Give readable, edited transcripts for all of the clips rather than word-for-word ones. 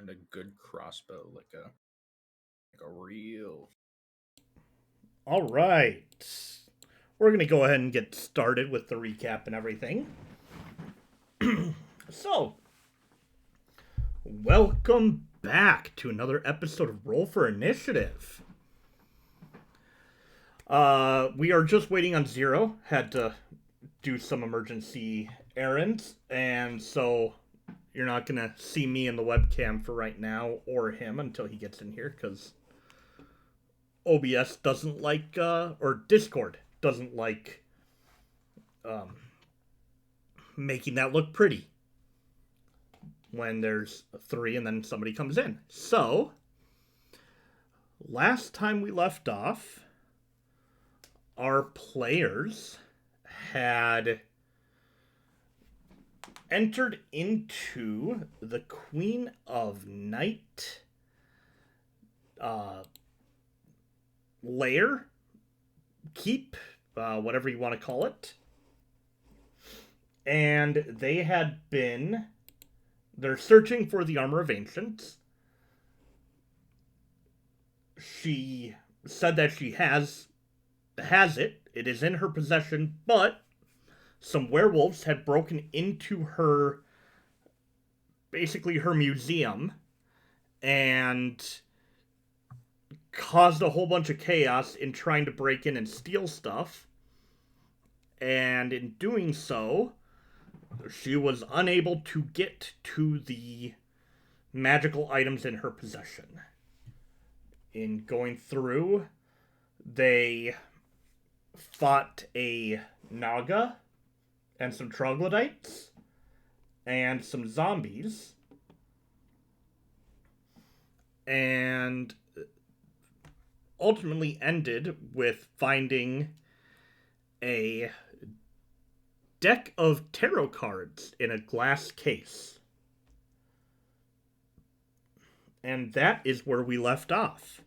find a good crossbow, like a real. All right. We're going to go ahead and get started with the recap and everything. So, welcome back to another episode of Roll for Initiative. We are just waiting on Zero. Had to do some emergency errands, and so you're not going to see me in the webcam for right now, or him until he gets in here, because OBS doesn't like, or Discord doesn't like making that look pretty when there's three and then somebody comes in. So, last time we left off, our players had entered into the Queen of Night lair, keep, whatever you want to call it. And they're searching for the Armor of Ancients. She said that she has it. It is in her possession, but some werewolves had broken into her museum and caused a whole bunch of chaos in trying to break in and steal stuff. And in doing so, she was unable to get to the magical items in her possession. In going through, they fought a Naga and some troglodytes and some zombies, and ultimately ended with finding a deck of tarot cards in a glass case. And that is where we left off.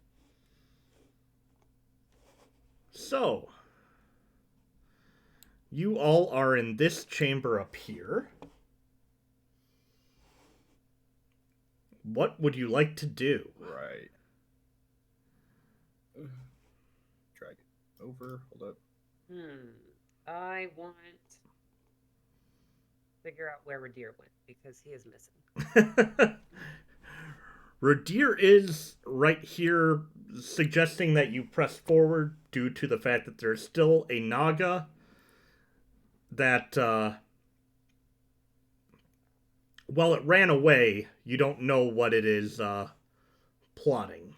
So, you all are in this chamber up here. What would you like to do? Right. Drag it over. Hold up. I want to figure out where Ridire went, because he is missing. Ridire is right here, suggesting that you press forward due to the fact that there's still a Naga that, well, it ran away. You don't know what it is plotting.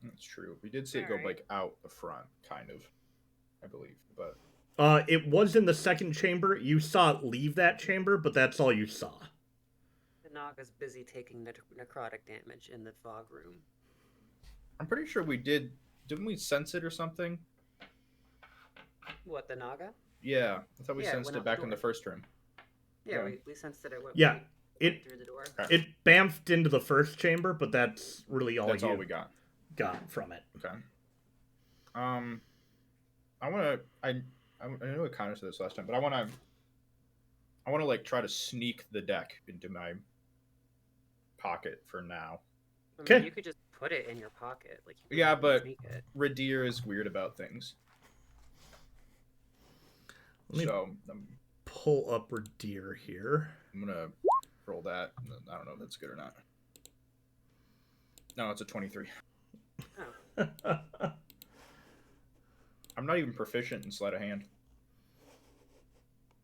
That's true. We did see it go like out the front, kind of, I believe, but it was in the second chamber. You saw it leave that chamber, but that's all you saw. The Naga's busy taking necrotic damage in the fog room. I'm pretty sure we did. Didn't we sense it or something? What, the Naga? Yeah, I thought we sensed it back in the first room. Yeah, we sensed it. Yeah, it through the door. It bamfed into the first chamber, but that's really all. That's all we got from it. Okay. I know I kind of said this last time, but I want to like try to sneak the deck into my pocket for now. Okay. You could just put it in your pocket, like. Yeah, but Ridire is weird about things. Let me pull up Ridire here. I'm gonna roll that. I don't know if that's good or not. No, it's a 23. Oh. I'm not even proficient in sleight of hand.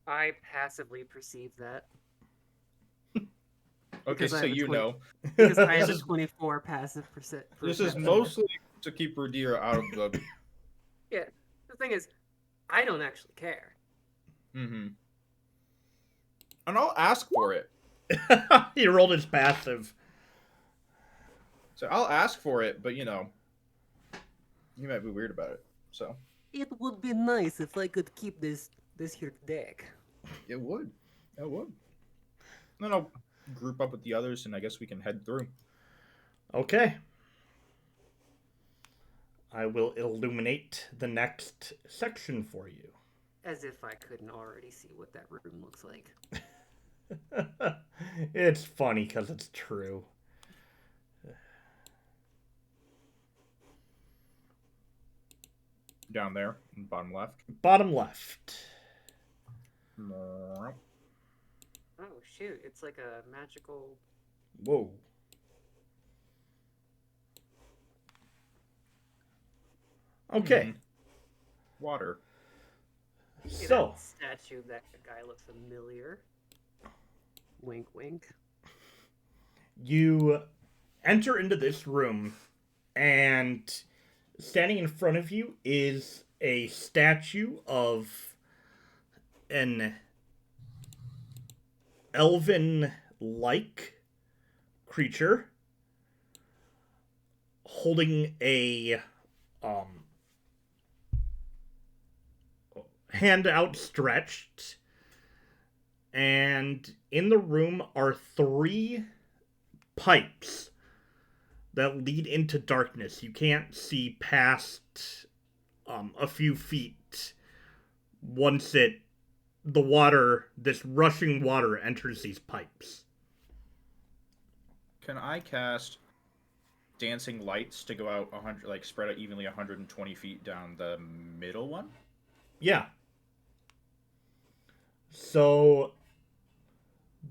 I passively perceive that. Okay, so you know. Because I have a 24 passive percent. This is mostly to keep Ridire out of the... Yeah, the thing is, I don't actually care. Mm-hmm. And I'll ask for it. He rolled his passive. So I'll ask for it, but you know, you might be weird about it. So it would be nice if I could keep this here deck. It would. It would. Then I'll group up with the others, and I guess we can head through. Okay. I will illuminate the next section for you. As if I couldn't already see what that room looks like. It's funny because it's true. Down there, bottom left. Bottom left. Oh shoot! It's like a magical. Whoa. Okay. Water. See So, that statue, that guy looks familiar. Wink, wink. you enter into this room, and standing in front of you is a statue of an elven-like creature holding a hand outstretched, and in the room are 3 pipes that lead into darkness. You can't see past a few feet once this rushing water enters these pipes. Can I cast dancing lights to go out 100, like spread out evenly 120 feet down the middle one? Yeah. So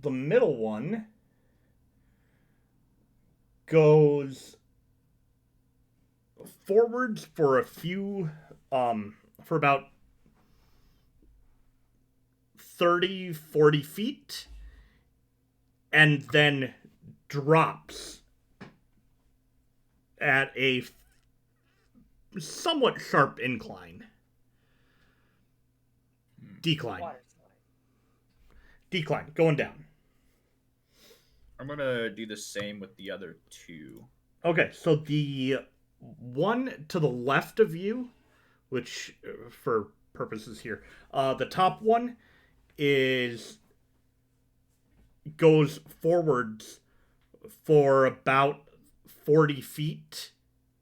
the middle one goes forwards for for about 30-40 feet, and then drops at a somewhat sharp incline. Decline. Water slide. Decline. Going down. I'm gonna do the same with the other 2. Okay, so the one to the left of you, which for purposes here, the top one goes forwards for about 40 feet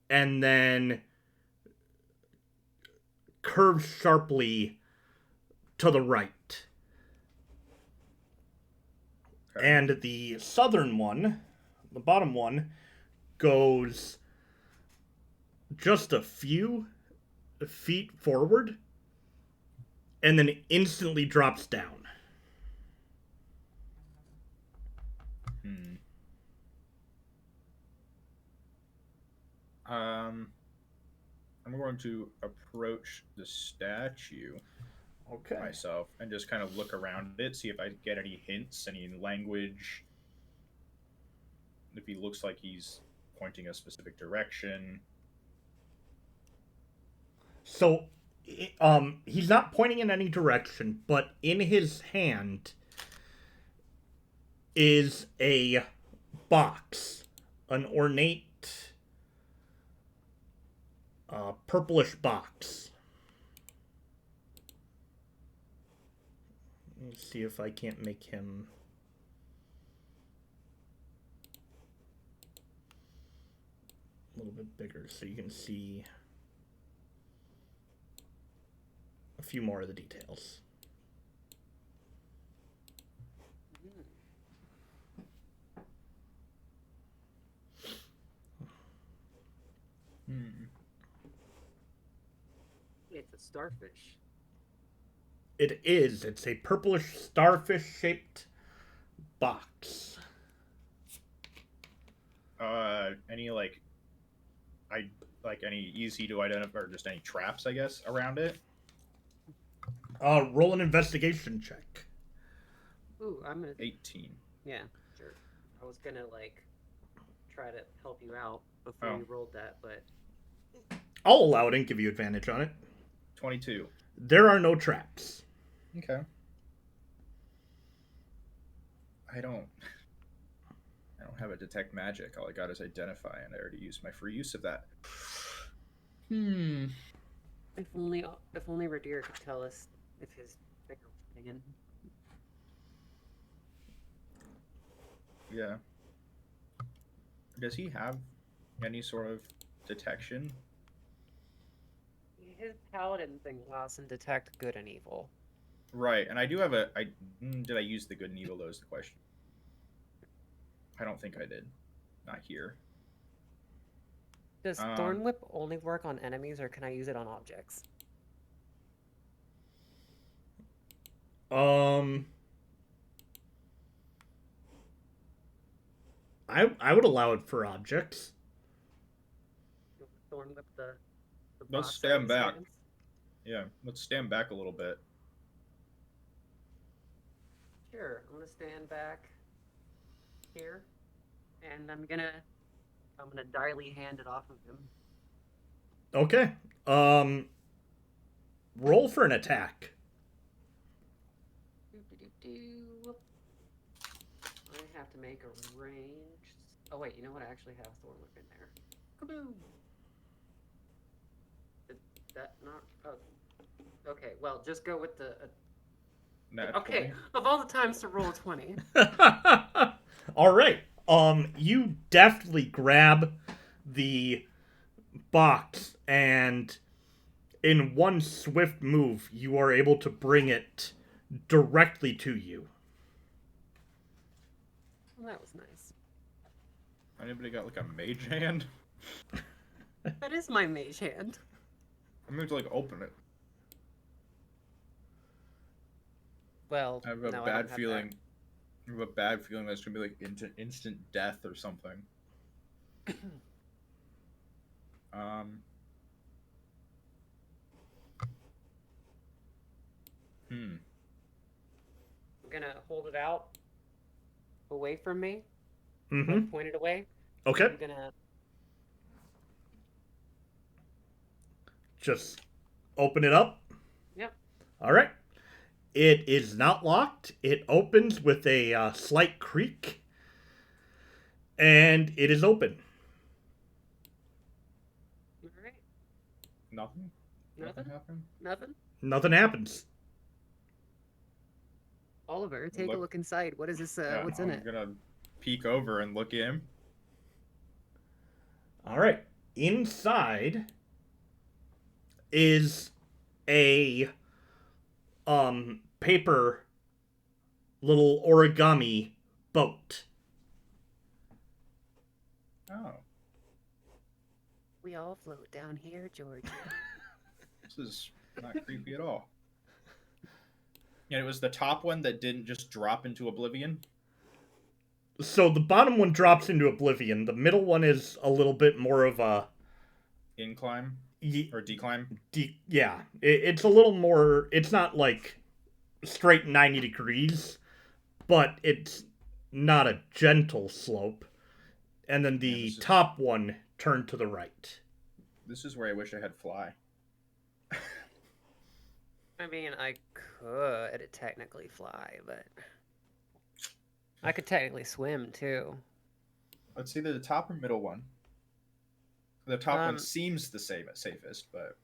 and then curves sharply to the right. Okay. And the southern one, the bottom one, goes just a few feet forward and then instantly drops down. I'm going to approach the statue myself and just kind of look around it, see if I get any hints, any language, if he looks like he's pointing a specific direction. So, he's not pointing in any direction, but in his hand is a box, an ornate purplish box. Let's see if I can't make him a little bit bigger so you can see a few more of the details. It's a starfish. It is. It's a purplish starfish-shaped box. Any any easy to identify, or just any traps, I guess, around it? Roll an investigation check. Ooh, I'm gonna. 18. Yeah, sure. I was gonna try to help you out before you rolled that, but I'll allow it and give you advantage on it. 22. There are no traps. Okay. I don't have a detect magic. All I got is identify, and I already used my free use of that. If only Ridire could tell us if his finger was pinging. Yeah. Does he have any sort of detection? His paladin thing allows him to detect good and evil. Right, and I do have did I use the good and evil though is the question. I don't think I did. Not here. Does Thorn Whip only work on enemies, or can I use it on objects? I would allow it for objects. Thorn Whip the let's boss stand back. stands? Yeah, let's stand back a little bit. Sure, I'm gonna stand back here, and I'm gonna direly hand it off of him. Okay. Roll for an attack. I have to make a range. Oh wait, you know what? I actually have Thorn Whip in there. Kaboom! Did that not? Oh. Okay, well, just go with the. Okay, 20. of all the times to roll a 20. All right. You deftly grab the box, and in one swift move, you are able to bring it directly to you. Well, that was nice. Anybody got like a mage hand? That is my mage hand. I'm going to like open it. Well, I have a bad feeling. I have a bad feeling that's gonna be like instant death or something. I'm gonna hold it out away from me. Mm-hmm. Like, point it away. Okay. I'm gonna just open it up. Yep. All right. It is not locked. It opens with a slight creak, and it is open. All right. Nothing. Nothing happened. Nothing. Nothing happens. Oliver, take a look inside. What is this? What's in it? I'm gonna peek over and look in. All right. Inside is a paper little origami boat. Oh. We all float down here, George. This is not creepy at all. Yeah, it was the top one that didn't just drop into oblivion. So the bottom one drops into oblivion. The middle one is a little bit more of a incline or decline. Yeah, it's a little more. It's not like straight 90 degrees, but it's not a gentle slope. And then the top one turned to the right. This is where I wish I had fly. I mean, I could technically fly, but I could technically swim too. Let's see the top or middle one. The top one seems the safest, but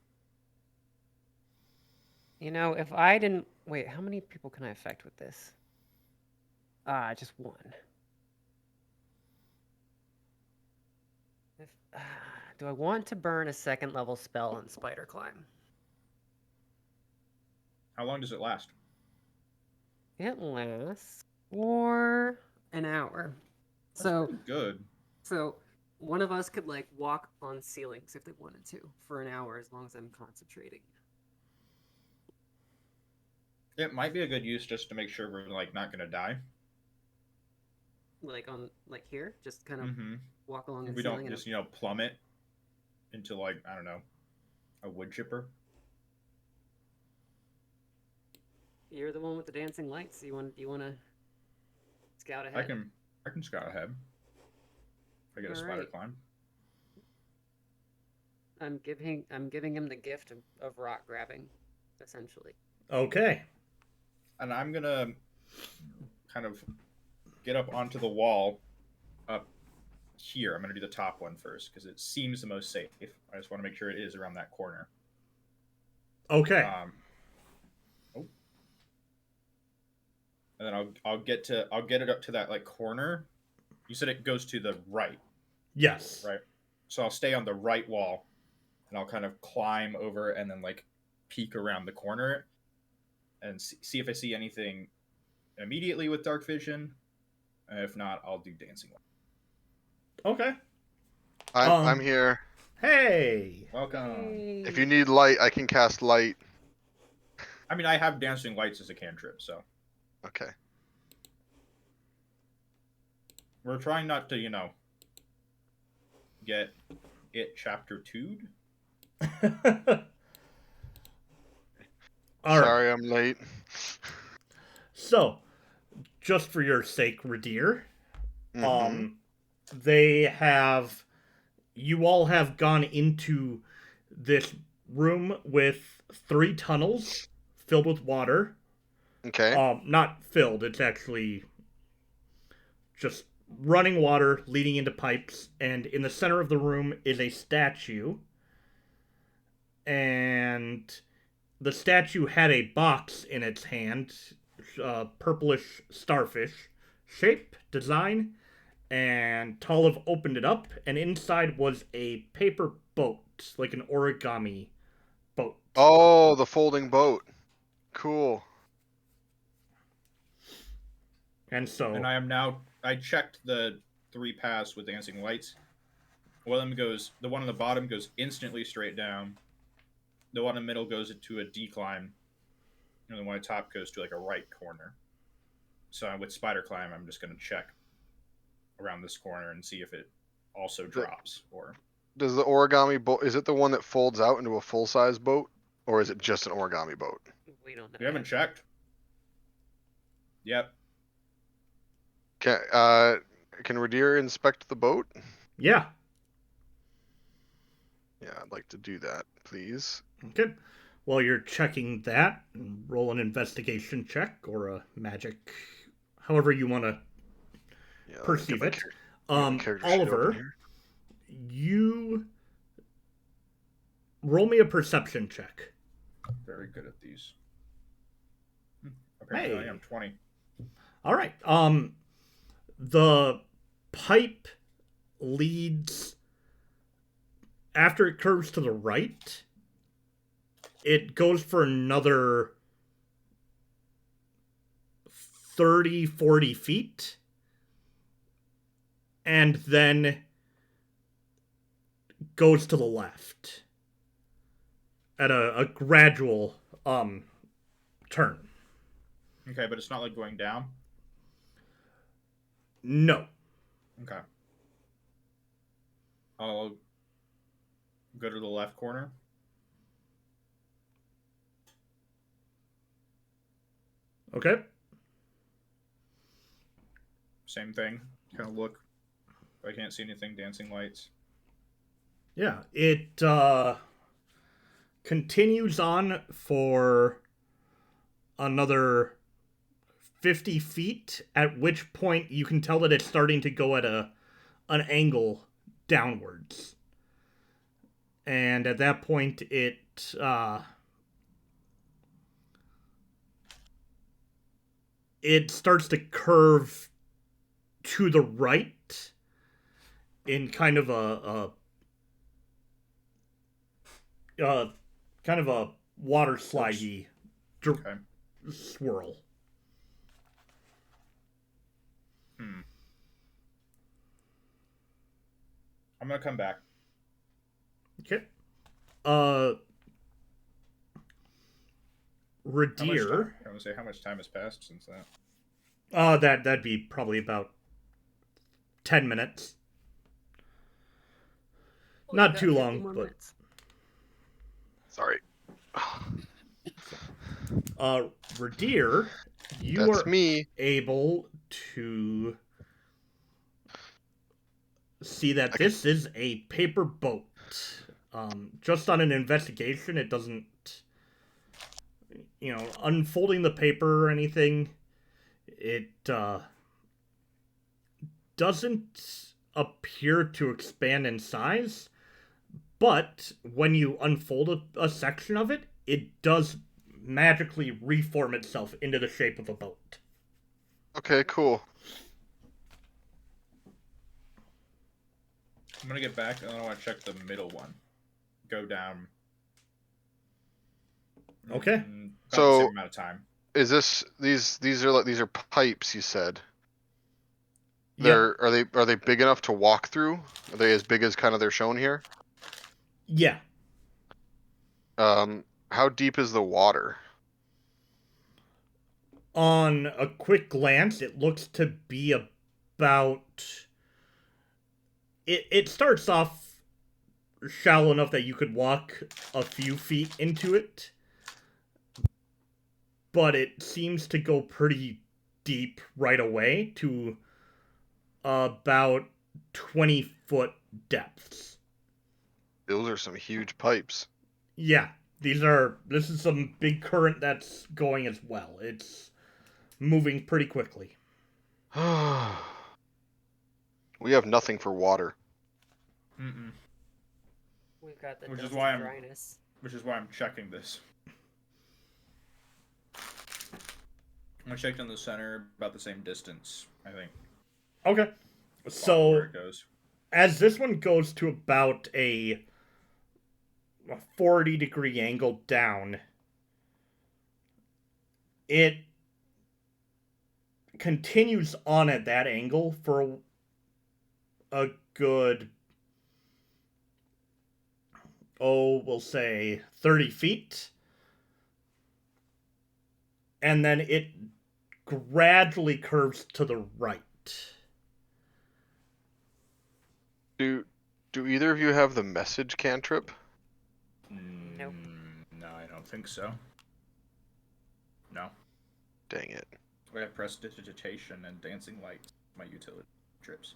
you know, if I didn't wait, how many people can I affect with this? Just one. If do I want to burn a 2nd level spell on Spider Climb? How long does it last? It lasts for an hour. That's good. So one of us could like walk on ceilings if they wanted to for an hour, as long as I'm concentrating. It might be a good use just to make sure we're like not gonna die. Like on here, just kind of walk along the we ceiling. We don't just plummet into like, I don't know, a wood chipper. You're the one with the dancing lights. You want to scout ahead? I can scout ahead. If I get a spider climb. I'm giving him the gift of rock grabbing, essentially. Okay. And I'm gonna kind of get up onto the wall up here. I'm gonna do the top one first because it seems the most safe. I just want to make sure it is around that corner. Okay. And then I'll get it up to that like corner. You said it goes to the right. Yes. Right. So I'll stay on the right wall, and I'll kind of climb over and then like peek around the corner, and see if I see anything immediately with dark vision. If not, I'll do dancing lights. Okay. I'm here. Hey. Welcome. Hey. If you need light, I can cast light. I mean, I have dancing lights as a cantrip, so Okay. we're trying not to, get it chapter 2'd. All right. Sorry, I'm late. So, just for your sake, Ridire, Mhm. you all have gone into this room with 3 tunnels filled with water. Okay. Not filled, it's actually just running water leading into pipes, and in the center of the room is a statue. And the statue had a box in its hand, purplish starfish shape, design, and Talamh opened it up, and inside was a paper boat, like an origami boat. Oh, the folding boat. Cool. And so, And I checked the 3 paths with dancing lights. One of them the one on the bottom goes instantly straight down. The one in the middle goes into a decline. And the one at the top goes to like a right corner. So with spider climb, I'm just going to check around this corner and see if it also drops. Or Does the origami boat, is it the one that folds out into a full-size boat? Or is it just an origami boat? We don't know. we haven't checked. Yep. Can Ridire inspect the boat? yeah. Yeah, I'd like to do that, please. Okay. While you're checking that, roll an investigation check or a magic, however you want to Yeah, perceive it. character sheet open Oliver, here. you roll me a perception check. Very good at these. Apparently Hey. I am 20. All right. The pipe leads after it curves to the right. It goes for another 30, 40 feet. And then goes to the left at a gradual turn. Okay, but it's not like going down. No. Okay. I'll go to the left corner. Okay. Same thing. Kind of look. If I can't see anything, dancing lights. Yeah, it continues on for another 50 feet, at which point you can tell that it's starting to go at an angle downwards. And at that point, it starts to curve to the right in kind of a water slidey Okay. swirl. I'm gonna come back. Okay. I Ridire. was gonna say how much time has passed since that. That'd be probably about 10 minutes. Not too long, but Minutes. Sorry. Ridire, you That's are me. able to see that this is a paper boat. Just on an investigation, it doesn't, unfolding the paper or anything, it doesn't appear to expand in size, but when you unfold a section of it, it does magically reform itself into the shape of a boat. Okay, cool. I'm gonna get back and then I want to check the middle one. Go down. Okay. About the So- same amount of time. is this these are pipes? You said. Yep. Are they big enough to walk through? Are they as big as kind of they're shown here? Yeah. How deep is the water? On a quick glance, it looks to be about. It starts off shallow enough that you could walk a few feet into it, but it seems to go pretty deep right away to about 20-foot depths. Those are some huge pipes. Yeah, this is some big current that's going as well. It's moving pretty quickly. We have nothing for water. Mm-mm. We've got the Which is dust why of I'm- dryness. Which is why I'm checking this. I checked in the center, about the same distance, I think. Okay. Where So, it goes. as this one goes to about a 40-degree angle down, it continues on at that angle for a good, we'll say 30 feet. And then it gradually curves to the right. Do either of you have the message cantrip? Nope. No, I don't think so. No. Dang it. I have prestidigitation and dancing lights, my utility trips.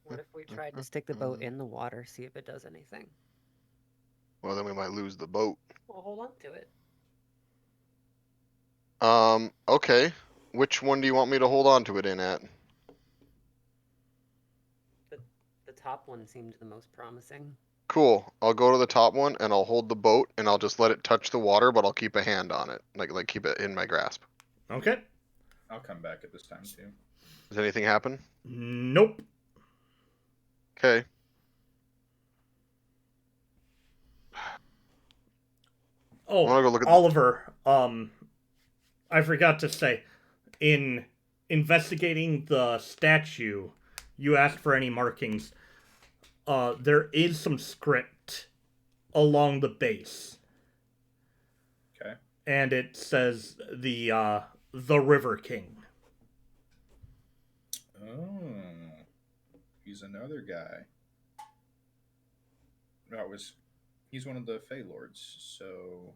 What if we tried to stick the boat in the water, see if it does anything? Well, then we might lose the boat. Well, hold on to it. Okay. Which one do you want me to hold on to it in at? The top one seemed the most promising. Cool. I'll go to the top one and I'll hold the boat and I'll just let it touch the water, but I'll keep a hand on it. Like keep it in my grasp. Okay. I'll come back at this time too. Does anything happen? Nope. Okay. Oh, I wanna go look at Oliver, I forgot to say, in investigating the statue, you asked for any markings. There is some script along the base. Okay. And it says the River King. Oh. He's another guy. He's one of the Fey Lords, so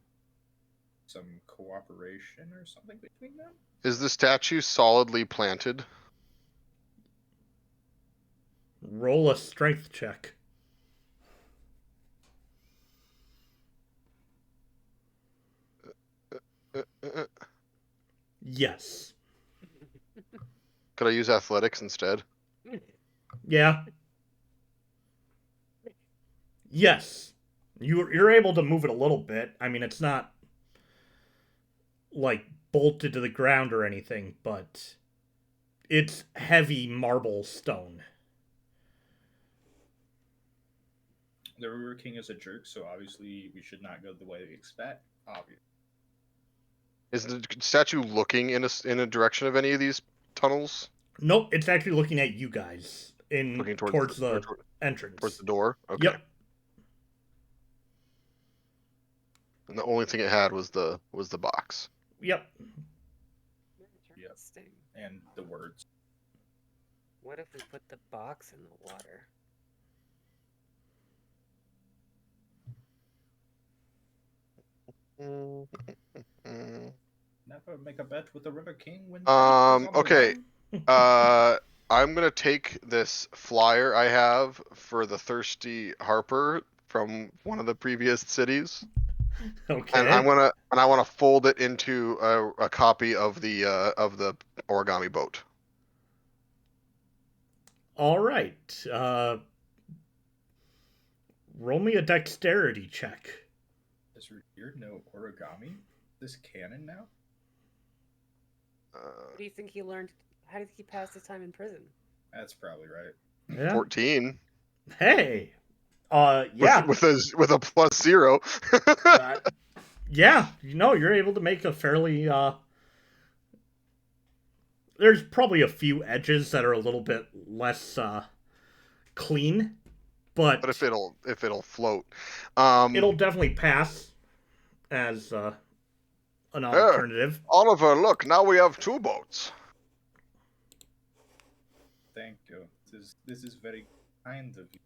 some cooperation or something between them? Is the statue solidly planted? Roll a strength check. Yes. Could I use athletics instead? Yeah. Yes. You're able to move it a little bit. I mean, it's not like bolted to the ground or anything, but it's heavy marble stone. The River King is a jerk, so obviously we should not go the way we expect. Obviously. Is the statue looking in a direction of any of these tunnels? Nope, it's actually looking at you guys Looking towards the entrance. Towards the door? Okay. Yep. And the only thing it had was the box. Yep. Interesting. And the words. What if we put the box in the water? Never make a bet with the River King when he's on the Okay. run. I'm gonna take this flyer I have for the Thirsty Harper from one of the previous cities, Okay. and I wanna fold it into a copy of the origami boat. All right. Roll me a dexterity check. Does Ridire know origami? This canon now? What do you think he learned? How did he pass his time in prison? That's probably right. Yeah. 14. Hey, Yeah. With a +0. Yeah, you're able to make a fairly, there's probably a few edges that are a little bit less, clean, but if it'll float. it'll definitely pass as, an Here, alternative. Oliver, look, now we have 2 boats. Thank you. This is very kind of you.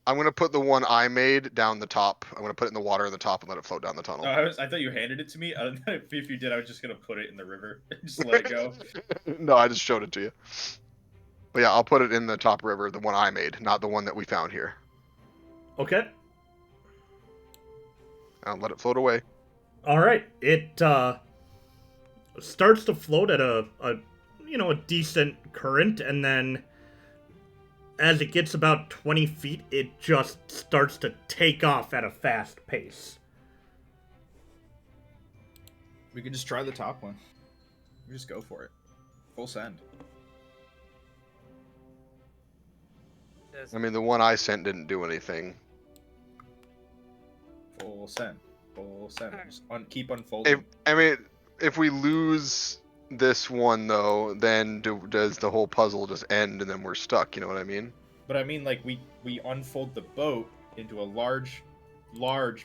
I'm gonna put the one I made down the top. I'm gonna put it in the water in the top and let it float down the tunnel. I thought you handed it to me. I don't know if you did. I was just gonna put it in the river and just let it go. No, I just showed it to you. But yeah, I'll put it in the top river, the one I made, not the one that we found here. Okay. I'll let it float away. All right. It starts to float at a decent current, and then as it gets about 20 feet, it just starts to take off at a fast pace. We could just try the top one. We just go for it. Full send. I mean, the one I sent didn't do anything. Full send. Full send. Just keep unfolding. If we lose this one, though, then does the whole puzzle just end and then we're stuck? You know what I mean? But I mean, like, we unfold the boat into a large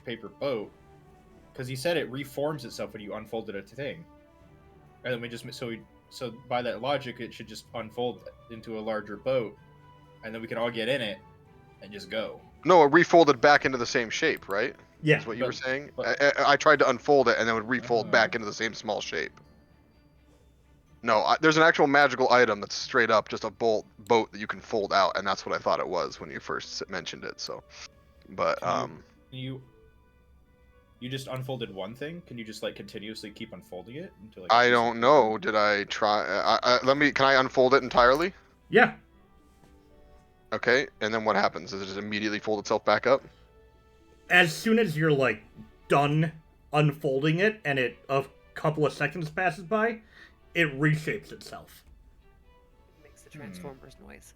paper boat, because he said it reforms itself when you unfold it a thing, and then we just so by that logic, it should just unfold into a larger boat, and then we can all get in it and just go. No, it refolded back into the same shape, right? Yeah. That's what you were saying? I tried to unfold it and then it would refold back into the same small shape. No, there's an actual magical item that's straight up just a boat that you can fold out, and that's what I thought it was when you first mentioned it. So, but you just unfolded one thing. Can you just like continuously keep unfolding it until like? I don't know. Did I try? Can I unfold it entirely? Yeah. Okay, and then what happens? Does it just immediately fold itself back up? As soon as you're like done unfolding it, and a couple of seconds passes by, it reshapes itself. It makes the Transformers noise.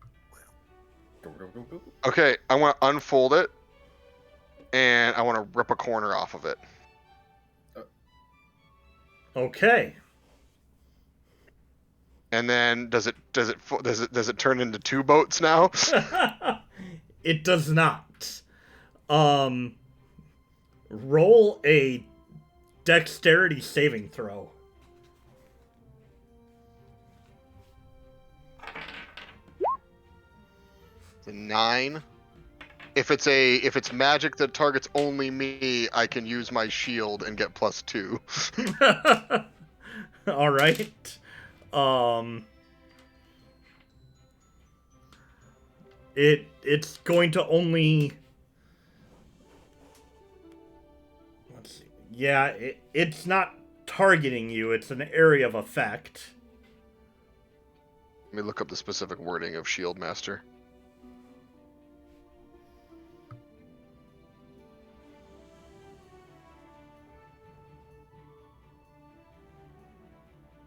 Okay, I want to unfold it, and I want to rip a corner off of it. Okay. And then does it turn into 2 boats now? It does not. Roll a dexterity saving throw. It's a 9. If it's magic that targets only me, I can use my shield and get +2. All right. It's going to only. Let's see. Yeah, it's not targeting you. It's an area of effect. Let me look up the specific wording of Shield Master.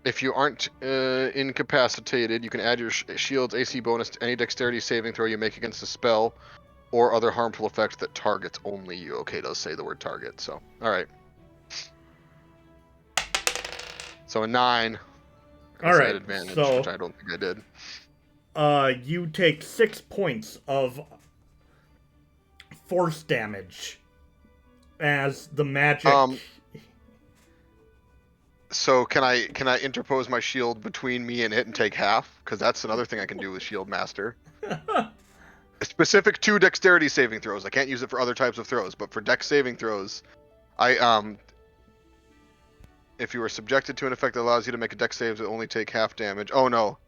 If you aren't incapacitated, you can add your shield's AC bonus to any dexterity saving throw you make against a spell or other harmful effect that targets only you. Okay, it does say the word target, so alright. So a 9. Alright, advantage, so which I don't think I did. You take 6 points of force damage as the magic. So can I interpose my shield between me and it and take half? Because that's another thing I can do with Shield Master. Specific to dexterity saving throws. I can't use it for other types of throws, but for dex saving throws, if you are subjected to an effect that allows you to make a dex save to only take half damage. Oh no,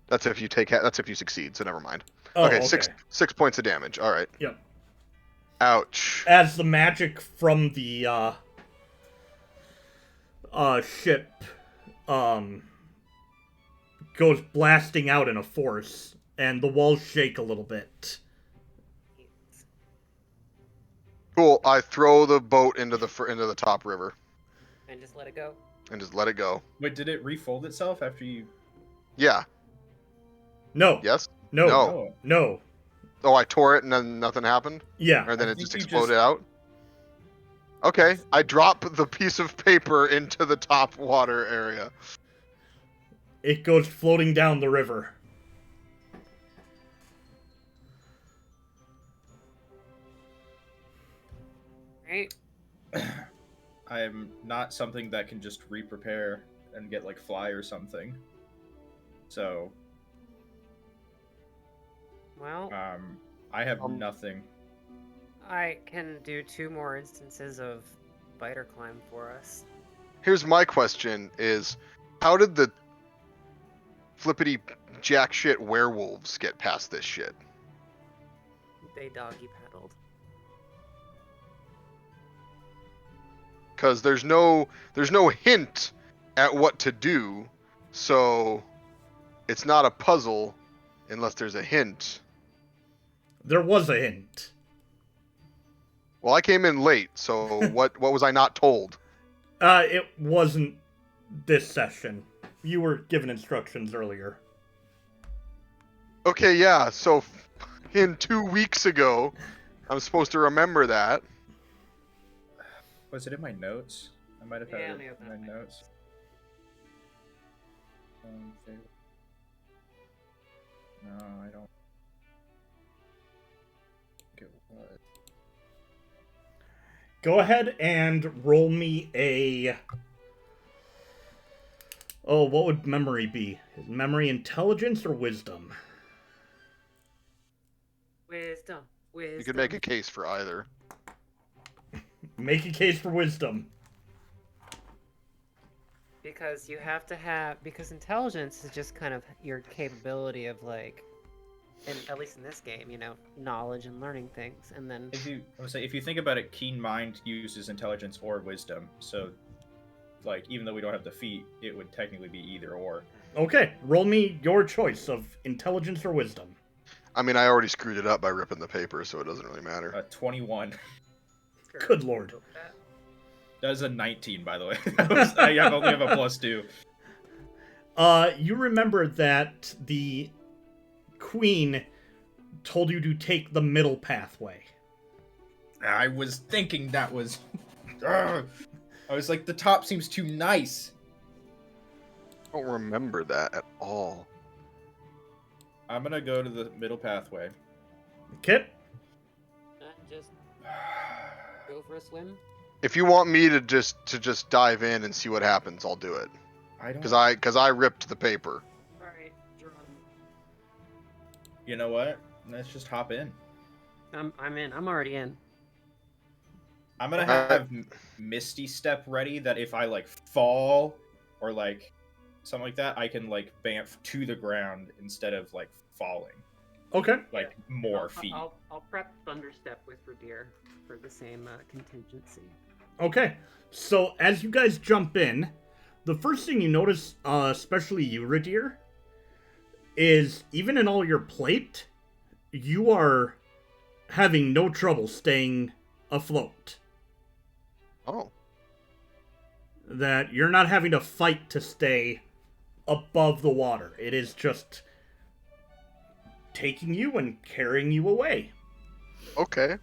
that's if you succeed. So never mind. Oh, okay, 6 points of damage. All right. Yep. Ouch. As the magic from the ship goes blasting out in a force, and the walls shake a little bit. Cool. I throw the boat into the top river. And just let it go? And just let it go. Wait, did it refold itself after you... Yeah. No. Yes? No. No. No. Oh, I tore it and then nothing happened? Yeah. Or then I it think just you exploded out? Okay, I drop the piece of paper into the top water area. It goes floating down the river. Right? I am not something that can just re-prepare and get like fly or something. So, Well, I have nothing. I can do 2 more instances of biter climb for us. Here's my question is, how did the flippity jack shit werewolves get past this shit? They doggy paddled. Because there's no hint at what to do, so it's not a puzzle unless there's a hint. There was a hint. Well, I came in late, so what was I not told? It wasn't this session. You were given instructions earlier. Okay, yeah, so in 2 weeks ago, I'm supposed to remember that. Was it in my notes? I might have had it in my notes. No, I don't think it was. Go ahead and roll me a... Oh, what would memory be? Is memory intelligence or wisdom? Wisdom. You could make a case for either. Make a case for wisdom. Because you have to have... Because intelligence is just kind of your capability of, like... And at least in this game, you know, knowledge and learning things, and then... If you think about it, keen mind uses intelligence or wisdom, so, like, even though we don't have the feat, it would technically be either or. Okay, roll me your choice of intelligence or wisdom. I mean, I already screwed it up by ripping the paper, so it doesn't really matter. 21. Good lord. That is a 19, by the way. I only have a +2. You remember that the Queen told you to take the middle pathway. I was thinking that was... I was like, the top seems too nice. I don't remember that at all. I'm gonna go to the middle pathway. Okay. Just go for a swim. If you want me to just dive in and see what happens, I'll do it. I don't... Because I ripped the paper. Alright, You know what? Let's just hop in. I'm in. I'm already in. I'm gonna have Misty Step ready that if I, like, fall or, like, something like that, I can, like, bamf to the ground instead of, like, falling. Okay. Like, more feet. I'll prep Thunderstep with Ridire for the same contingency. Okay. So, as you guys jump in, the first thing you notice, especially you, Ridire, is even in all your plate, you are having no trouble staying afloat. Oh. That you're not having to fight to stay above the water. It is just taking you and carrying you away. Okay.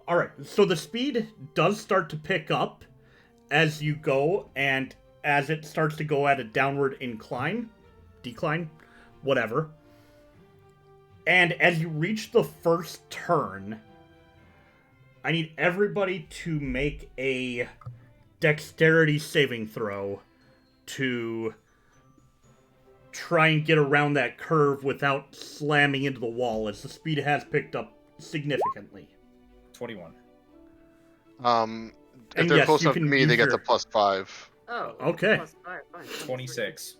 Alright, so the speed does start to pick up as you go, and as it starts to go at a downward decline, whatever. And as you reach the first turn, I need everybody to make a dexterity saving throw to try and get around that curve without slamming into the wall, as the speed has picked up significantly. 21. If they're close enough to me, they get the +5. Oh, okay. +5, fine. 26.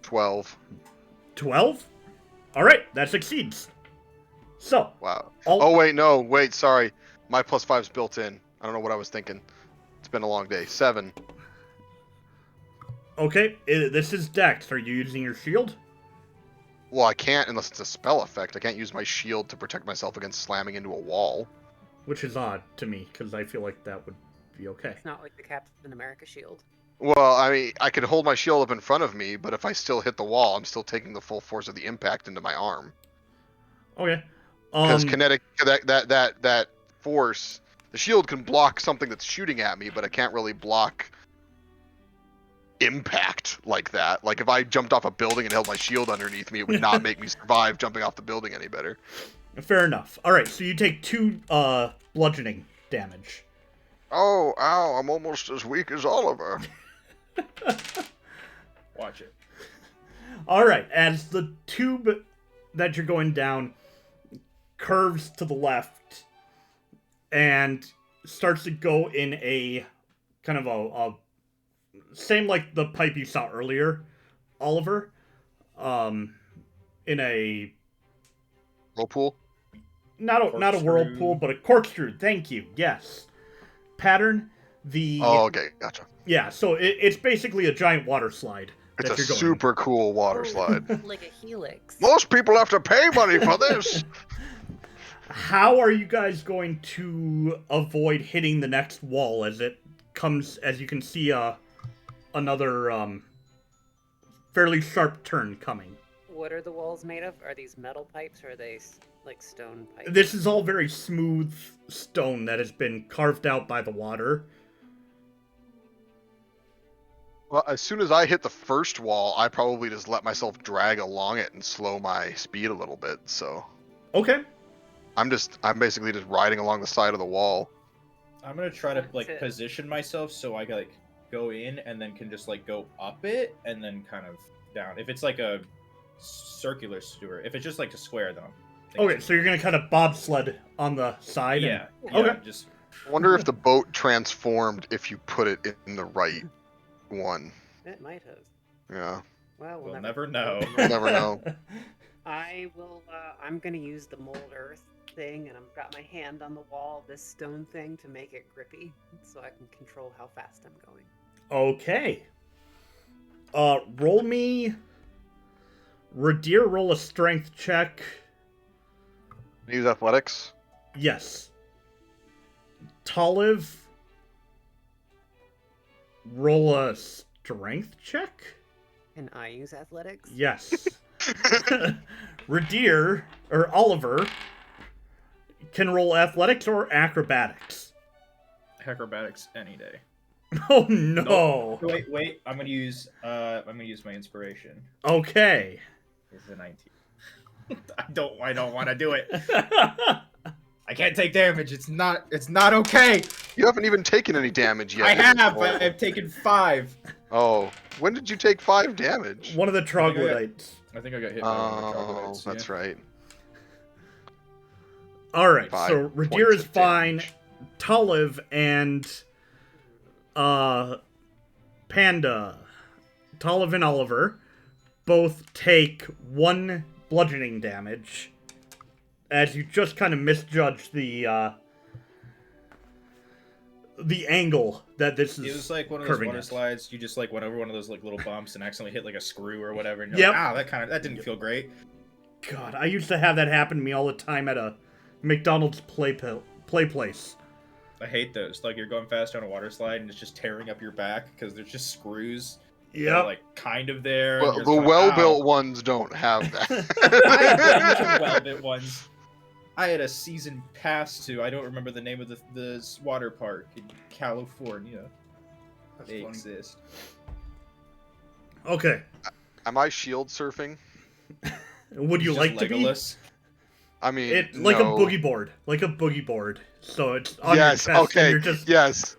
12. 12? Alright, that succeeds. So. Wow. Wait, sorry. My +5's built in. I don't know what I was thinking. It's been a long day. 7. Okay, this is Dex. Are you using your shield? Well, I can't unless it's a spell effect. I can't use my shield to protect myself against slamming into a wall. Which is odd to me, because I feel like that would be okay. It's not like the Captain America shield. Well, I mean, I could hold my shield up in front of me, but if I still hit the wall, I'm still taking the full force of the impact into my arm. Okay. Because kinetic, that force, the shield can block something that's shooting at me, but it can't really block impact like that. Like if I jumped off a building and held my shield underneath me, it would not make me survive jumping off the building any better. Fair enough. All right, so you take 2 bludgeoning damage. Oh, ow! I'm almost as weak as Oliver. Watch it. All right, as the tube that you're going down curves to the left and starts to go in a kind of a same like the pipe you saw earlier, Oliver, in a Whirlpool? not a whirlpool, but a corkscrew. Thank you. Yes. Pattern. Oh, okay, gotcha. Yeah, so it's basically a giant water slide. It's a super cool water slide. Like a helix. Most people have to pay money for this. How are you guys going to avoid hitting the next wall as it comes, as you can see, another fairly sharp turn coming? What are the walls made of? Are these metal pipes or are they like stone pipes? This is all very smooth stone that has been carved out by the water. Well, as soon as I hit the first wall, I probably just let myself drag along it and slow my speed a little bit, so... Okay. I'm basically just riding along the side of the wall. I'm gonna try to like position myself so I like go in and then can just like go up it and then kind of down. If it's like a circular sewer, if it's just like a square though. Okay, so you're gonna kind of bobsled on the side. Yeah. Okay. Just. I wonder if the boat transformed if you put it in the right one. It might have. Yeah. Well, we'll never know. We'll never know. I will. I'm gonna use the mold earth thing, and I've got my hand on the wall of this stone thing to make it grippy, so I can control how fast I'm going. Okay. Roll me. Ridire, roll a strength check. Use athletics. Yes. Talamh, roll a strength check. Can I use athletics? Yes. Ridire, or Oliver, can roll athletics or acrobatics. Acrobatics any day. Oh no! Nope. Wait. I'm gonna use my inspiration. Okay. It's a 19. I don't want to do it. I can't take damage. It's not okay. You haven't even taken any damage yet. I have. I've taken 5. Oh, when did you take 5 damage? One of the troglodytes. I think I got hit by one of the troglodytes. That's right. All right, so Ridire is fine. Talamh and Panda, Talamh and Oliver, both take 1 bludgeoning damage, as you just kind of misjudged the angle that this is. It was like one of those water slides. You just like went over one of those like little bumps and accidentally hit like a screw or whatever. And you're like, that didn't feel great. God, I used to have that happen to me all the time at a McDonald's play place. I hate those. Like you're going fast on a water slide and it's just tearing up your back because there's just screws. Yeah, like kind of there. Well, the well-built ones don't have that. I had a bunch of well-built ones. I had a season pass to. I don't remember the name of the water park in California. They exist. Okay. Am I shield surfing? Would you like Legolas? to be? I mean, it's like a boogie board, So it's on your chest. Okay. And you're just... Yes.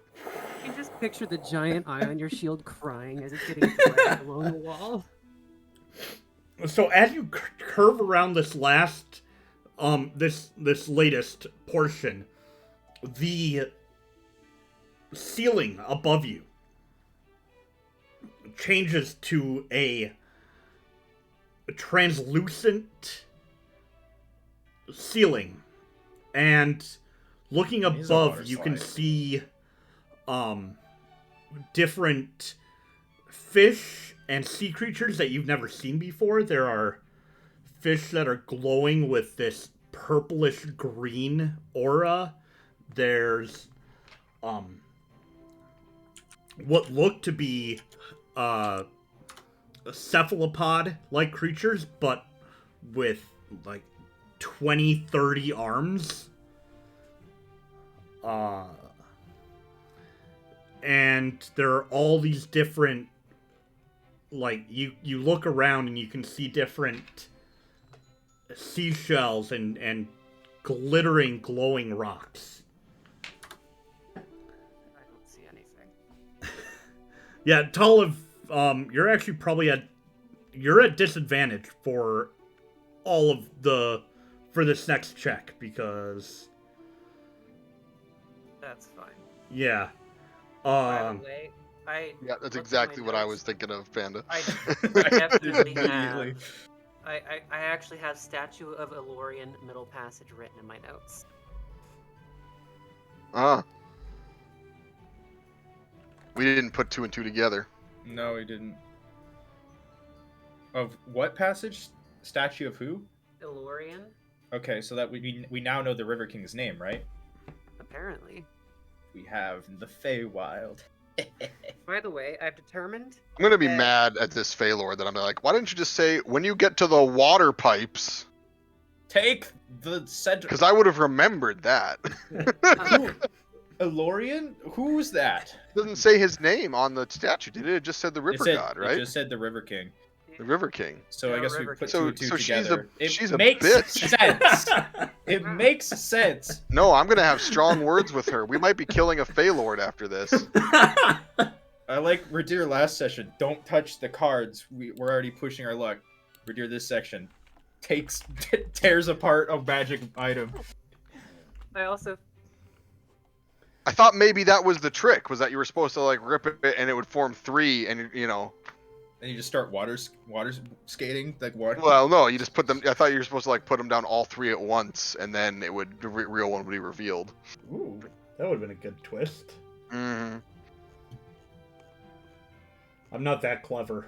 You can just picture the giant eye on your shield crying as it's getting dragged along the wall. So as you curve around this last, this latest portion, the ceiling above you changes to a translucent ceiling, and looking above you can see different fish and sea creatures that you've never seen before. There are fish that are glowing with this purplish green aura. There's what look to be cephalopod-like creatures, but with like 20, 30 arms. And there are all these different, like, you look around and you can see different seashells and glittering, glowing rocks. I don't see anything. Yeah, Talamh, you're actually probably you're at disadvantage for this next check, because... That's fine. Yeah. By the way, Yeah, that's exactly what I was thinking of, Panda. I definitely have. I actually have Statue of Elorian Middle Passage written in my notes. We didn't put 2 and 2 together. No, we didn't. Of what passage? Statue of who? Elorian? Okay, so that we now know the River King's name, right? Apparently. We have the Feywild. By the way, I've determined... I'm gonna be that- mad at this Phalor that I'm like, why didn't you just say, when you get to the water pipes? Take the center. Because I would have remembered that. Elorian? Who's that? It doesn't say his name on the statue, did it? It just said the River God, right? It just said the River King. The River King. So Yeah, I guess we River put King. 2 and 2 So together. she's a makes bitch. sense. It makes sense. No, I'm gonna have strong words with her. We might be killing a Phalord after this. I like Ridire last session. Don't touch the cards. We're already pushing our luck. Ridire this section tears apart a magic item. I also... I thought maybe that was the trick, was that you were supposed to like rip it and it would form 3, and you know. And you just start water skating like water. Well, no, you just put them. I thought you were supposed to like put them down all 3 at once, and then the real one would be revealed. Ooh, that would have been a good twist. Mm-hmm. I'm not that clever.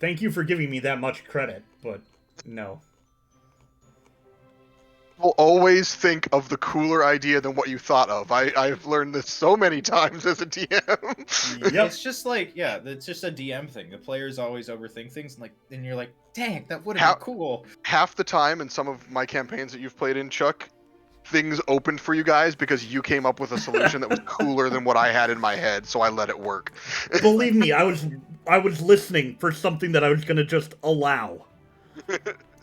Thank you for giving me that much credit, but no. Will always think of the cooler idea than what you thought of. I've learned this so many times as a DM. Yep. It's just like, yeah, it's just a DM thing. The players always overthink things, and you're like, dang, that would have been cool. Half the time in some of my campaigns that you've played in, Chuck, things opened for you guys because you came up with a solution that was cooler than what I had in my head, so I let it work. Believe me, I was listening for something that I was gonna just allow.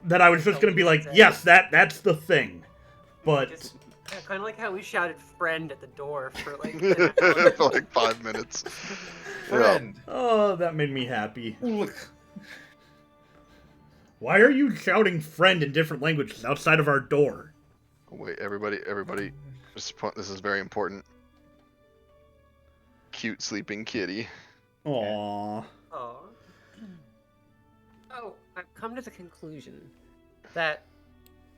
That I was just gonna be like, yes, that's the thing. But kind of like how we shouted "friend" at the door for like for like 5 minutes. Friend. oh, that made me happy. Look. Why are you shouting "friend" in different languages outside of our door? Wait, everybody, this is very important. Cute sleeping kitty. Aww. Oh, I've come to the conclusion that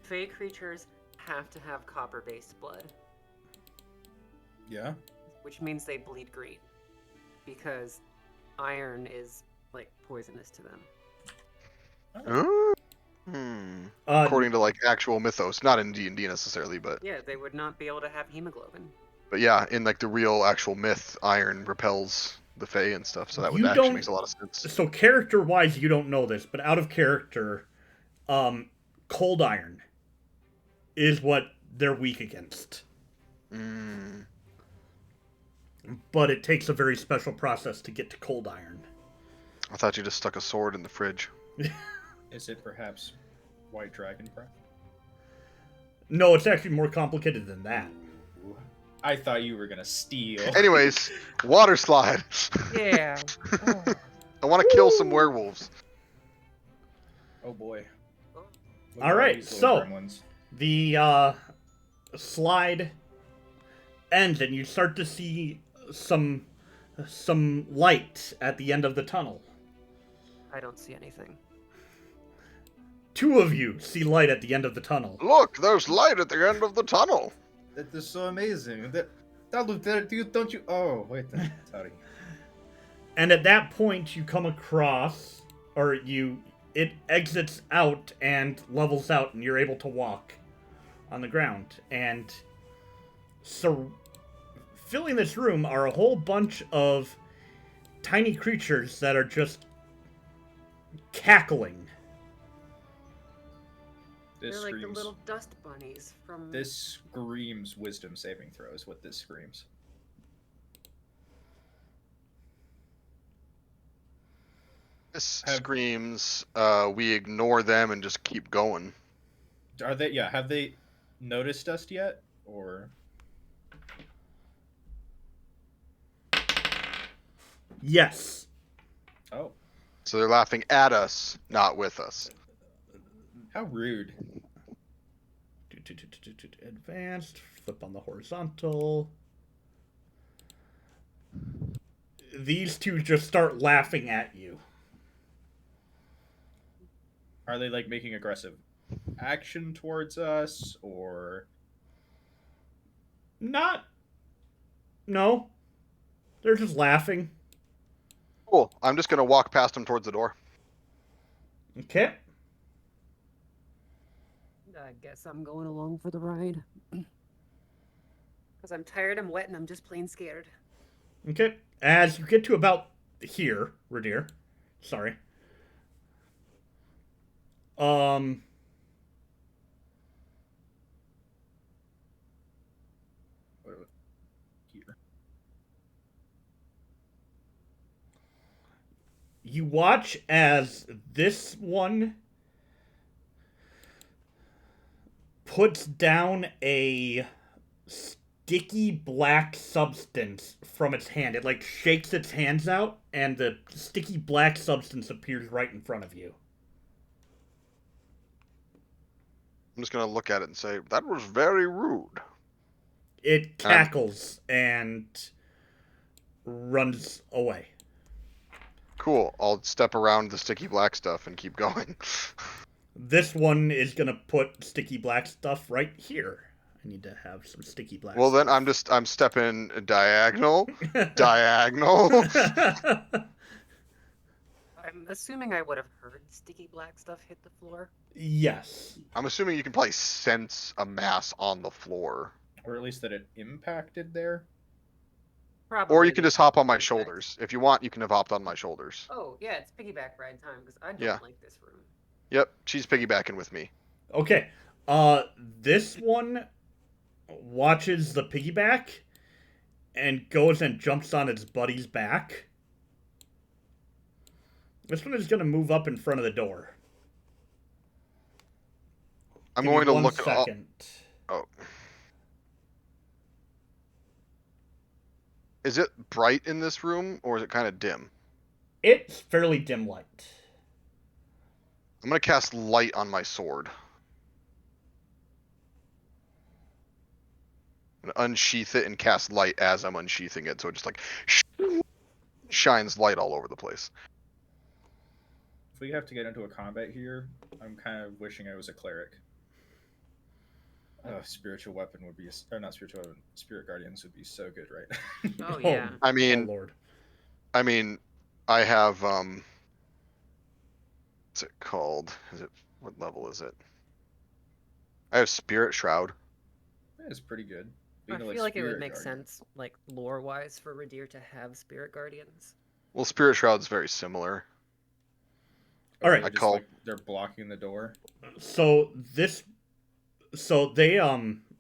Fey creatures have to have copper-based blood, Yeah. which means they bleed green, because iron is like poisonous to them. According to like actual mythos, not in D&D necessarily, but Yeah, they would not be able to have hemoglobin. yeah, in like the real actual myth, iron repels the Fae and stuff, so that would You actually don't- makes a lot of sense. So character-wise, you don't know this, but out of character, cold iron is what they're weak against. But it takes a very special process to get to cold iron. I thought you just stuck a sword in the fridge. Is it perhaps white dragon breath? No, it's actually more complicated than that. Ooh. I thought you were gonna steal. Anyways, water slide. Yeah. I want to kill some werewolves. Oh boy. Look All at right, these so- little gremlins. The slide ends, and you start to see some light at the end of the tunnel. I don't see anything. 2 of you see light at the end of the tunnel. Look, there's light at the end of the tunnel. That is so amazing. Don't you? Oh, wait. Sorry. And at that point, you come across, or you it exits out and levels out, and you're able to walk on the ground. And so, filling this room are a whole bunch of tiny creatures that are just cackling. They're like the little dust bunnies from... This screams wisdom saving throws, what this screams. This screams, we ignore them and just keep going. Are they, yeah, have they noticed us yet? Or... Yes. Oh. So they're laughing at us, not with us. How rude. Advanced. Flip on the horizontal. These two just start laughing at you. Are they, like, making aggressive action towards us, or... Not. No. They're just laughing. Cool. I'm just going to walk past them towards the door. Okay. I guess I'm going along for the ride. Because I'm tired, I'm wet, and I'm just plain scared. Okay. As you get to about here, Ridire. Sorry. Here. You watch as this one puts down a sticky black substance from its hand. It like shakes its hands out, and the sticky black substance appears right in front of you. I'm just going to look at it and say, that was very rude. It cackles and runs away. Cool. I'll step around the sticky black stuff and keep going. This one is gonna put sticky black stuff right here. I need to have some sticky black Well, stuff. then I'm stepping diagonal. Diagonal. I'm assuming I would have heard sticky black stuff hit the floor. Yes. I'm assuming you can probably sense a mass on the floor. Or at least that it impacted there. Probably. Or you can just hop on my shoulders. If you want, you can have hopped on my shoulders. Oh, yeah, it's piggyback ride time, because I don't Yeah. like this room. Yep, she's piggybacking with me. Okay. This one watches the piggyback and goes and jumps on its buddy's back. This one is gonna move up in front of the door. I'm Give me going to one look second. Oh. Is it bright in this room, or is it kind of dim? It's fairly dim light. I'm going to cast light on my sword. I'm going to unsheath it and cast light as I'm unsheathing it, so it just like shines light all over the place. If we have to get into a combat here, I'm kind of wishing I was a cleric. Spiritual weapon would be, or not spiritual weapon, spirit guardians would be so good, right? Oh, yeah. I mean, oh, Lord. I mean, I have what's it called? What level is it? I have Spirit Shroud. That is pretty good. I Being feel like it would spirit make guardian. sense, like, lore-wise, for Ridire to have spirit guardians. Well, Spirit Shroud's very similar. All right. They're just, like, they're blocking the door. So they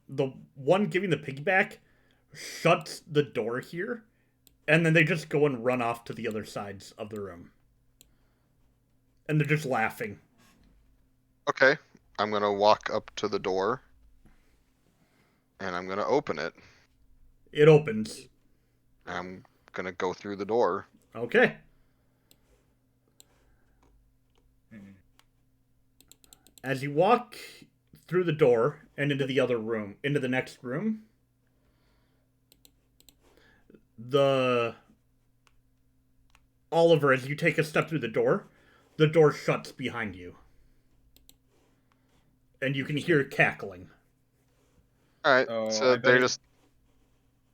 the one giving the piggyback shuts the door here, and then they just go and run off to the other sides of the room. And they're just laughing. Okay, I'm gonna walk up to the door, and I'm gonna open it. It opens. I'm gonna go through the door. Okay. As you walk through the door and into the other room, into the next room, Oliver, as you take a step through the door shuts behind you. And you can hear cackling. Alright, Oh, so they're just...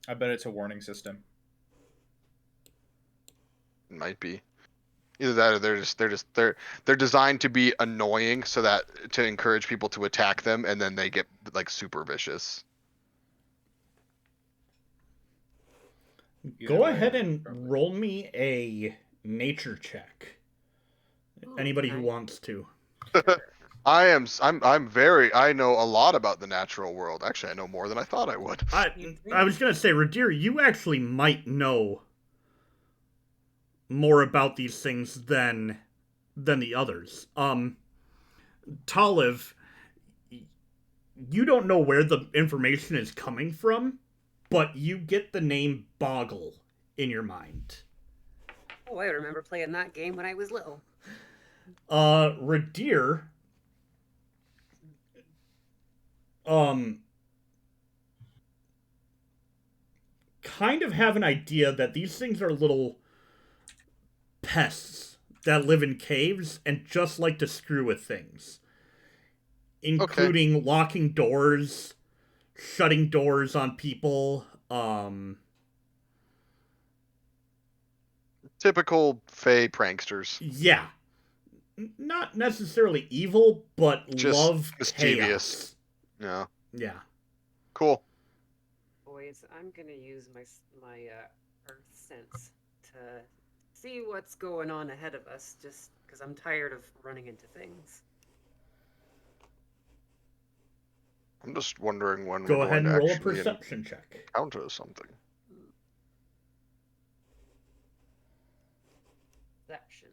I bet it's a warning system. Might be. Either that, or they're designed to be annoying, so that to encourage people to attack them, and then they get like super vicious. Go ahead and roll me a nature check. Anybody who wants to. Sure. I know a lot about the natural world. Actually, I know more than I thought I would. I was gonna say, Ridire, you actually might know more about these things than the others. Talamh, you don't know where the information is coming from, but you get the name Boggle in your mind. Oh, I remember playing that game when I was little. Ridire, kind of have an idea that these things are little pests that live in caves and just like to screw with things, including locking doors, shutting doors on people. Typical Fey pranksters. Yeah, not necessarily evil, but Just love mischievous. chaos. Yeah. Yeah. Cool. Boys, I'm gonna use my earth sense to see what's going on ahead of us, just because I'm tired of running into things. I'm just wondering when Go we're ahead going and to roll a actually perception check. encounter something. Perception.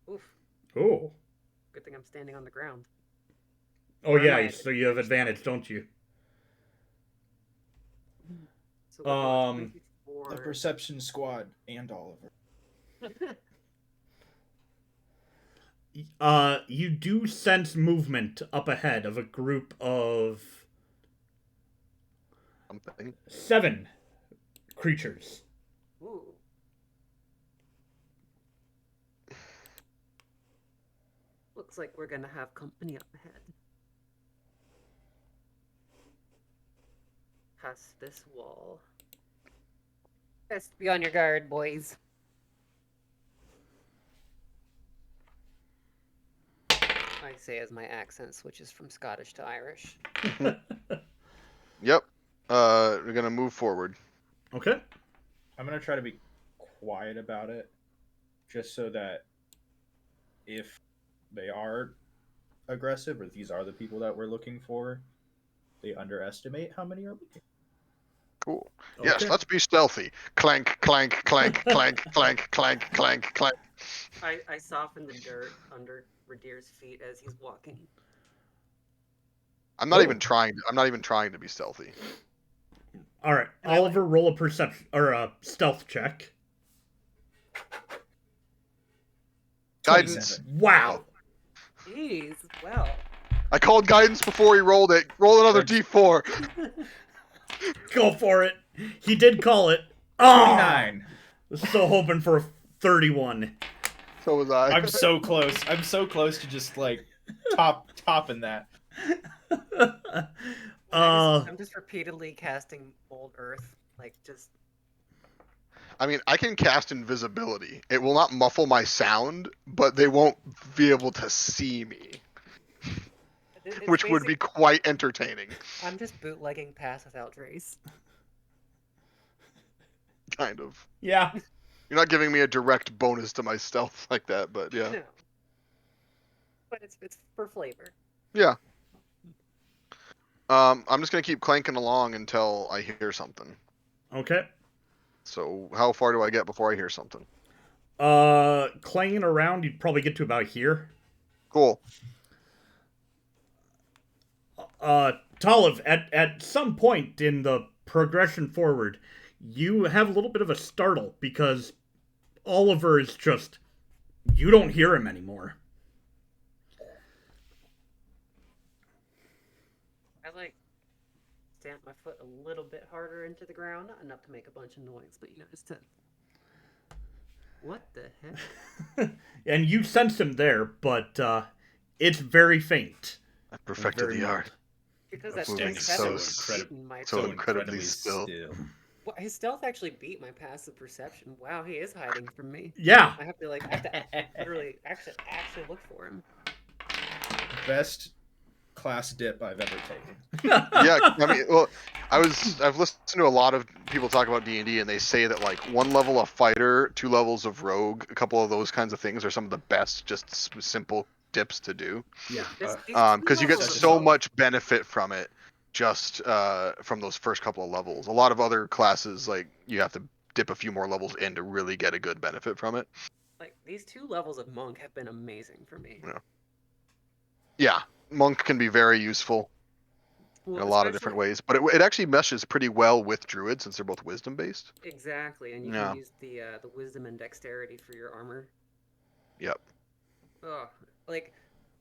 Oof. Oh. Good thing I'm standing on the ground. Oh Or am yeah, I so you have advantage, don't you? So what do The perception squad and Oliver. You do sense movement up ahead of a group of Something. 7 creatures. Ooh. Looks like we're gonna have company up ahead. Past this wall. Best be on your guard, boys. I say as my accent switches from Scottish to Irish. Yep. We're gonna move forward. Okay. I'm gonna try to be quiet about it, just so that if they are aggressive, or these are the people that we're looking for, they underestimate how many are looking. Cool. Okay. Yes, let's be stealthy. Clank, clank, clank, clank, clank, clank, clank, clank. I soften the dirt under Ridire's feet as he's walking. I'm not even trying to be stealthy. All right, And Oliver, roll a perception or a stealth check. Guidance. 27. Wow. Jeez, well. I called guidance before he rolled it. Roll another D4. Go for it. He did call it. Oh! 29. So hoping for a 31. So was I. I'm so close. I'm so close to just like topping that. I'm just repeatedly casting Old Earth, like just. I mean, I can cast invisibility. It will not muffle my sound, but they won't be able to see me, which would be quite entertaining. I'm just bootlegging Pass Without Trace. Kind of. Yeah. You're not giving me a direct bonus to my stealth like that, but yeah. No. But it's for flavor. Yeah. I'm just gonna keep clanking along until I hear something. Okay. So how far do I get before I hear something? Clanging around, you'd probably get to about here. Cool. Talamh, at some point in the progression forward, you have a little bit of a startle because Oliver is just, you don't hear him anymore. I stamp my foot a little bit harder into the ground, not enough to make a bunch of noise, but just to. What the heck? And you sense him there, but it's very faint. I perfected the art. Because that Moving stinks so feather was eating my so incredibly still. Boys, His stealth actually beat my passive perception. Wow, he is hiding from me. Yeah. I have to literally actually look for him. Best class dip I've ever taken. Yeah, I mean, well, I've listened to a lot of people talk about D&D, and they say that like 1 level of fighter, 2 levels of rogue, a couple of those kinds of things are some of the best, just simple dips to do. Yeah. Because you get so much benefit from it, just from those first couple of levels. A lot of other classes, like you have to dip a few more levels in to really get a good benefit from it. Like these 2 levels of monk have been amazing for me. Yeah, monk can be very useful in a lot of different ways, but it actually meshes pretty well with druid since they're both wisdom based. Exactly, and you can use the wisdom and dexterity for your armor. Yep. Oh, like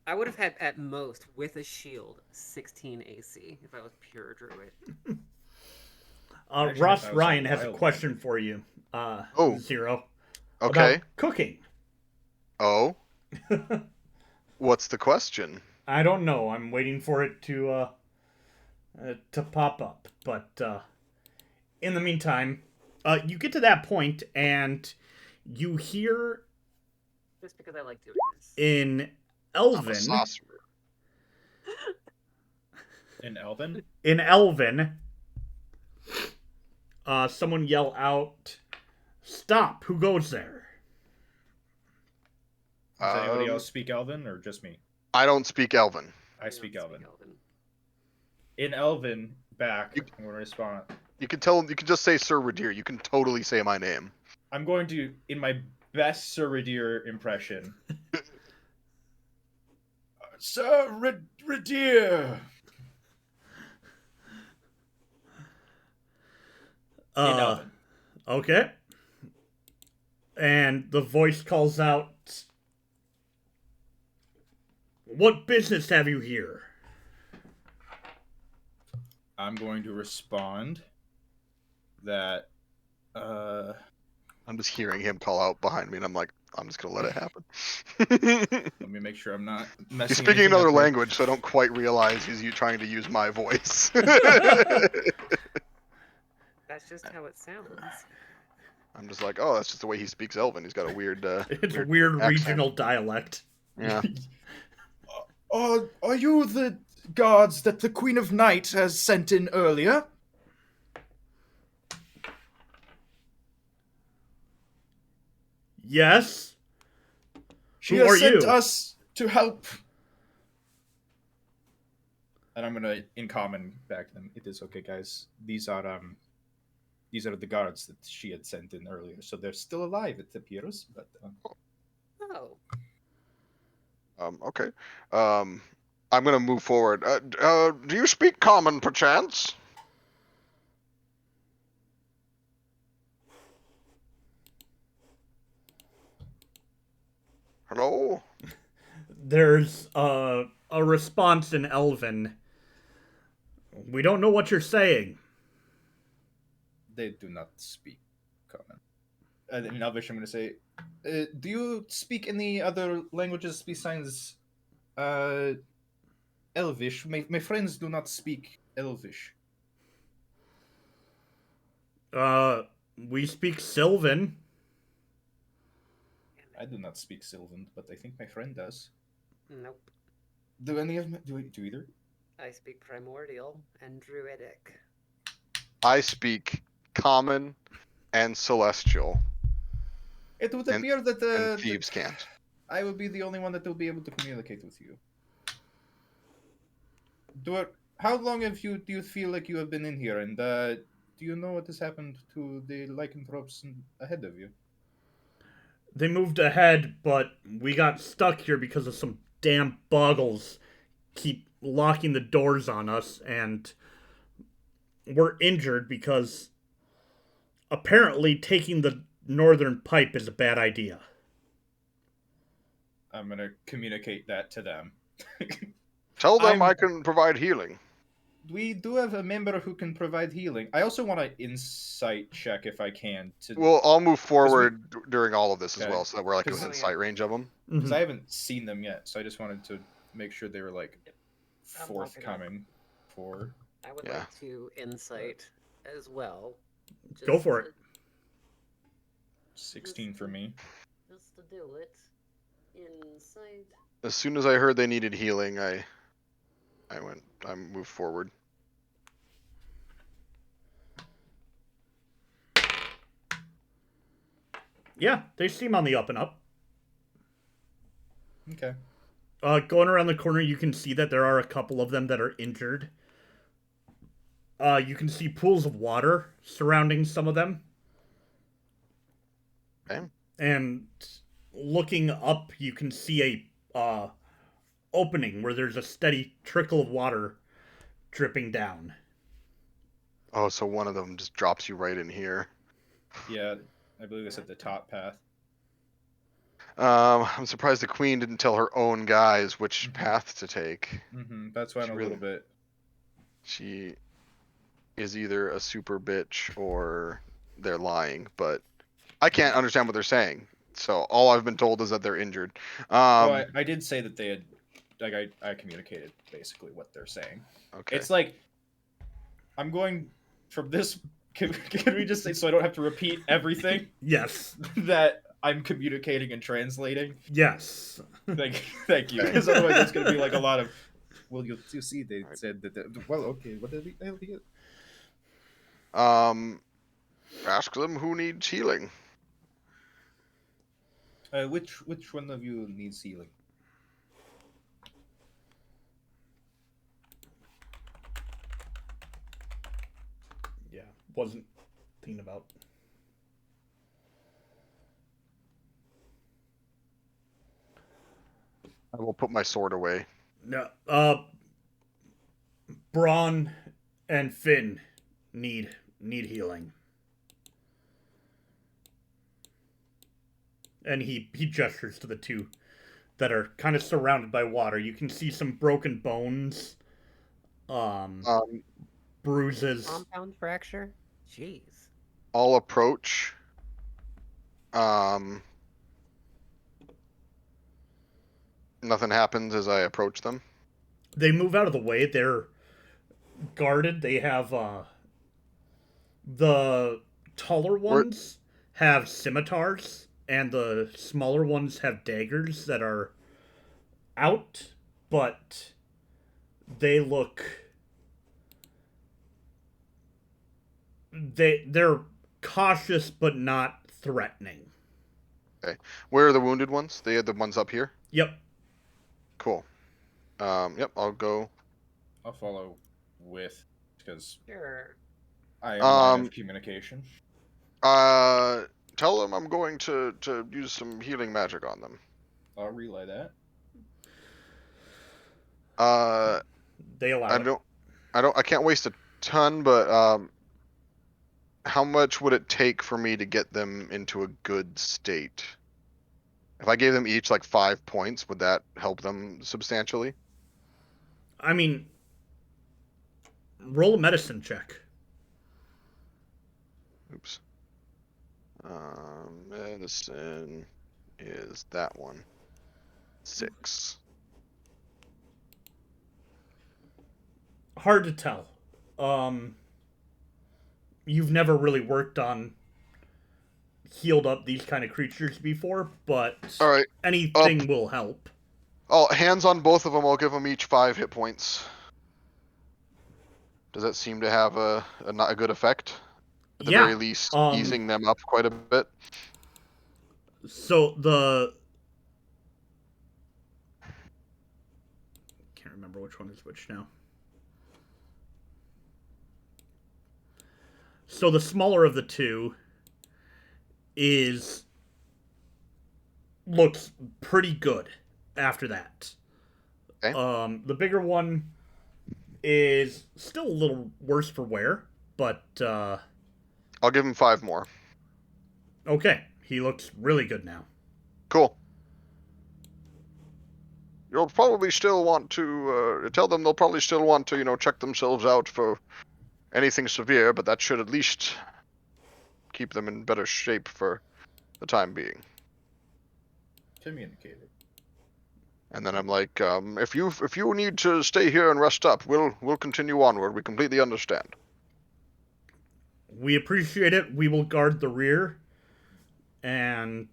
I would have had at most with a shield 16 AC if I was pure druid. Ross Ryan has a question for you. Zero. Okay. About cooking. Oh. What's the question? I don't know. I'm waiting for it to pop up. But in the meantime, you get to that point and you hear just because I like doing this in Elven. In Elven, someone yell out, "Stop! Who goes there?" Does anybody else speak Elven or just me? I don't speak Elven. I speak Elven. In Elven, back, I'm going to respond. You can just say Ser Ridire. You can totally say my name. I'm going to, in my best Ser Ridire impression. Ser Ridire! In Elven. Okay. And the voice calls out, "What business have you here?" I'm going to respond that, I'm just hearing him call out behind me, and I'm like, I'm just going to let it happen. Let me make sure I'm not messing. He's speaking another language, so I don't quite realize he's trying to use my voice. That's just how it sounds. I'm just like, oh, that's just the way he speaks Elven. He's got a weird... it's a weird regional dialect. Yeah. Are you the guards that the Queen of Night has sent in earlier? Yes. She has sent us to help. And I'm gonna, in common, back them. It is okay, guys. These are the guards that she had sent in earlier, so they're still alive. It appears, but. Okay. I'm gonna move forward. Do you speak common, perchance? Hello? There's a response in Elven. "We don't know what you're saying." They do not speak common. In Elvish, I'm going to say, do you speak any other languages besides Elvish? My friends do not speak Elvish. We speak Sylvan. I do not speak Sylvan, but I think my friend does. Nope. Do any of them do either? I speak Primordial and Druidic. I speak Common and Celestial. It would appear that and thieves can't. I will be the only one that will be able to communicate with you. How long do you feel like you have been in here, and do you know what has happened to the lycanthropes ahead of you? They moved ahead, but we got stuck here because of some damn boggles keep locking the doors on us, and we're injured because apparently taking the northern pipe is a bad idea. I'm going to communicate that to them. Tell them I can provide healing. We do have a member who can provide healing. I also want to insight check if I can. Well, I'll move forward during all of this as well, so that we're like within sight range of them. Because I haven't seen them yet, so I just wanted to make sure they were like forthcoming. I would like to insight as well. Go for it. 16 for me. Just to do it. Inside. As soon as I heard they needed healing, I moved forward. Yeah, they seem on the up and up. Okay. Going around the corner, you can see that there are a couple of them that are injured. You can see pools of water surrounding some of them. Okay. And looking up, you can see a opening where there's a steady trickle of water dripping down. Oh, so one of them just drops you right in here. Yeah, I believe it's at the top path. I'm surprised the queen didn't tell her own guys which path to take. That's why I'm a little bit. She is either a super bitch or they're lying, but I can't understand what they're saying. So all I've been told is that they're injured. I did say that they had, like, I communicated basically what they're saying. Okay. It's like, I'm going from this. Can we just say, so I don't have to repeat everything? Yes. That I'm communicating and translating? Yes. Thank you. Because otherwise it's going to be like a lot of, well, you see, they said that, well, okay, what did they get? Ask them who needs healing. Which one of you needs healing? Yeah, wasn't thinking about. I will put my sword away. No, Braun and Finn need healing. And he gestures to the two that are kind of surrounded by water. You can see some broken bones, bruises. Compound fracture? Jeez. I'll approach. Nothing happens as I approach them. They move out of the way. They're guarded. They have the taller ones have scimitars, and the smaller ones have daggers that are out, but they look. They're cautious but not threatening. Okay. Where are the wounded ones? They are the ones up here? Yep. Cool. Yep, I'll go. I'll follow with, because Sure. I am line of communication. Tell them I'm going to use some healing magic on them. I'll relay that. They allow I can't waste a ton, but how much would it take for me to get them into a good state? If I gave them each like 5 points, would that help them substantially? I mean, roll a medicine check. Oops. Medicine is that one. 6. Hard to tell. You've never really worked on healed up these kind of creatures before, but all right, anything will help. Oh, hands on both of them. I'll give them each 5 hit points. Does that seem to have a not a good effect? At the very least, easing them up quite a bit. So can't remember which one is which now. So the smaller of the two looks pretty good after that. Okay. The bigger one is still a little worse for wear, but I'll give him 5 more. Okay, he looks really good now. Cool. You'll probably still want to tell them they'll probably still want to, check themselves out for anything severe, but that should at least keep them in better shape for the time being. Communicated. And then I'm like, if you need to stay here and rest up, we'll continue onward. We completely understand. We appreciate it. We will guard the rear and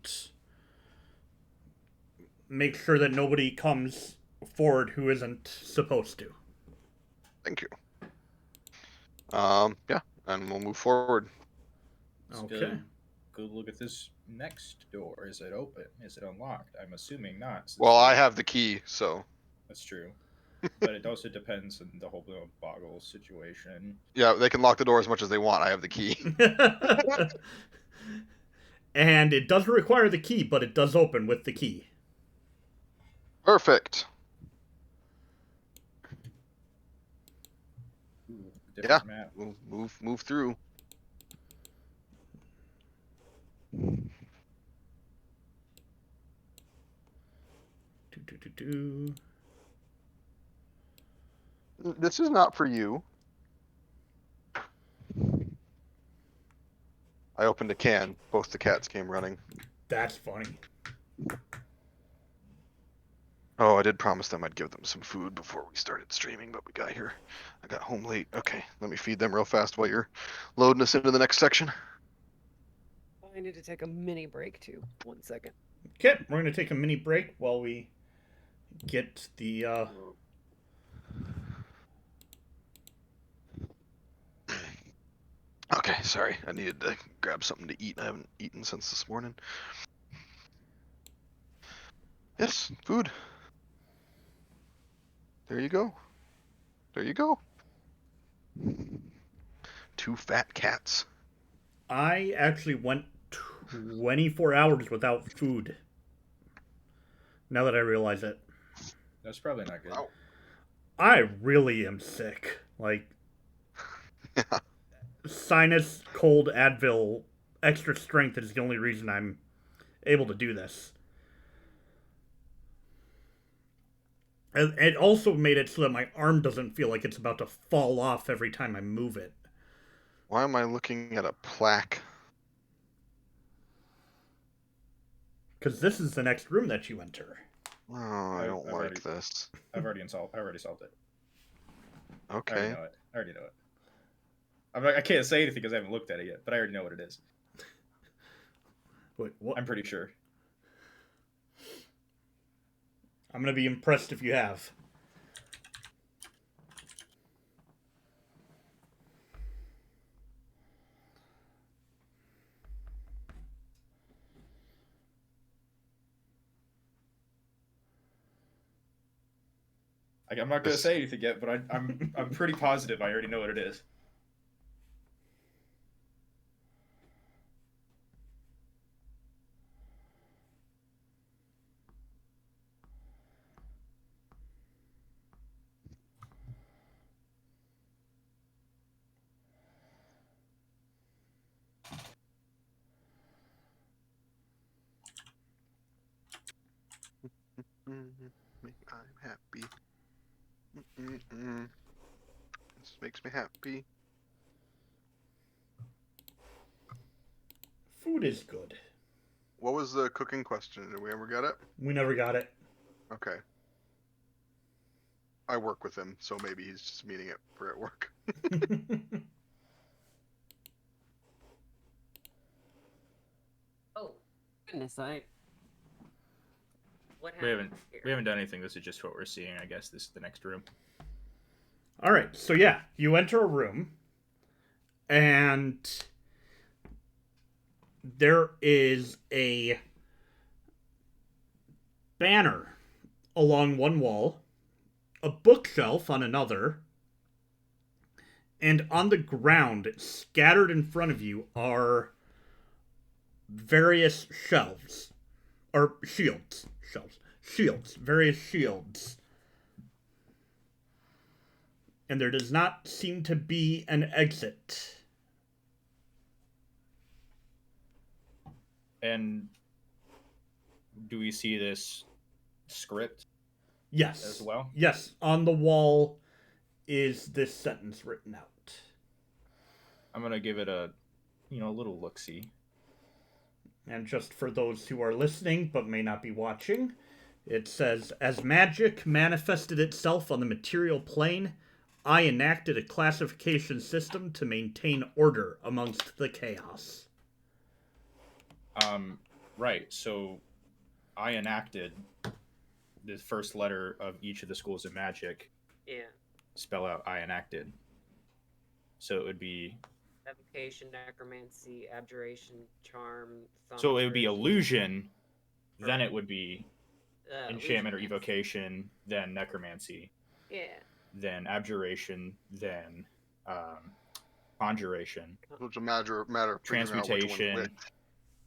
make sure that nobody comes forward who isn't supposed to. Thank you. Yeah, and we'll move forward. Okay. Go look at this next door. Is it open? Is it unlocked? I'm assuming not. Well, I have the key, so. That's true. But it also depends on the whole Boggle situation. Yeah, they can lock the door as much as they want. I have the key. And it doesn't require the key, but it does open with the key. Perfect. Ooh, Yeah, map. we'll move through. This is not for you. I opened a can. Both the cats came running. That's funny. Oh, I did promise them I'd give them some food before we started streaming, but we got here. I got home late. Okay, let me feed them real fast while you're loading us into the next section. I need to take a mini break too. 1 second. Okay, we're going to take a mini break while we get the... Okay, sorry. I needed to grab something to eat. I haven't eaten since this morning. Yes, food. There you go. There you go. 2 fat cats. I actually went 24 hours without food. Now that I realize it. That's probably not good. Wow. I really am sick. Like, Yeah. sinus, cold, Advil, extra strength is the only reason I'm able to do this. It also made it so that my arm doesn't feel like it's about to fall off every time I move it. Why am I looking at a plaque? Because this is the next room that you enter. Oh, I don't I've like already- this. I already solved it. I Okay. already know it. I can't say anything because I haven't looked at it yet, but I already know what it is. Wait, what? I'm pretty sure. I'm going to be impressed if you have. I'm not gonna say anything yet, but I'm pretty positive I already know what it is. I'm happy. This makes me happy. Food is good. What was the cooking question? Did we ever get it? We never got it. Okay. I work with him, so maybe he's just meaning it for at work. Oh, goodness, What We happened here? haven't done anything. This is just what we're seeing. I guess this is the next room. All right, so yeah, you enter a room, and there is a banner along one wall, a bookshelf on another, and on the ground, scattered in front of you, are various shelves. Or shields. Shields. Various shields. And there does not seem to be an exit. And do we see this script Yes. as well? Yes. On the wall is this sentence written out. I'm gonna give it a little look-see. And just for those who are listening but may not be watching, it says, as magic manifested itself on the material plane, I enacted a classification system to maintain order amongst the chaos. Right. So I enacted the first letter of each of the schools of magic. Yeah. Spell out I enacted. So it would be Evocation, necromancy, abjuration, charm, so it would be thaumaturgy. illusion, then Right. it would be Illusion, enchantment or yes. evocation, then necromancy, Yeah. then abjuration, then conjuration, So it's a matter of figuring out which one's transmutation, which.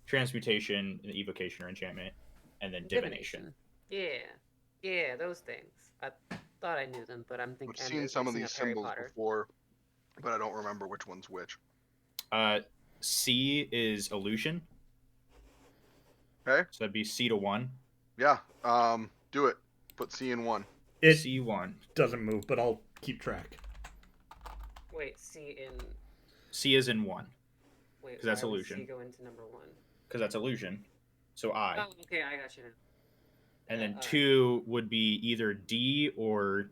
transmutation, evocation or enchantment, and then divination. Yeah, those things. I thought I knew them, but I'm thinking. I've seen some of these symbols before, but I don't remember which one's which. C is illusion. Okay. So that'd be C to 1. Yeah. Do it. Put C in 1. It C1. doesn't move, but I'll keep track. Wait, C is in 1. Wait, 'Cause that's why would illusion. C go into number 1? Because that's illusion. So I. Oh, okay, I got you now. And then alright. 2 would be either D or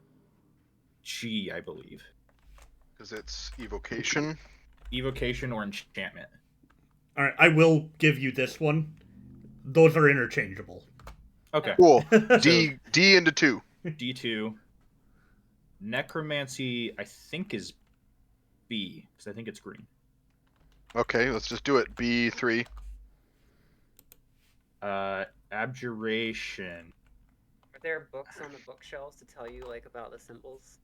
G, I believe. Because it's evocation. Evocation or enchantment. All right, I will give you this one. Those are interchangeable. Okay. Cool. D into 2. D2. Necromancy, I think, is B, because I think it's green. Okay, let's just do it. B3. Abjuration. Are there books on the bookshelves to tell you like about the symbols?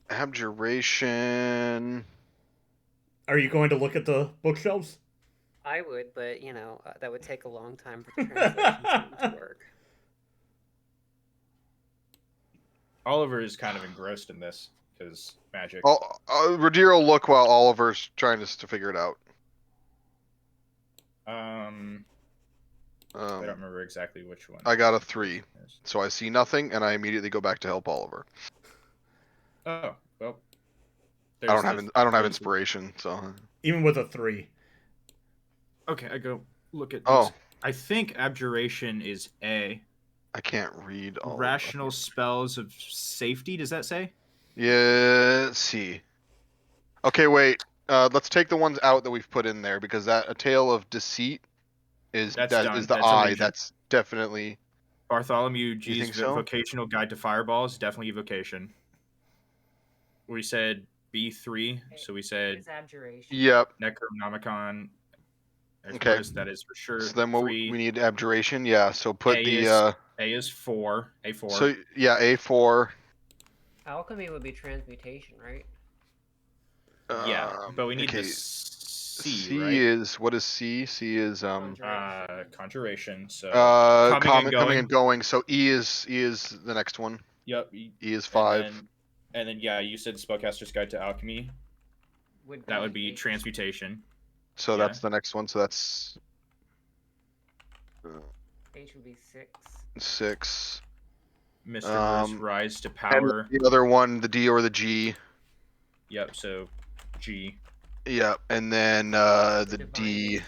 Abjuration. Are you going to look at the bookshelves? I would, but that would take a long time for the translation to work. Oliver is kind of engrossed in this, because magic. Ridire will look while Oliver's trying to figure it out. I don't remember exactly which one. I got a 3, so I see nothing, and I immediately go back to help Oliver. Oh, well. I don't have inspiration, so. Even with a 3. Okay, I go look at these. Oh. I think abjuration is A. I can't read all. Rational spells of safety, does that say? Yeah, let's see. Okay, wait. Let's take the ones out that we've put in there, because a tale of deceit is That's that done. is the That's I. illusion. That's definitely. Bartholomew G's think so? vocational guide to fireballs, definitely evocation. We said B3, so we said It's abjuration. Yep. Necronomicon. Okay. That is for sure. So then we 3. need abjuration. Yeah. So put A the is 4. A4. So yeah, A4. Alchemy would be transmutation, right? Yeah, but we need okay. the C, C right? is what is C? C is Conjuration. So coming and going. So E is the next one. Yep. E is 5. And then yeah, you said Spellcaster's Guide to Alchemy. That would be transmutation. So that's the next one. So that's H would be 6. 6. Mr. Rise to Power. And the other one, the D or the G. Yep. So G. Yep. And then the D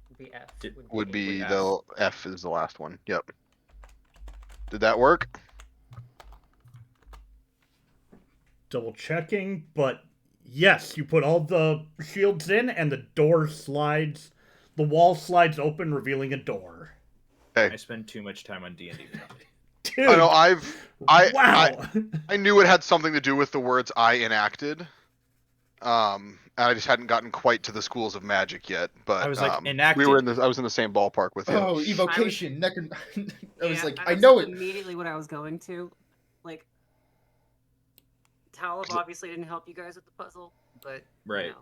would be F. would be F. the F is the last one. Yep. Did that work? Double checking, but yes, you put all the shields in, and the the wall slides open, revealing a door. Okay. I spend too much time on D&D. Dude, I know. wow. I knew it had something to do with the words I enacted. And I just hadn't gotten quite to the schools of magic yet. But I was like, enacted. I was in the same ballpark with him. Oh, evocation. I was like, I that's know it. Immediately what I was going to. Like, Talamh obviously didn't help you guys with the puzzle, but Right.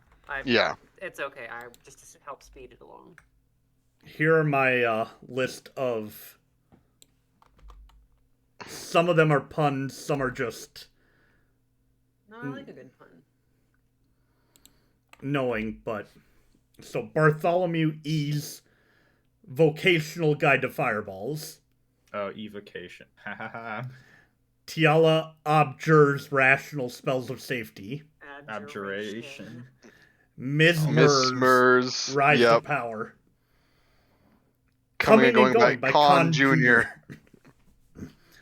Yeah. It's okay. I just to help speed it along. Here are my list of... Some of them are puns, some are just... No, I like a good pun. knowing, but... So, Bartholomew E's Vocational Guide to Fireballs. Oh, evocation. Tiala Abjur's Rational Spells of Safety. Abjuration. Mesmer's Rise to Power. Coming and going by Con Jr.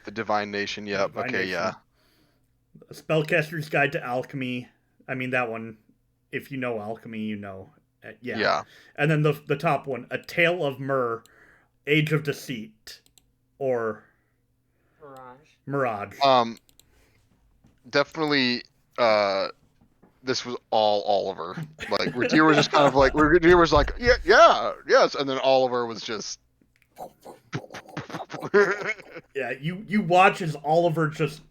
The Divine Nation. Yep. Divine Okay. Nation. Yeah. A Spellcaster's Guide to Alchemy. I mean, that one, if you know alchemy, you know. Yeah. Yeah. And then the top one, A Tale of Myrrh, Age of Deceit, or Mirage. Definitely. This was all Oliver. Like Ridire was just kind of like Ridire was like, yeah, yes, and then Oliver was just. Yeah, you watch as Oliver just,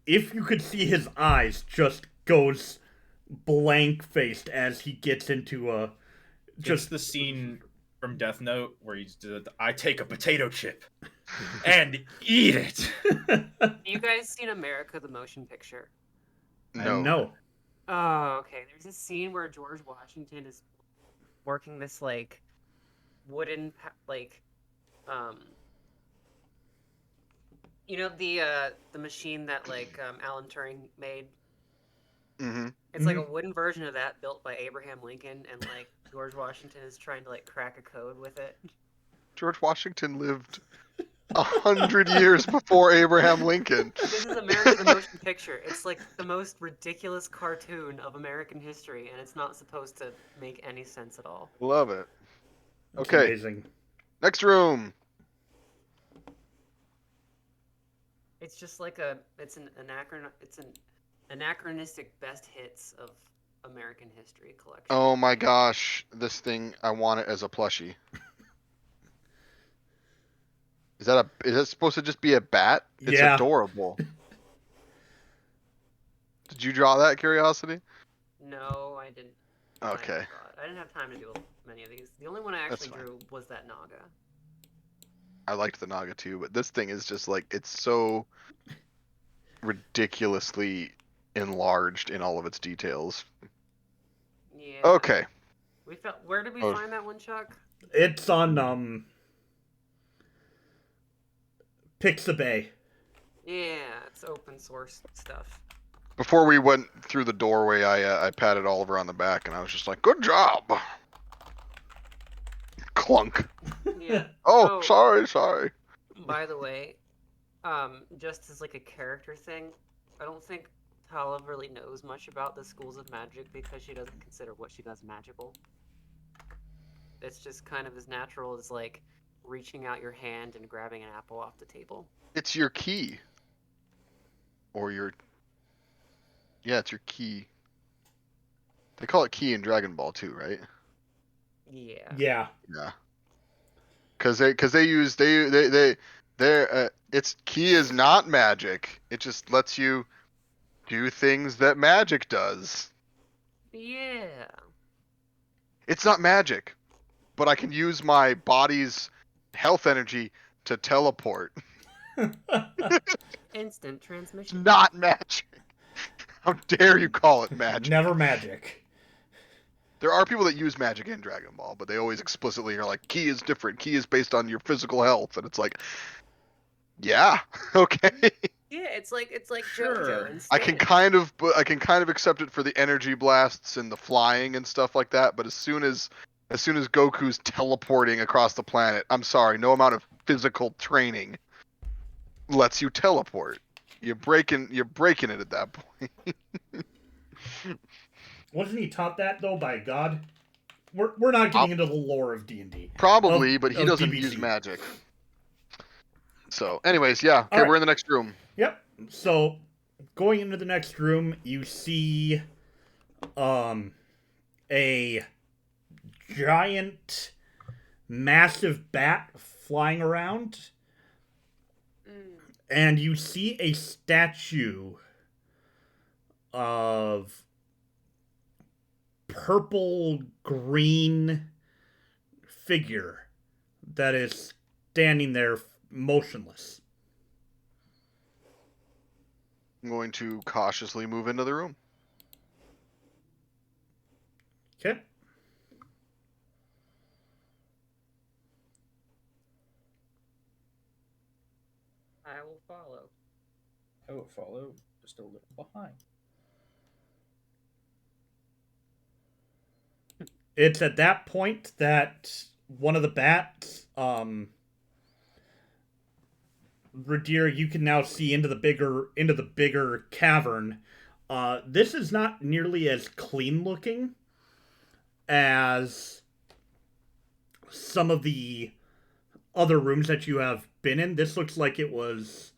if you could see his eyes, just goes blank faced as he gets into a. Just the scene from Death Note where he's I take a potato chip and eat it. You guys seen America the Motion Picture? No. No. Oh, okay. There's a scene where George Washington is working this like wooden you know the machine that like Alan Turing made. Mm-hmm. It's like a wooden version of that built by Abraham Lincoln, and like George Washington is trying to like crack a code with it. George Washington lived 100 years before Abraham Lincoln. This is America the Motion Picture. It's like the most ridiculous cartoon of American history, and it's not supposed to make any sense at all. Love it. That's Okay. amazing. Next room. It's just like it's an anachronistic best hits of American history collection. Oh my gosh, this thing, I want it as a plushie. Is that supposed to just be a bat? It's Yeah. adorable. Did you draw that, Curiosity? No, I didn't. Okay. I didn't have time to do many of these. The only one I actually drew was that Naga. I liked the Naga too, but this thing is just like, it's so ridiculously enlarged in all of its details. Yeah. Okay. Where did we find that one, Chuck? It's on Pixabay. Yeah, it's open source stuff. Before we went through the doorway, I patted Oliver on the back and I was just like, "Good job." Clunk. Yeah. Oh, sorry. By the way, just as like a character thing, I don't think Talamh really knows much about the schools of magic because she doesn't consider what she does magical. It's just kind of as natural as like reaching out your hand and grabbing an apple off the table. It's your key. Yeah, it's your key. They call it key in Dragon Ball too, right? Yeah. Yeah. Yeah. Cause they use its key is not magic. It just lets you do things that magic does. Yeah. It's not magic, but I can use my body's health energy to teleport. Instant transmission. Not magic. How dare you call it magic? Never magic. There are people that use magic in Dragon Ball, but they always explicitly are like, key is different. Key is based on your physical health, and it's like, yeah, okay. Yeah, it's like Sure. JoJo and I can kind of accept it for the energy blasts and the flying and stuff like that, but as soon as Goku's teleporting across the planet, I'm sorry, no amount of physical training lets you teleport. You're breaking it at that point. Wasn't he taught that though by God? We're not getting into the lore of D&D. Probably, but he doesn't DBC. use magic. So, anyways, yeah. Okay, All right. we're in the next room. Yep. So, going into the next room, you see a giant, massive bat flying around. And you see a statue of purple-green figure that is standing there motionless. I'm going to cautiously move into the room. Okay. I will follow. I will follow just a little behind. It's at that point that one of the bats Ridire, you can now see into the bigger cavern. This is not nearly as clean looking as some of the other rooms that you have been in. This looks like it was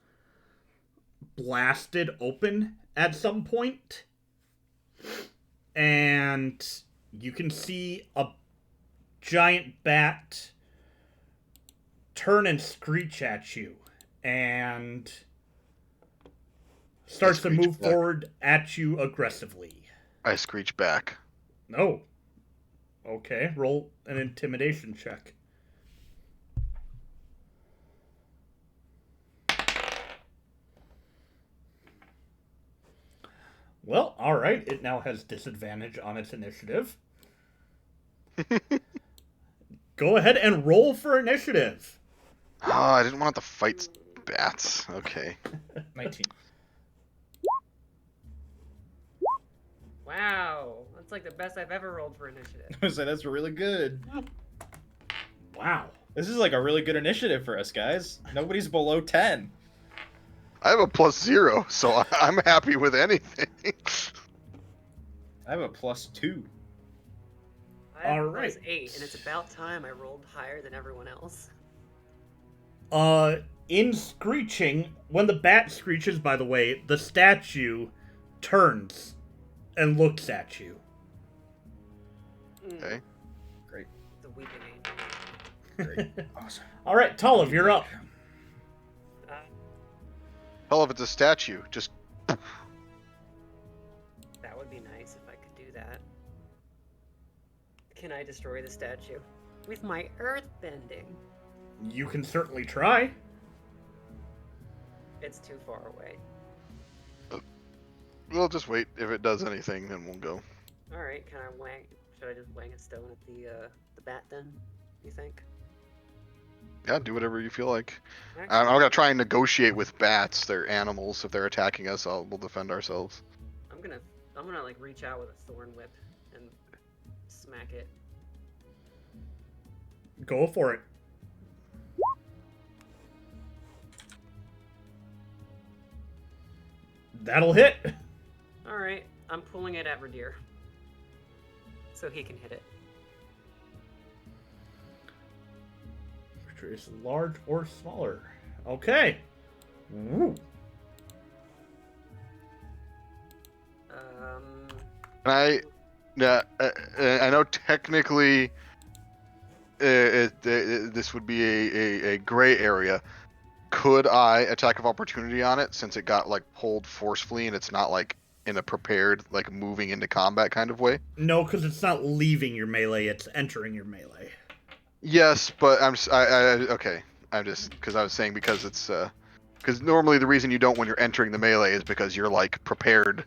blasted open at some point. And you can see a giant bat turn and screech at you and starts to move forward at you aggressively. I screech back. No. Okay, roll an intimidation check. Well, alright, it now has disadvantage on its initiative. Go ahead and roll for initiative. Oh, I didn't want to fight bats. Okay. 19. Wow, that's like the best I've ever rolled for initiative. So that's really good. Wow. This is like a really good initiative for us, guys. Nobody's below 10. I have a +0, so I'm happy with anything. I have a +2. I have Alright. +8, and it's about time I rolled higher than everyone else. In screeching, when the bat screeches, by the way, the statue turns and looks at you. Okay. Great. The weeping angel. Great. Awesome. Alright, Talamh, you're up. Hell, if it's a statue, just That would be nice if I could do that. Can I destroy the statue? With my earth bending. You can certainly try. It's too far away. we'll just wait. If it does anything, then we'll go. Alright, can I wang... Should I just wang a stone at the bat then, you think? Yeah, do whatever you feel like. Actually, I'm gonna try and negotiate with bats. They're animals. If they're attacking us, we'll defend ourselves. I'm gonna like reach out with a thorn whip and smack it. Go for it. That'll hit. Alright, I'm pulling it at Ridire. So he can hit it. Is large or smaller. Okay. Woo. I know technically this would be a gray area. Could I attack of opportunity on it since it got like pulled forcefully and it's not like in a prepared like moving into combat kind of way? No, because it's not leaving your melee; it's entering your melee. Yes, but okay. I'm just because I was saying because it's because normally the reason you don't when you're entering the melee is because you're like prepared,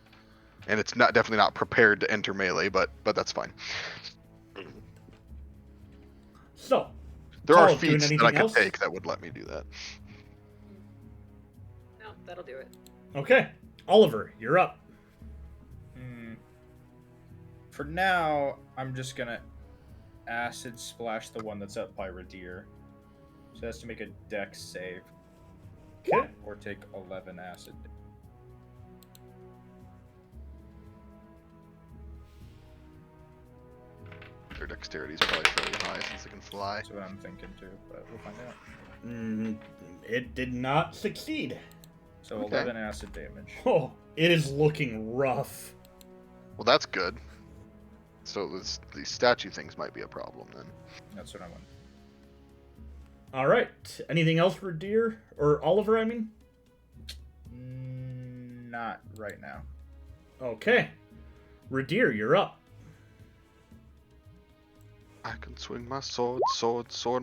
and it's not definitely not prepared to enter melee, but that's fine. So, There are Talamh, doing feats that I anything could else? take that would let me do that. No, that'll do it. Okay, Oliver, you're up. For now, I'm just gonna acid splash the one that's up by Ridire. So it has to make a dex save. Okay. Or take 11 acid. Their dexterity is probably fairly high since they can fly. That's what I'm thinking too, but we'll find out. It did not succeed. So Okay. 11 acid damage. Oh, it is looking rough. Well, that's good. So these statue things might be a problem then. That's what I want. All right. Anything else for Deer or Oliver? I mean. Not right now. Okay. Ridire, you're up. I can swing my sword,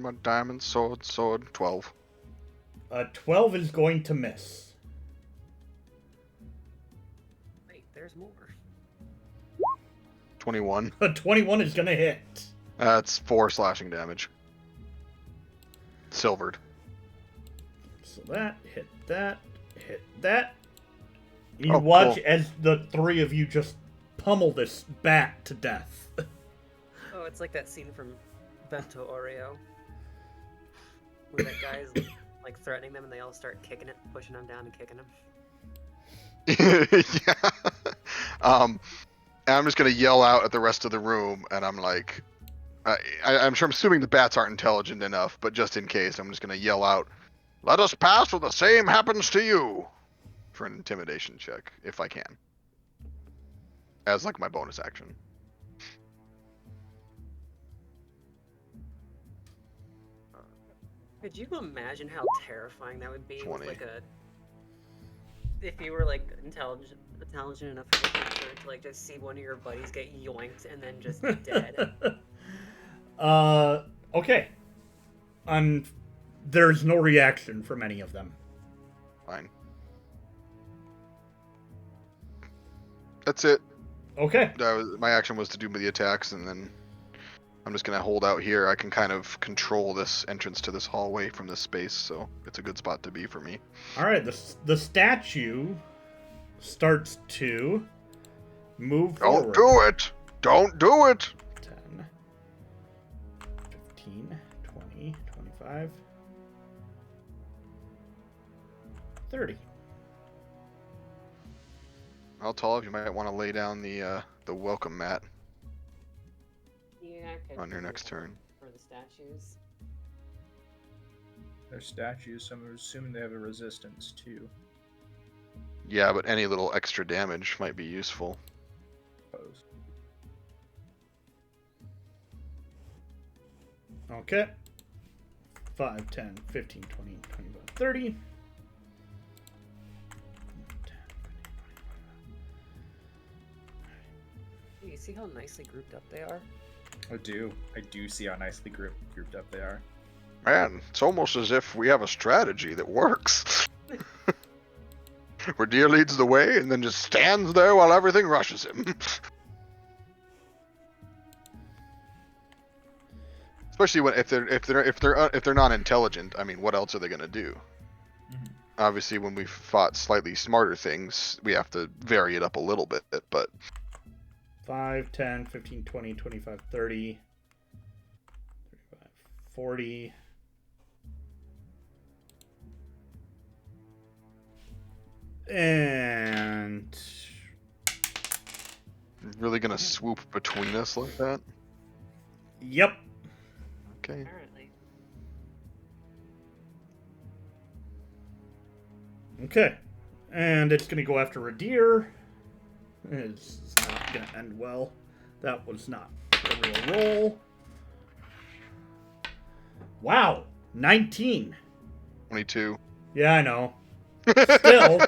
my diamond sword, 12. 12 is going to miss. Wait, there's more. 21. 21 is going to hit. That's 4 slashing damage. Silvered. So that, hit that, hit that. You Oh, watch cool. as the three of you just pummel this bat to death. Oh, it's like that scene from Bento Oreo. Where that guy is like like threatening them, and they all start kicking it, pushing them down and kicking them. Yeah. And I'm just gonna yell out at the rest of the room, and I'm like, I'm sure I'm assuming the bats aren't intelligent enough, but just in case, I'm just gonna yell out, "Let us pass, or the same happens to you," for an intimidation check, if I can, as like my bonus action. Could you imagine how terrifying that would be? 20. With like if you were like intelligent enough as a creature to like just see one of your buddies get yoinked and then just be dead. Okay. There's no reaction from any of them. Fine. That's it. Okay. My action was to do the attacks, and then I'm just gonna hold out here. I can kind of control this entrance to this hallway from this space, so it's a good spot to be for me. All right. The statue starts to move forward. Don't do it! Don't do it! 10, 15, 20, 25, 30. Well, Talamh, you might want to lay down the welcome mat Yeah, I could on your do next that turn. for the statues. They're statues, so I'm assuming they have a resistance too. Yeah, but any little extra damage might be useful. Suppose. Okay. 5, 10, 15, 20, 25, 30. You see how nicely grouped up they are? I do see how nicely grouped up they are. Man, it's almost as if we have a strategy that works. Where Deer leads the way and then just stands there while everything rushes him. Especially when if they're not intelligent. I mean, what else are they gonna do? Mm-hmm. Obviously, when we've fought slightly smarter things, we have to vary it up a little bit. But 5, 10, 15, 20, 25, 30, 35, 40. And really gonna swoop between us like that? yep. Okay. Apparently. Okay. And it's going to go after Ridire. It's not going to end well. That was not a real roll. Wow. 19. 22. Yeah, I know. Still.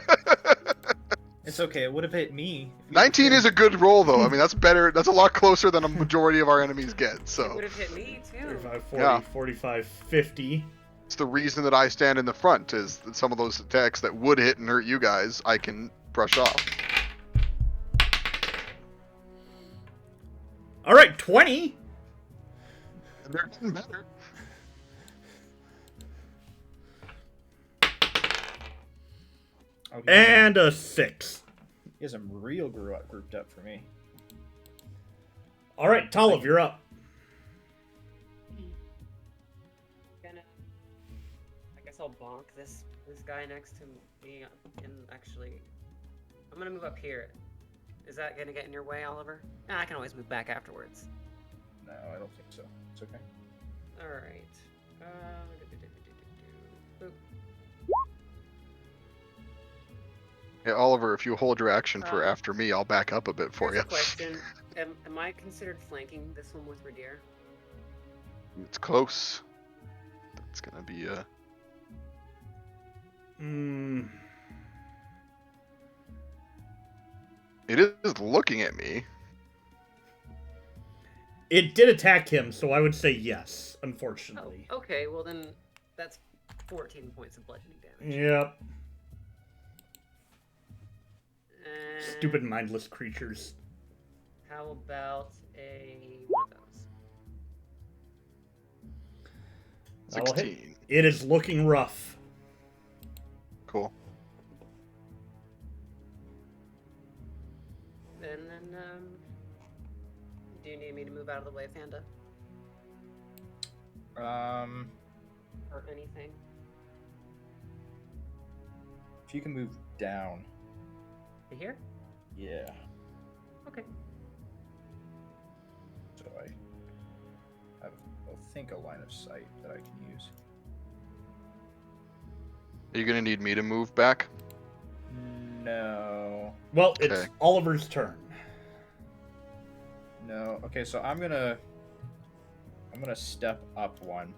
It's okay. It would have hit me. 19 is a good roll, though. I mean, that's better. That's a lot closer than a majority of our enemies get. It So would have hit me too. 35, 40, Yeah. 45, 50. it's the reason that I stand in the front is that some of those attacks that would hit and hurt you guys, I can brush off. All right, 20. And they're getting better. Oh, And a 6. he has them real grouped up for me. All right, Talamh, you're up. I guess I'll bonk this guy next to me, and actually, I'm gonna move up here. Is that gonna get in your way, Oliver? Nah, I can always move back afterwards. No, I don't think so. It's okay. All right. Boop. Yeah, Oliver, if you hold your action for Uh, after me, I'll back up a bit for Here's you. a question: Am I considered flanking this one with Ridire? It's close. That's gonna be a. It is looking at me. It did attack him, so I would say yes, unfortunately. Oh, okay. Well then, that's 14 points of bludgeoning damage. Yep. And Stupid mindless creatures. How about one of those? That'll hit. 16. It is looking rough. Cool. And then, do you need me to move out of the way, Panda? Um, Or anything? If you can move down. To here? Yeah. Okay. So I have, I think, a line of sight that I can use. Are you gonna need me to move back? No. Well, it's Okay. Oliver's turn. No. Okay, so I'm gonna step up one,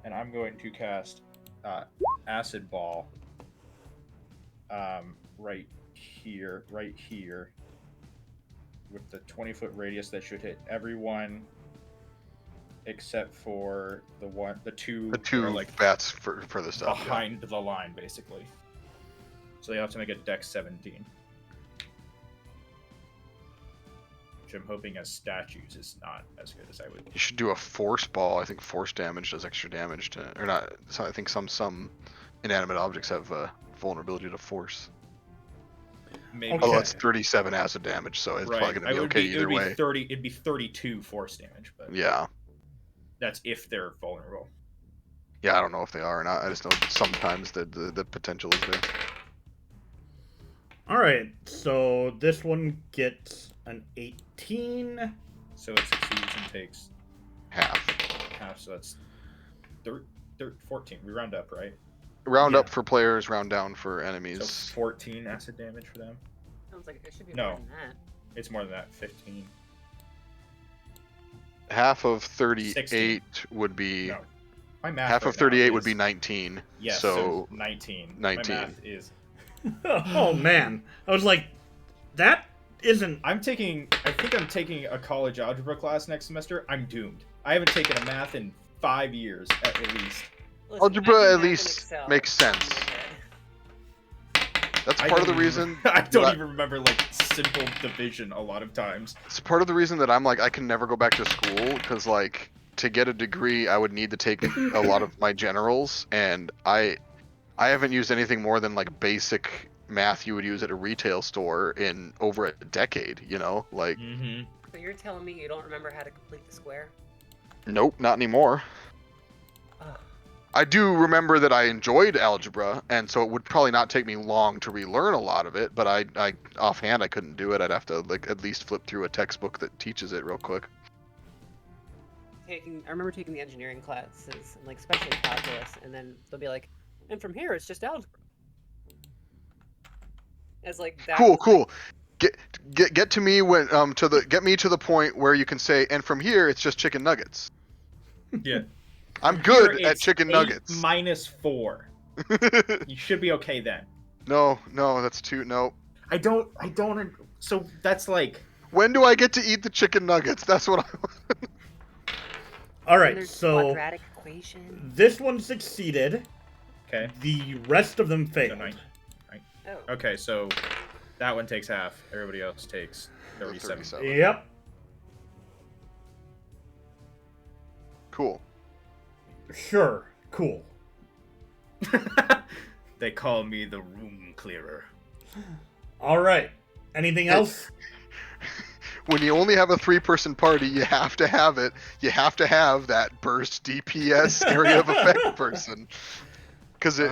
and I'm going to cast Acid Ball. Right here, with the 20-foot radius that should hit everyone, except for the two The are like bats for the stuff. behind the line, basically. So they have to make a Dex 17. Which I'm hoping as statues is not as good as I would. You should do a force ball. I think force damage does extra damage to, or not. So I think some inanimate objects have vulnerability to force. Maybe. Okay. Although it's 37 acid damage, so it's probably gonna be okay either way. It'd be 32 force damage, but Yeah. that's if they're vulnerable. Yeah, I don't know if they are or not. I just know sometimes the potential is there. All right, so this one gets an 18. So it succeeds and takes Half. so that's 14. We round up, right? Round Yeah. up for players, round down for So enemies. 14 acid damage for them. Sounds like it should be No. more than that. It's more than that. 15. Half of 38 16. would be. No. My math Half right of 38 now would is- be 19. Yes, so 19. 19. My math is. Oh man, I was like, that isn't. I think I'm taking a college algebra class next semester. I'm doomed. I haven't taken a math in 5 years at least. Listen, Algebra I do at math in least Excel. makes sense. That's I part of the don't reason. even- I don't that- even remember like simple division a lot of times. It's part of the reason that I'm like I can never go back to school because like to get a degree I would need to take a lot of my generals, and I haven't used anything more than like basic math you would use at a retail store in over a decade. You know, like Mm-hmm. So you're telling me you don't remember how to complete the square? nope, not anymore. Ugh. I do remember that I enjoyed algebra, and so it would probably not take me long to relearn a lot of it. But I offhand I couldn't do it. I'd have to like at least flip through a textbook that teaches it real quick. I remember taking the engineering classes, and like especially calculus, and then they'll be like, and from here it's just algebra. As like that. Cool. Get to me when get me to the point where you can say, and from here it's just chicken nuggets. Yeah. I'm good Here at it's chicken 8 nuggets. minus 4. You should be okay then. No, that's too no. I don't. So that's like. When do I get to eat the chicken nuggets? That's what I. All And right, there's so quadratic equation. this one succeeded. Okay. The rest of them So failed. 9. Oh. Okay, so that one takes half. Everybody else takes 37. 37. Yep. Cool. Sure. Cool. They call me the room clearer. All right. Anything else? When you only have a 3-person party, you have to have it. You have to have that burst DPS area of effect person. Because it.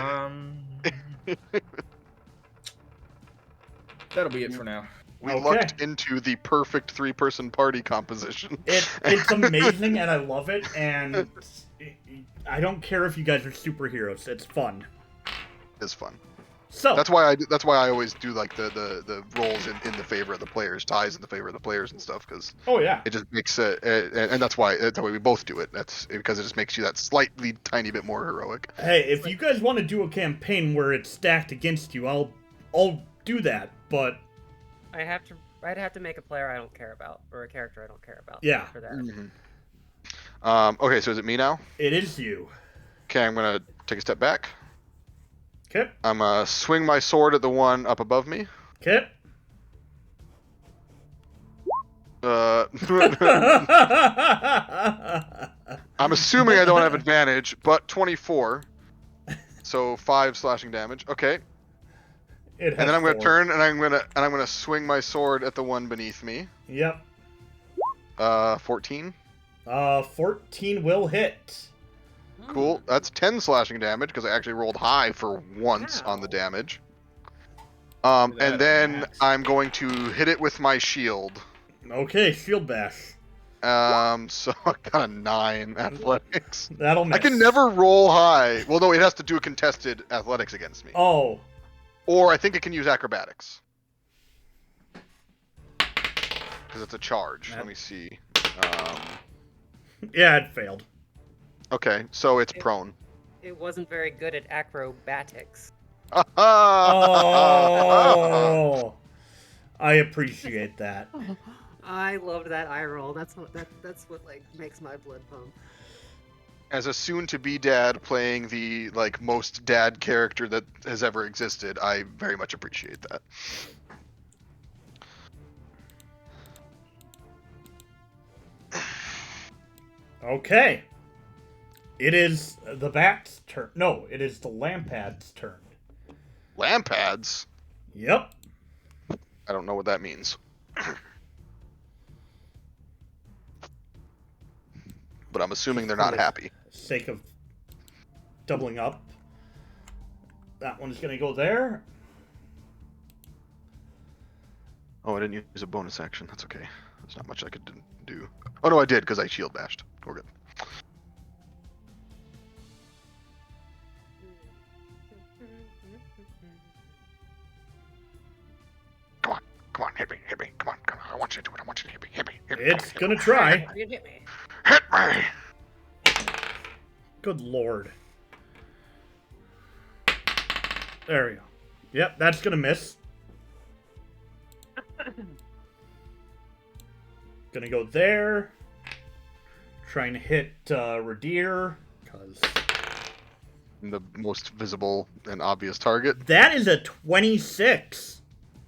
That'll be it for now. We Okay. lucked into the perfect 3-person party composition. It's amazing and I love it, and I don't care if you guys are superheroes. It's fun. It's fun. So That's why I always do like the roles in the favor of the players, ties in the favor of the players and stuff, because oh yeah. it just makes it, and that's why we both do it. That's because it just makes you that slightly tiny bit more heroic. Hey, if you guys want to do a campaign where it's stacked against you, I'll do that. But I'd have to make a player I don't care about, or a character I don't care about. Yeah. For that. Mm-hmm. Okay, so is it me now? it is you. Okay, I'm gonna take a step back. Okay. I'm gonna swing my sword at the one up above me. Okay. I'm assuming I don't have advantage, but 24. So 5 slashing damage. Okay. It has And then I'm gonna 4. turn and I'm gonna swing my sword at the one beneath me. Yep. 14. 14 will hit. Cool. That's 10 slashing damage because I actually rolled high for once on the Wow. damage. Look at And that, then max. I'm going to hit it with my shield. Okay, shield bash. So I got a 9 athletics. That'll miss. I can never roll high. Well, no, it has to do a contested athletics against me. Oh. Or I think it can use acrobatics. Because it's a charge. Let me see. Yeah, it failed. Okay, so it's prone. It wasn't very good at acrobatics. Oh. I appreciate that. I loved that eye roll. That's what like makes my blood pump. As a soon-to-be dad playing the like most dad character that has ever existed, I very much appreciate that. Okay. It is the bat's turn. No, it is the lampad's turn. Lampads? Yep. I don't know what that means. But I'm assuming they're not happy. Sake of doubling up. That one's gonna go there. Oh, I didn't use a bonus action. That's okay. There's not much I could do. Oh no, I did because I shield bashed. We're good. Come on, hit me. Come on. I want you to do it. I want you to hit me. It's gonna try. You hit me. Hit me. Good lord. There we go. Yep, that's gonna miss. Gonna go there. Trying to hit Ridire, because The most visible and obvious target. that is a 26.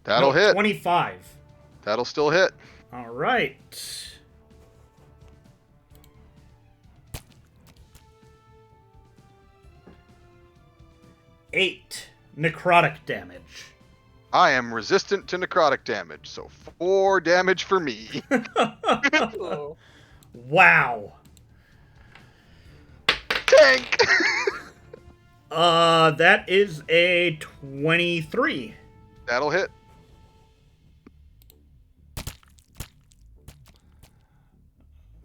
That'll No, hit. 25. That'll still hit. All right. Eight necrotic damage. I am resistant to necrotic damage, so 4 damage for me. Ooh. Wow. Tank! That is a 23. That'll hit.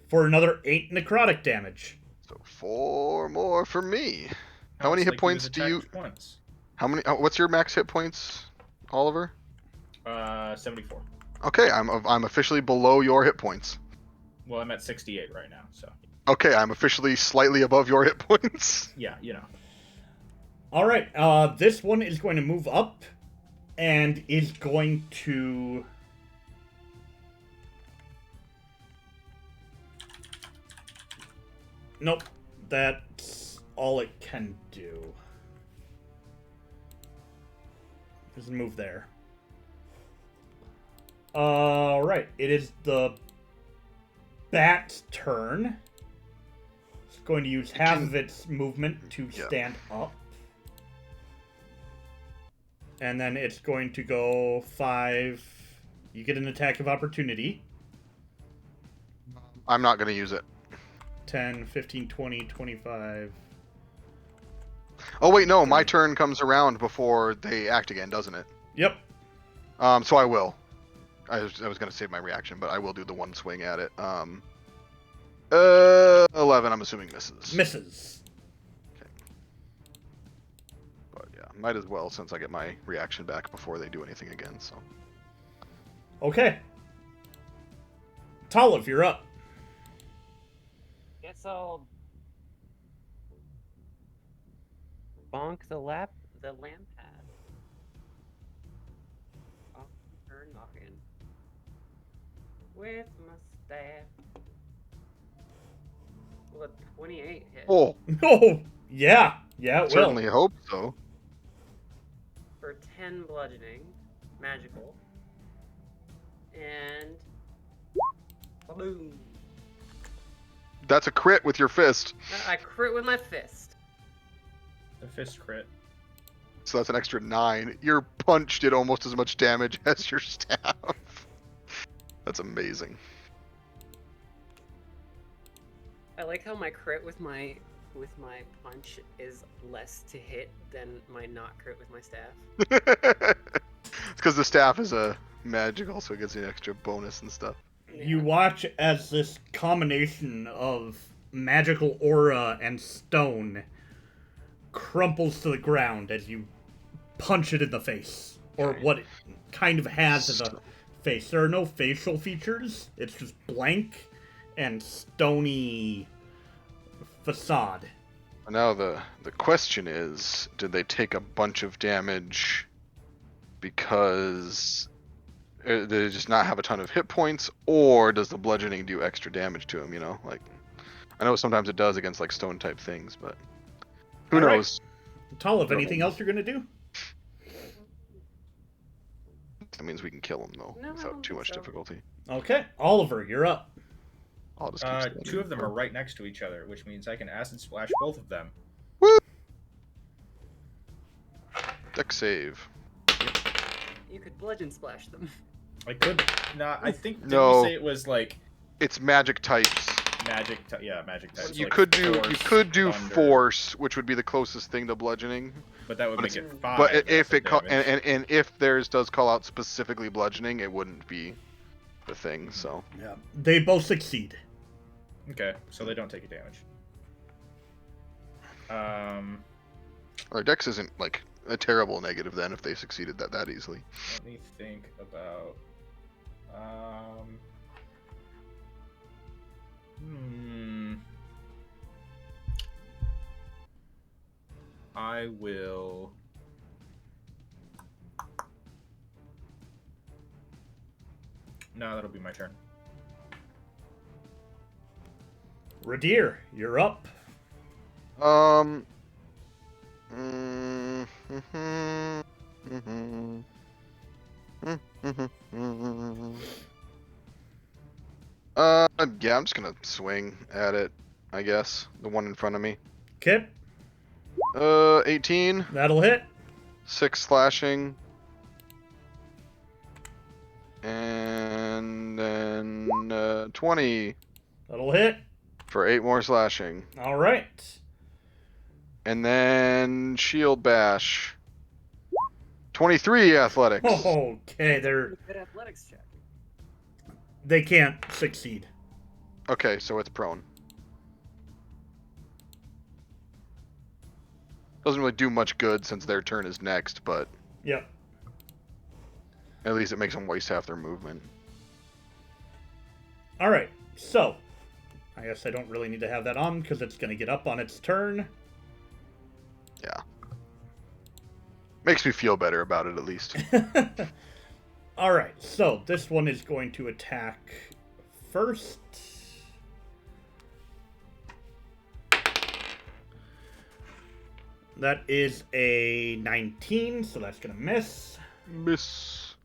For another 8 necrotic damage. So 4 more for me. How Oh, many it's hit points he do was you... attacked Once. How many... what's your max hit points, Oliver? 74. Okay, I'm officially below your hit points. Well, I'm at 68 right now, so Okay, I'm officially slightly above your hit points. yeah, you know. All right, this one is going to move up and is going to... Nope, that's all it can do. Just move there. All right, it is the bat's turn. It's going to use half of its movement to stand up. And then it's going to go 5. You get an attack of opportunity. I'm not going to use it. 10, 15, 20, 25. Oh, wait, no, my turn comes around before they act again, doesn't it? Yep. So I will. I was going to save my reaction, but I will do the one swing at it. 11, I'm assuming misses. Misses. But yeah, might as well since I get my reaction back before they do anything again, so. Okay. Talamh, you're up. Guess I'll bonk the lamp pad. Off her noggin with my staff. Will a 28 hit? Oh, Oh, yeah. Yeah, it will. certainly hope so. For 10 bludgeoning, magical, and boom! That's a crit with your fist. I crit with my fist. The fist crit. So that's an extra 9. Your punch did almost as much damage as your staff. That's amazing. I like how my crit with my with my punch is less to hit than my not crit with my staff. It's because the staff is a magical, so it gives you an extra bonus and stuff. You watch as this combination of magical aura and stone crumples to the ground as you punch it in the face. Or Okay. what it kind of has as a face. There are no facial features. It's just blank and stony facade. Now the question is, did they take a bunch of damage because they just not have a ton of hit points, or does the bludgeoning do extra damage to them, you know? Like, I know sometimes it does against, like, stone-type things, but who All right. knows? Talamh, anything else you're going to do? That means we can kill them, though, No, I without don't too think much so. difficulty. Okay, Oliver, you're up. I'll just keep standing. 2 of them are right next to each other, which means I can acid splash both of them. Dex save. You could bludgeon splash them. I could. Nah, I think. Did No. we say it was like It's magic types. magic? Yeah, magic types. You like could do thunder, force, which would be the closest thing to bludgeoning. but that would but make it's- it 5. But if acid it ca- damage. and if theirs does call out specifically bludgeoning, it wouldn't be the thing. So Yeah. They both succeed. Okay, so they don't take a damage. our dex isn't like a terrible negative then if they succeeded that easily. Let me think about. I will. No, that'll be my turn. Ridire, you're up. Yeah, I'm just gonna swing at it, I guess. The one in front of me. Okay, 18, that'll hit. 6 slashing. And then 20 That'll hit. for 8 more slashing. All right. And then shield bash. 23 athletics. Okay, Good athletics check. they can't succeed. Okay, so it's prone. Doesn't really do much good since their turn is next, but Yep. at least it makes them waste half their movement. All right. So, I guess I don't really need to have that on because it's going to get up on its turn. Yeah. Makes me feel better about it, at least. All right. So this one is going to attack first. That is a 19, so that's going to miss. Miss.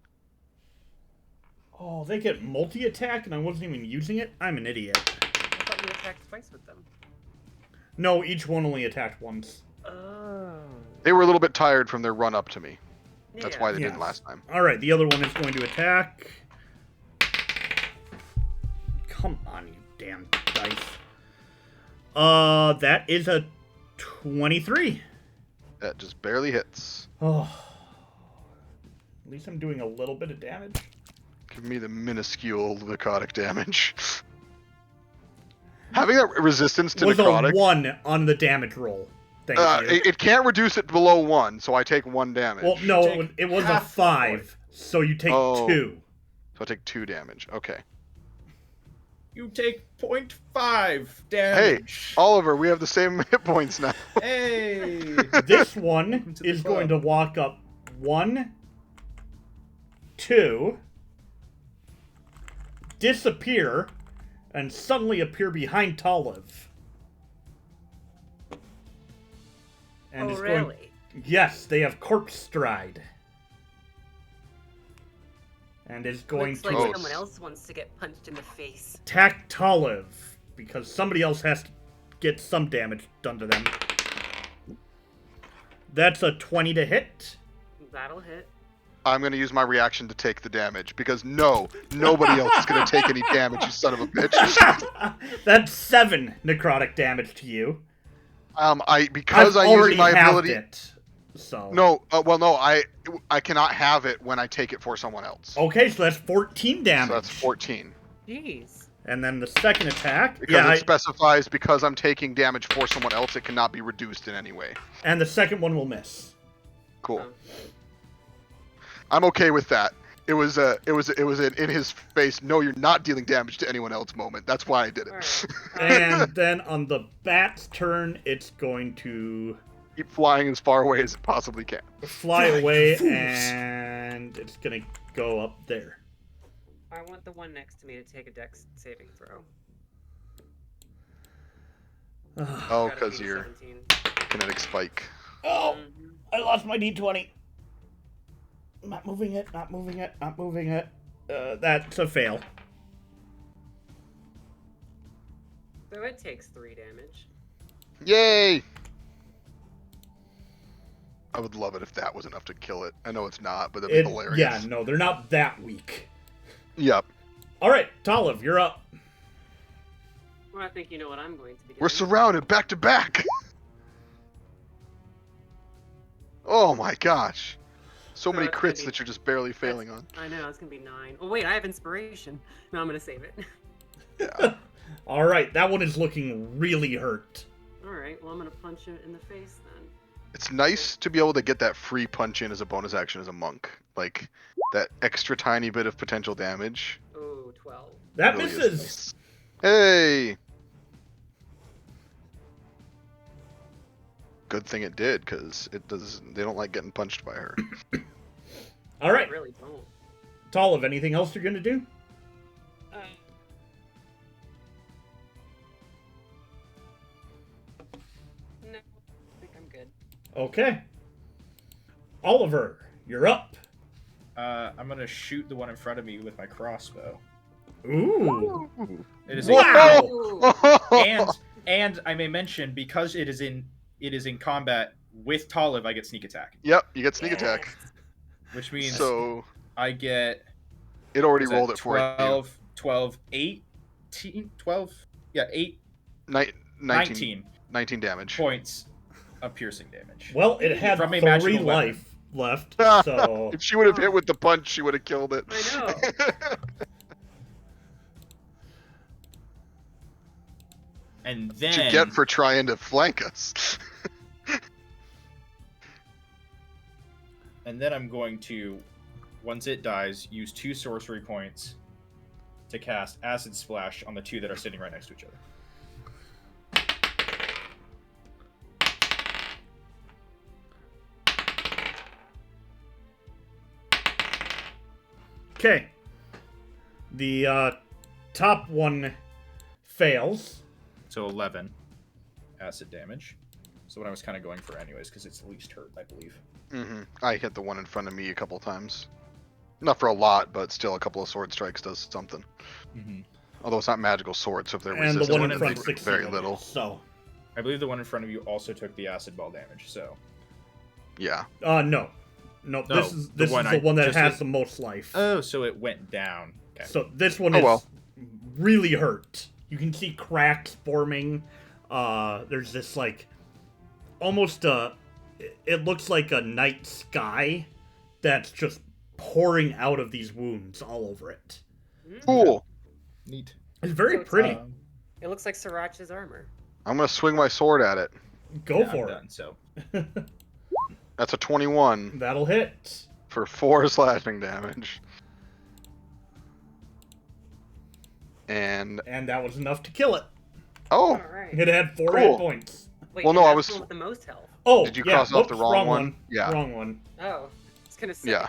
Oh, they get multi-attack and I wasn't even using it? I'm an idiot. I thought you attacked twice with them. No, each one only attacked once. Oh. They were a little bit tired from their run up to me. That's Yeah. why they Yes. didn't last time. All right, the other one is going to attack. Come on, you damn dice. That is a 23. That just barely hits. Oh. At least I'm doing a little bit of damage. Give me the minuscule necrotic damage. Having that resistance to Was necrotic, a 1 on the damage roll. Thank you. it can't reduce it below 1, so I take 1 damage. Well, no, Take it was a half the 5, so you take Oh. 2. So I take 2 damage. Okay. You take 0.5 Hey, damage. Oliver, we have the same hit points now. Hey. This one Welcome to the is club. going to walk up 1, 2, disappear, and suddenly appear behind Talamh. And Oh, is really? going. Yes, they have corpse stride. And is going Looks to like Oh. someone else wants to get punched in the face. attack Talamh because somebody else has to get some damage done to them. That's a 20 to hit. That'll hit. I'm going to use my reaction to take the damage, because nobody else is going to take any damage, you son of a bitch. That's 7 necrotic damage to you. Because I've I already use my halved ability. it. So No, I cannot have it when I take it for someone else. okay, so that's 14 damage. So that's 14. Jeez. And then the second attack, Because it specifies because I'm taking damage for someone else, it cannot be reduced in any way. and the second one will miss. Cool. Oh. I'm okay with that. It was an in his face. No, you're not dealing damage to anyone else moment. That's why I did it. Alright. And then on the bat's turn, it's going to Keep flying as far away as it possibly can. fly away, and it's gonna go up there. I want the one next to me to take a dex saving throw. Oh, Gotta because beat a you're 17. kinetic spike. Oh, Mhm. I lost my d20. Not moving it, not moving it, not moving it. That's a fail. So it takes 3 damage. Yay! I would love it if that was enough to kill it. I know it's not, but that'd be hilarious. Yeah, no, they're not that weak. Yep. All right, Talamh, you're up. Well, I think you know what I'm going to be doing. We're surrounded back to back. Oh my gosh. So many it's gonna crits be- that you're just barely failing on. I know, it's gonna be 9. Oh wait, I have inspiration. No, I'm gonna save it. Yeah. All right, that one is looking really hurt. Alright, well I'm gonna punch it in the face then. It's nice to be able to get that free punch in as a bonus action as a monk. Like, that extra tiny bit of potential damage. Oh, 12. That really is misses. nice. Hey! Good thing it did, because they don't like getting punched by her. All right, I really don't. Talamh, anything else you're gonna do? No, I think I'm good. Okay. Oliver, you're up. I'm gonna shoot the one in front of me with my crossbow. Ooh. It is Wow. Ooh. and I may mention, because it is in combat with Talamh, I get sneak attack, Yep, you get sneak attack. which means So, I get it already is that rolled it for you. 12, 18, 12, yeah, 8, Ni- 19 19 damage. points of piercing damage. Well, it had From a 3 magical life left, so If she would have hit with the punch, she would have killed it. I know. And What then you get for trying to flank us. And then I'm going to, once it dies, use 2 sorcery points to cast Acid Splash on the 2 that are sitting right next to each other. okay. The top one fails. So 11 acid damage. So what I was kind of going for anyways, because it's the least hurt, I believe. I hit the one in front of me a couple times. Not for a lot, but still a couple of sword strikes does something. Although it's not magical swords, so if they're And the resistant, one in in front front, succeeded. very little. So, I believe the one in front of you also took the acid ball damage, so... Yeah. no. No, This is the the one one that just has hit. the most life. Oh, so it went down. Okay. So this one Oh, is well. really hurt. You can see cracks forming. There's this like almost it looks like a night sky that's just pouring out of these wounds all over it. Cool. Neat. It's very So it's, pretty. It looks like Sriracha's armor. I'm gonna swing my sword at it. Go Yeah, for I'm it. done, so... That's a 21 That'll hit. for 4 slashing damage. And And that was enough to kill it. oh, Alright. It had 4 Cool. hit points. Wait, Well, no, and I that's was- the one with the most health. Oh, Did you yeah, cross off the whoops, wrong one? one? Yeah. Wrong one. Oh, I was gonna say. yeah.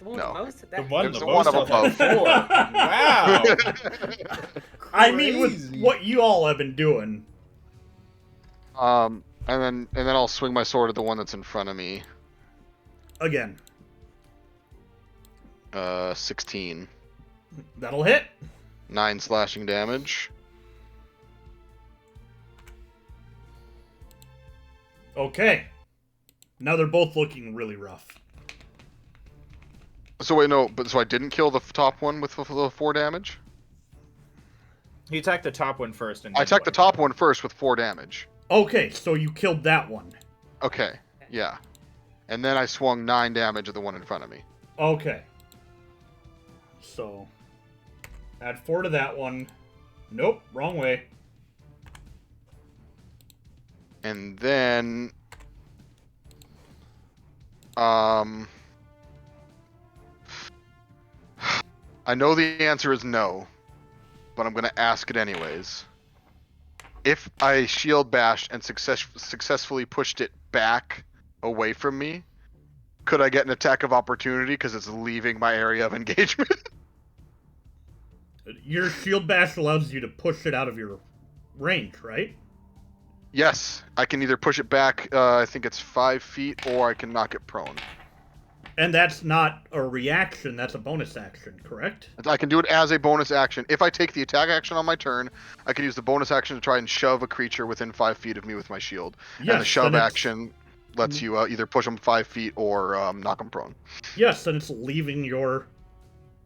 The one No. with the most. The That one, There's the the one most up health had above. 4. Wow! I mean, with Crazy. what you all have been doing. And then I'll swing my sword at the one that's in front of me. Again, 16. that'll hit. 9 slashing damage. Okay. Now they're both looking really rough. So wait, no, but so I didn't kill the top one with the 4 damage? He attacked the top one first, and I then attacked the top one first with 4 damage. Okay, so you killed that one. Okay, yeah. And then I swung 9 damage at the one in front of me. Okay. So, add 4 to that one. Nope, wrong way. And then... I know the answer is no, but I'm going to ask it anyways. If I shield bashed and successfully pushed it back away from me, could I get an attack of opportunity because it's leaving my area of engagement? Your shield bash allows you to push it out of your range, right? Yes, I can either push it back, I think it's 5 feet, or I can knock it prone. And that's not a reaction, that's a bonus action, correct? I can do it as a bonus action. If I take the attack action on my turn, I can use the bonus action to try and shove a creature within 5 feet of me with my shield. Yes, and the shove action lets you either push them 5 feet or knock them prone. Yes, and it's leaving your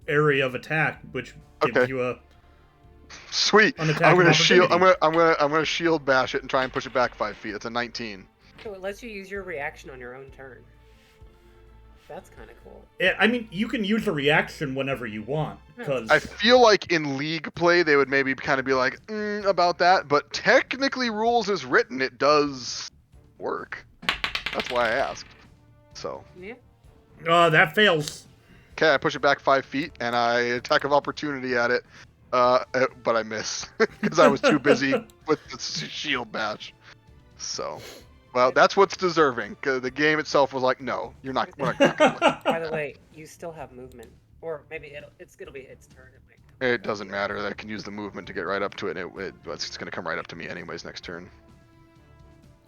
area of attack, which gives you a sweet. I'm gonna shield. I'm gonna shield bash it and try and push it back 5 feet. It's a 19. So it lets you use your reaction on your own turn. That's kind of cool. I mean, you can use a reaction whenever you want, because I feel like in league play they would maybe kind of be like about that, but technically, rules as written, it does work. That's why I asked. So. Yeah. That fails. Okay, I push it back 5 feet and I attack of opportunity at it, but I miss because I was too busy with the shield bash. So. Well, that's what's deserving. Cause the game itself was like, no, you're not. We're not gonna By the way, you still have movement, or maybe it'll be its turn. It doesn't matter. I can use the movement to get right up to it. And it's gonna come right up to me anyways next turn.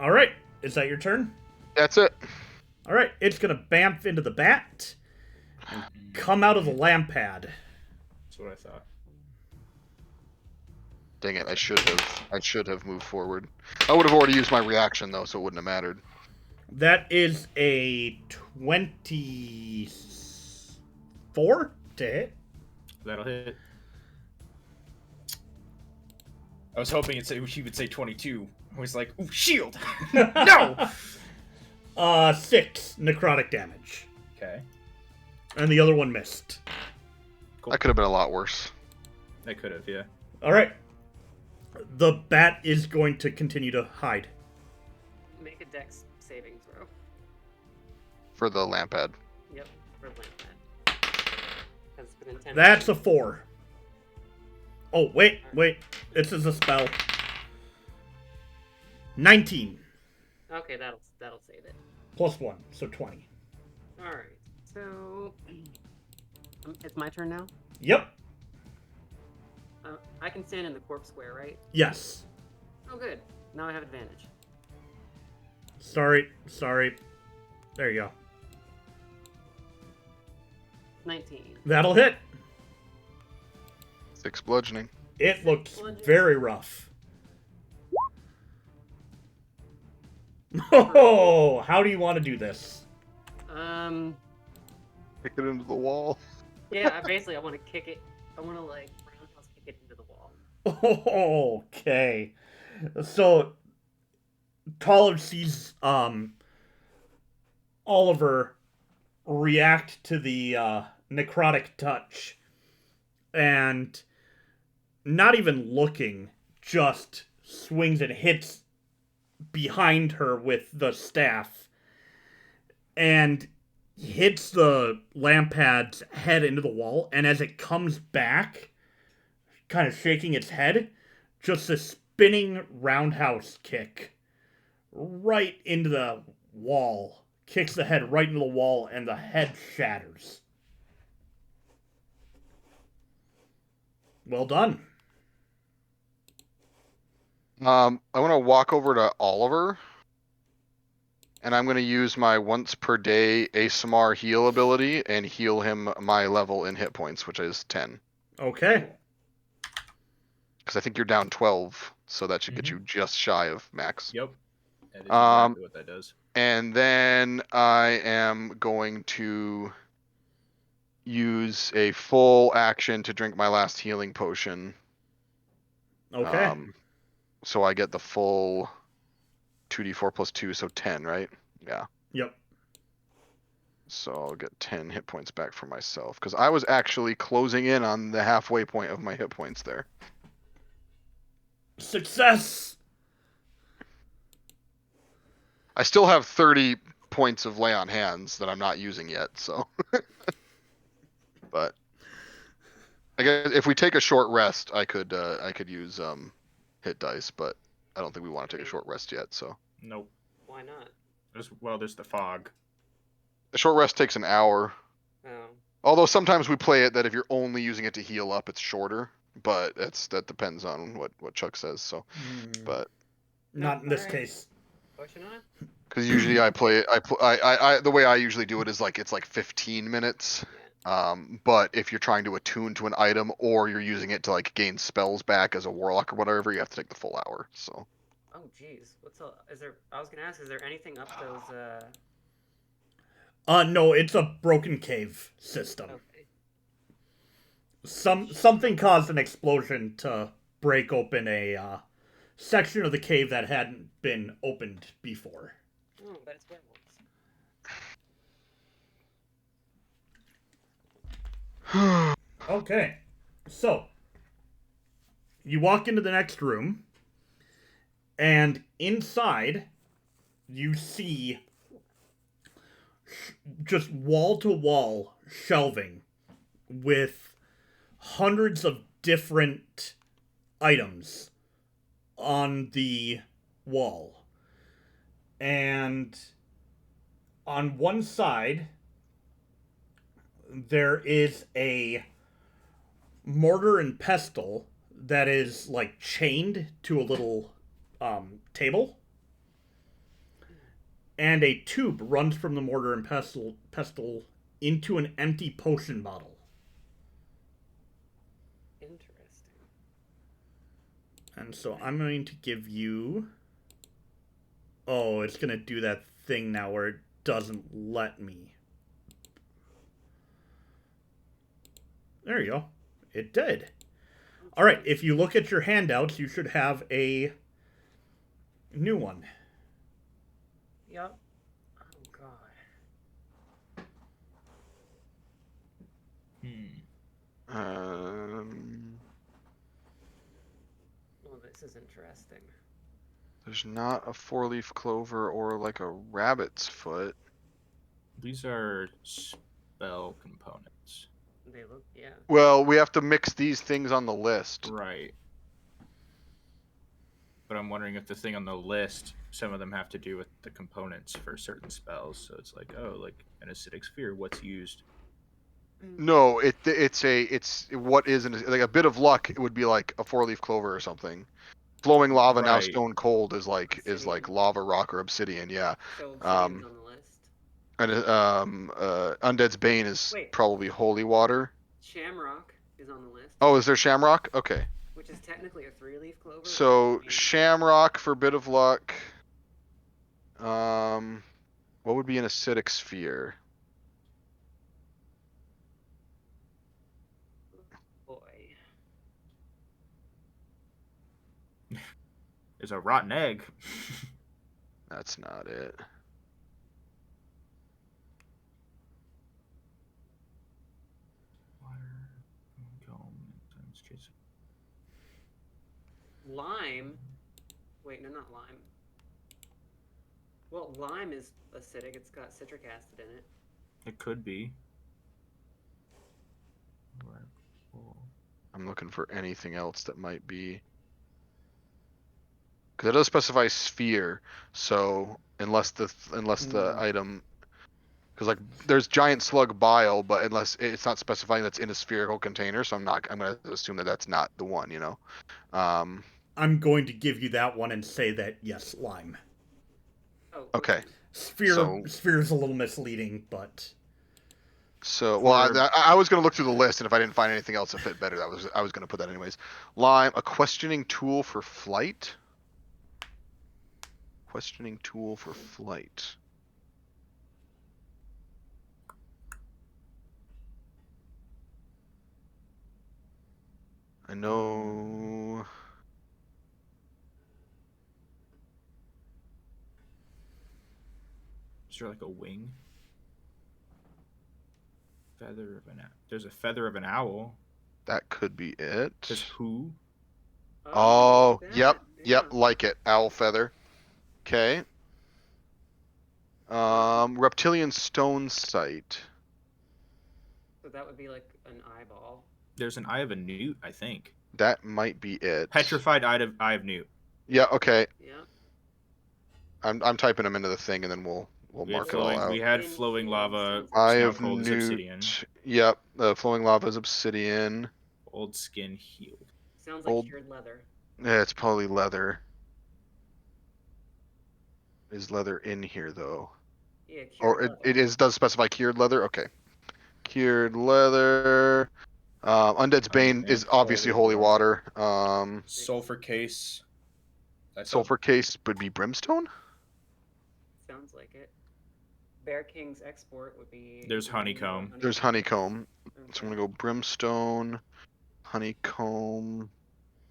All right, is that your turn? That's it. All right, it's gonna bamf into the bat and come out of the lampad. That's what I thought. Dang it! I should have moved forward. I would have already used my reaction though, so it wouldn't have mattered. That is a 24 to hit. That'll hit. I was hoping she would say 22. I was like, ooh, shield! No! 6 necrotic damage. Okay. And the other one missed. Cool. That could have been a lot worse. That could have, yeah. All right. The bat is going to continue to hide. Make a dex saving throw. For the lampad. Yep, for lampad. That's been intended. That's a 4. Oh, wait. This is a spell. 19. Okay, that'll save it. Plus 1, so 20. Alright, so... it's my turn now? Yep. I can stand in the corpse square, right? Yes. Oh, good. Now I have advantage. Sorry. There you go. 19. That'll hit. 6 bludgeoning. It looks very rough. Oh, how do you want to do this? Kick it into the wall. Yeah, I want to kick it. I want to, roundhouse kick it into the wall. Okay. So, Talamh sees, Oliver react to the, necrotic touch, and not even looking, just swings and hits behind her with the staff, and hits the lampad's head into the wall, and as it comes back, kind of shaking its head, just a spinning roundhouse kick right into the wall. Kicks the head right into the wall, and the head shatters. Well done. I want to walk over to Oliver, and I'm going to use my once per day ASMR heal ability and heal him my level in hit points, which is 10. Okay. Because I think you're down 12, so that should get you just shy of max. Yep. That is exactly what that does. And then I am going to use a full action to drink my last healing potion. Okay. So I get the full 2d4 plus 2, so 10, right? Yeah. Yep. So I'll get 10 hit points back for myself, because I was actually closing in on the halfway point of my hit points there. Success! I still have 30 points of lay on hands that I'm not using yet, so. But I guess if we take a short rest, I could use hit dice, but I don't think we want to take a short rest yet, so. Nope. Why not? There's the fog. A short rest takes an hour. Oh. Although sometimes we play it that if you're only using it to heal up, it's shorter. But that depends on what Chuck says. So, but Not in this Alright. case. Pushing on? because usually I play it, I the way I usually do it is like it's like 15 minutes. But if you're trying to attune to an item or you're using it to like gain spells back as a warlock or whatever, you have to take the full hour. So. Oh, jeez. I was gonna ask, is there anything up those, No, it's a broken cave system. Okay. Something caused an explosion to break open a section of the cave that hadn't been opened before. Oh, but it's werewolves. Okay, so you walk into the next room, and inside you see just wall-to-wall shelving with hundreds of different items on the wall. And on one side, there is a mortar and pestle that is like chained to a little table. And a tube runs from the mortar and pestle into an empty potion bottle. Interesting. And so I'm going to give you... Oh, it's going to do that thing now where it doesn't let me. There you go. It did. Alright, if you look at your handouts, you should have a new one. Yep. Oh, God. Oh, this is interesting. There's not a 4-leaf clover or like a rabbit's foot. These are spell components. They look, yeah. Well, we have to mix these things on the list. Right. But I'm wondering if the thing on the list, some of them have to do with the components for certain spells. So it's like, oh, like an acidic sphere, what's used? No, it's what is like a bit of luck. It would be like a 4-leaf clover or something. Flowing lava now Right. stone cold is like Obsidian. lava rock or obsidian. Yeah. So obsidian's on the list. And Undead's Bane is Wait. probably holy water. Shamrock is on the list. Oh, is there Shamrock? Okay. Which is technically a 3-leaf clover. So Shamrock for bit of luck. What would be an acidic sphere? Boy. There's a rotten egg. That's not it. Lime. Wait, no, not lime. Well, lime is acidic. It's got citric acid in it. It could be. I'm looking for anything else that might be. Because it does specify sphere, so unless the item, because like there's giant slug bile, but unless it's not specifying that's in a spherical container, so I'm gonna assume that that's not the one, you know. I'm going to give you that one and say that yes, lime. Oh. Okay. Sphere's a little misleading, but. So well, I was gonna look through the list, and if I didn't find anything else that fit better, I was gonna put that anyways. Lime, a questioning tool for flight. Questioning tool for flight. I know. there like a wing? Feather of an owl. There's a feather of an owl. That could be it. There's who? Oh, that, yep, yeah. like it. Owl feather. Okay. Reptilian stone site. So that would be like an eyeball. There's an eye of a newt, I think. That might be it. Petrified eye of newt. Yeah, okay. Yeah. I'm typing them into the thing and then we'll mark it all out. We had flowing lava. Eye Now of cold as newt. obsidian. Yep, the flowing lava is obsidian. Old skin healed. Sounds like cured leather. Yeah, it's probably leather. Is leather in here though? Yeah, cured Or leather. it does specify cured leather? Okay. Cured leather. Undead's Bane is obviously holy water. Sulfur case. Sulfur case would be brimstone? Sounds like it. Bear King's export would be... There's honeycomb. There's honeycomb. Okay. So I'm gonna go brimstone, honeycomb,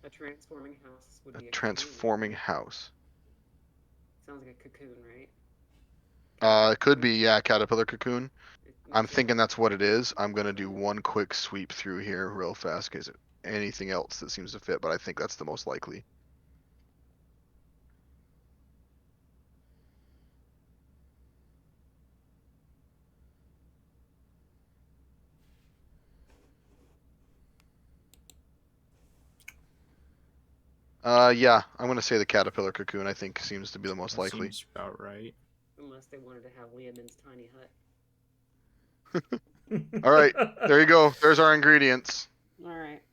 A transforming house would a be a transforming house. cocoon. Sounds like a cocoon, right? It could be, yeah, caterpillar cocoon. I'm Yeah. thinking that's what it is. I'm gonna do one quick sweep through here real fast because anything else that seems to fit, but I think that's the most likely. Yeah, I'm gonna say the caterpillar cocoon. I think seems to be the most That likely. Seems about right. Unless they wanted to have Liamin's tiny hut. All right, there you go. There's our ingredients. Alright.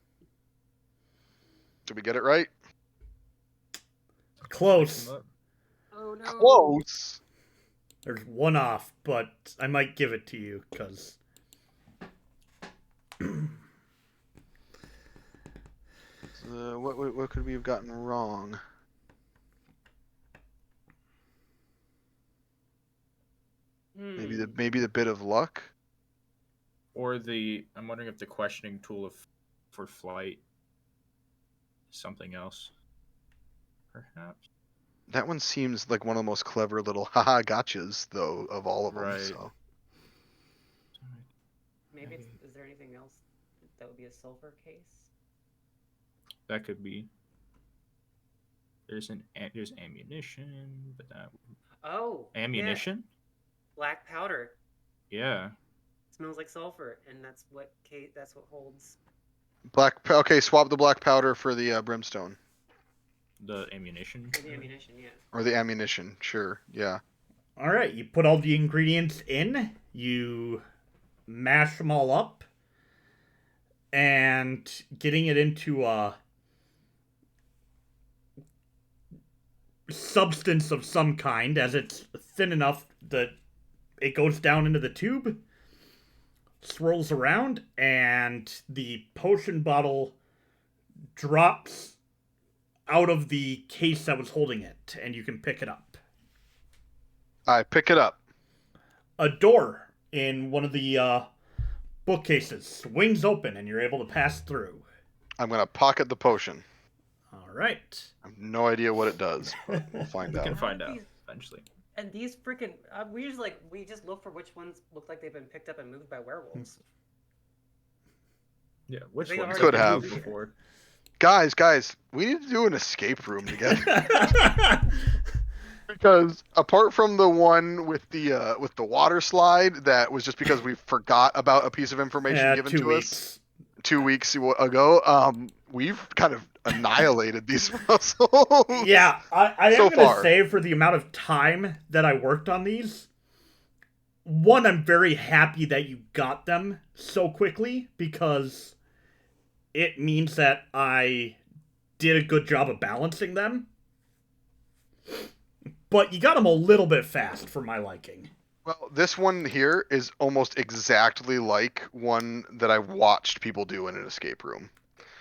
Did we get it right? Close. Oh no. Close. There's one off, but I might give it to you because. What could we have gotten wrong? Maybe the bit of luck. Or I'm wondering if the questioning tool for flight is something else. Perhaps. That one seems like one of the most clever little haha gotchas though of all of them. Right. So. Maybe is there anything else that would be a sulfur case? That could be. There's ammunition, but that Oh. ammunition. Yeah. Black powder. Yeah. Smells like sulfur, and that's what holds. Okay, swap the black powder for the brimstone. The ammunition. For the ammunition, yeah. Or the ammunition, sure, yeah. All right, you put all the ingredients in, you mash them all up, and getting it into a substance of some kind, as it's thin enough that it goes down into the tube, swirls around, and the potion bottle drops out of the case that was holding it, and you can pick it up. I pick it up. A door in one of the bookcases swings open, and you're able to pass through. I'm gonna pocket the potion. All right. I have no idea what it does, but we'll find We out. can find out eventually. And these freaking we just look for which ones look like they've been picked up and moved by werewolves. Yeah, which They one already Could did have. move before? Guys, we need to do an escape room together. Because apart from the one with the water slide, that was just because we forgot about a piece of information given 2 to weeks. us 2 weeks ago, we've kind of annihilated these puzzles. Yeah, I am So going to far. say for the amount of time that I worked on these, one, I'm very happy that you got them so quickly because it means that I did a good job of balancing them. But you got them a little bit fast for my liking. Well, this one here is almost exactly like one that I watched people do in an escape room.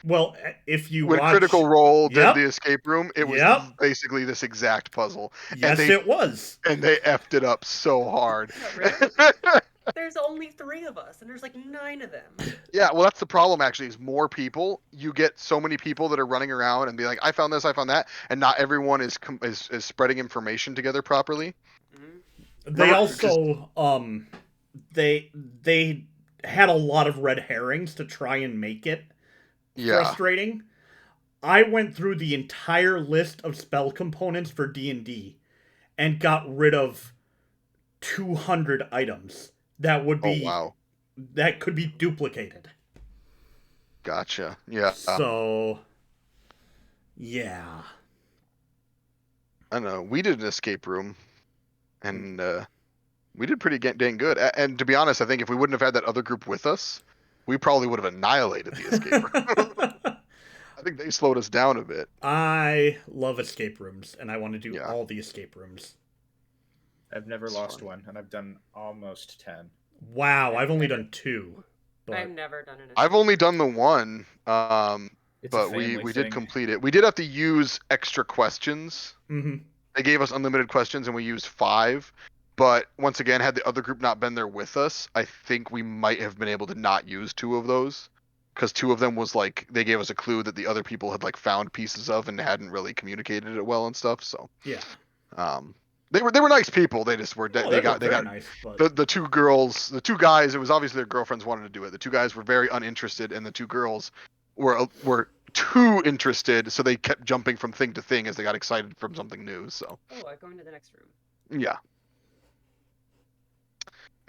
Well, if you When watch... Critical Role did Yep. the escape room, it was Yep. basically this exact puzzle. Yes, they- it was. And they effed it up so hard. There's only 3 of us, and there's like 9 of them. Yeah, well, that's the problem, actually, is more people. You get so many people that are running around and be like, I found this, I found that, and not everyone is spreading information together properly. Mm-hmm. They also they had a lot of red herrings to try and make it frustrating. I went through the entire list of spell components for D&D and got rid of 200 items that would be that could be duplicated. Gotcha. Yeah. So yeah. I don't know. We did an escape room, and we did pretty dang good. And to be honest, I think if we wouldn't have had that other group with us, we probably would have annihilated the escape room. I think they slowed us down a bit. I love escape rooms, and I want to do all the escape rooms. I've never lost one, and I've done almost 10. Wow, I've only done 2. But... I've never done an escape I've only done the one, It's but we did complete it. We did have to use extra questions. Mm-hmm. They gave us unlimited questions, and we used 5. But once again, had the other group not been there with us, I think we might have been able to not use 2 of those. Because 2 of them was like, they gave us a clue that the other people had like found pieces of and hadn't really communicated it well and stuff. So yeah, they were nice people. They just were they got nice, but... the 2 girls, the 2 guys. It was obviously their girlfriends wanted to do it. The 2 guys were very uninterested, and the 2 girls were too interested. So they kept jumping from thing to thing as they got excited from something new. So I'm going to the next room. Yeah.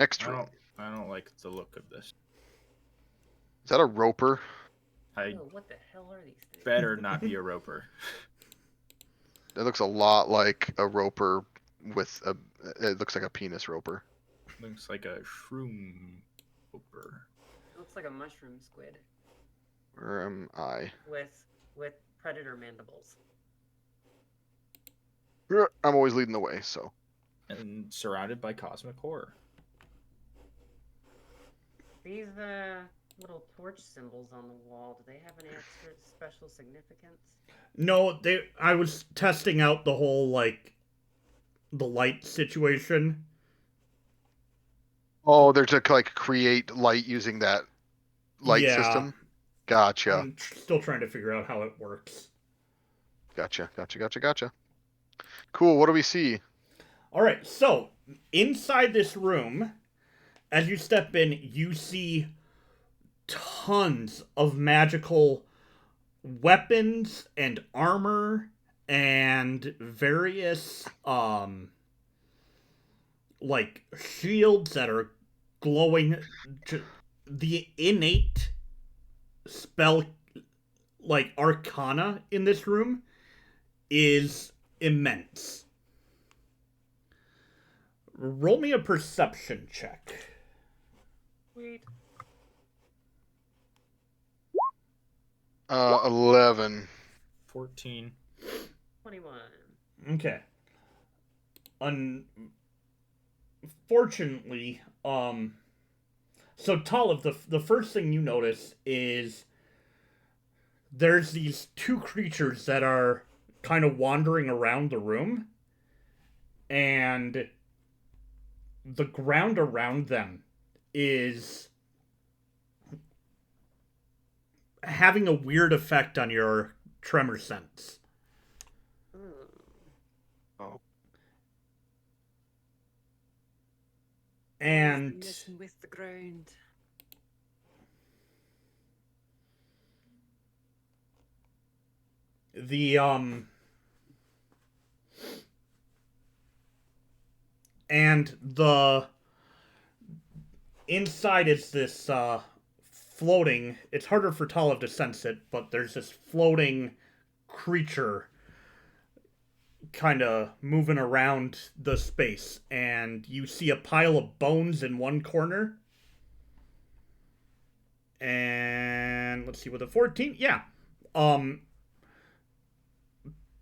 Next room. I don't like the look of this. Is that a roper? What the hell are these things? Better not be a roper. That looks a lot like a roper with a. It looks like a penis roper. Looks like a shroom roper. It looks like a mushroom squid. Where am I? With predator mandibles. I'm always leading the way, so. And surrounded by cosmic horror. These little torch symbols on the wall, do they have any extra special significance? No, I was testing out the whole like the light situation. Oh, they're to like create light using that light system. Gotcha. I'm still trying to figure out how it works. Gotcha. Cool. What do we see? All right. So inside this room, as you step in, you see tons of magical weapons and armor and various like shields that are glowing. The innate spell like arcana in this room is immense. Roll me a perception check. Sweet. 11. 14. 21. Okay. Unfortunately, so Talamh, the first thing you notice is there's these 2 creatures that are kind of wandering around the room, and the ground around them is having a weird effect on your tremor sense. Oh. And messing with the ground. The and the inside is this floating, it's harder for Talamh to sense it, but there's this floating creature kind of moving around the space, and you see a pile of bones in one corner. And let's see, with a 14, yeah.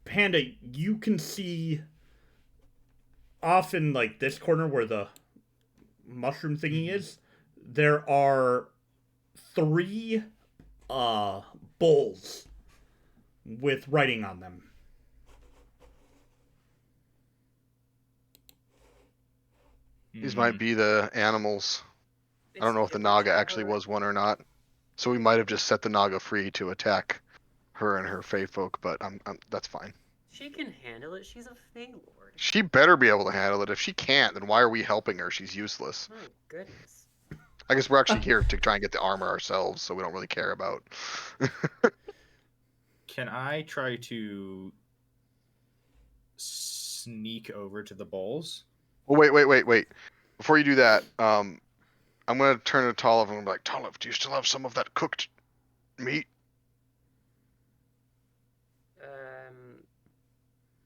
Panda, you can see off in like this corner where the mushroom thingy is, there are 3 bowls with writing on them. These might be the animals. I don't know if the Naga actually was one or not. So we might have just set the Naga free to attack her and her Fae folk, but that's fine. She can handle it. She's a Fey Lord. She better be able to handle it. If she can't, then why are we helping her? She's useless. Oh, goodness. I guess we're actually here to try and get the armor ourselves, so we don't really care about. Can I try to sneak over to the bowls? Oh, wait. Before you do that, I'm gonna turn to Talamh and be like, Talamh, do you still have some of that cooked meat?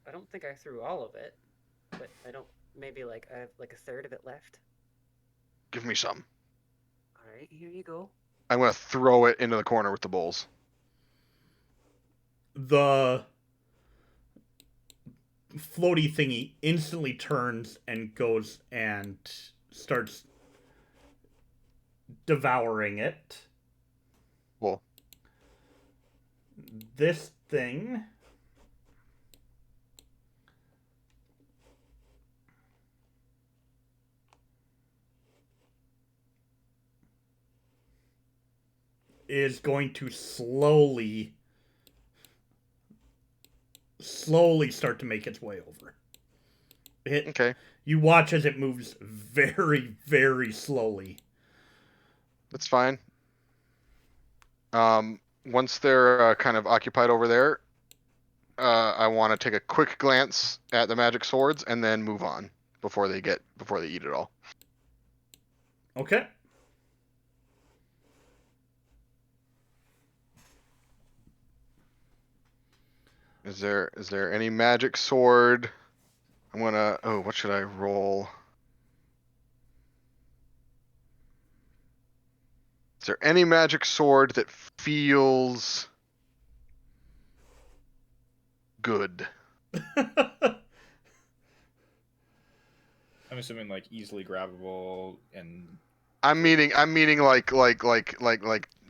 I don't think I threw all of it, but I don't. Maybe like I have like a third of it left. Give me some. All right, here you go. I'm gonna throw it into the corner with the bowls. The floaty thingy instantly turns and goes and starts devouring it. Cool. This thing is going to slowly start to make its way over. Okay. You watch as it moves very, very slowly. That's fine. Once they're kind of occupied over there, I want to take a quick glance at the magic swords and then move on before they eat it all. Okay. Is there any magic sword? I'm gonna. Oh, what should I roll? Is there any magic sword that feels good? I'm assuming like easily grabbable and. I'm meaning like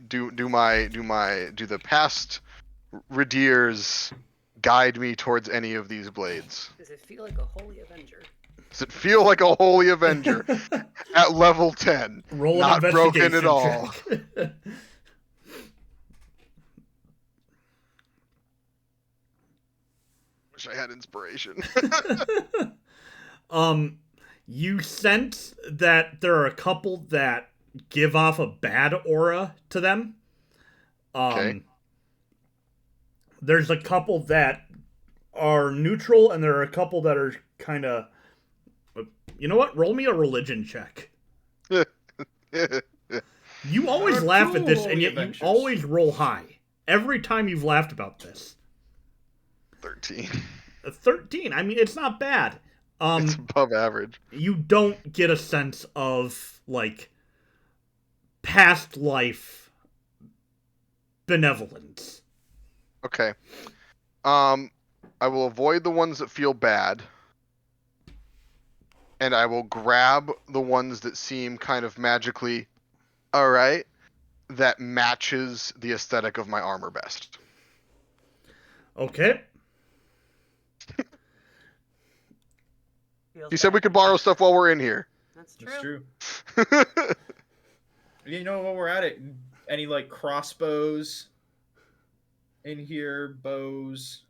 do the past Ridires guide me towards any of these blades? Does it feel like a holy avenger? Does it feel like a holy avenger at level 10? Roll an Not broken investigation at all. check. Wish I had inspiration. You sense that there are a couple that give off a bad aura to them. Okay. There's a couple that are neutral, and there are a couple that are kind of... You know what? Roll me a religion check. You always laugh at this, and yet you always roll high. Every time you've laughed about this. 13. 13. I mean, it's not bad. It's above average. You don't get a sense of, like, past life benevolence. Okay. I will avoid the ones that feel bad. And I will grab the ones that seem kind of magically alright, that matches the aesthetic of my armor best. Okay. You said we could borrow stuff while we're in here. That's That's true. true. You know, while we're at it, any like crossbows in here, bows?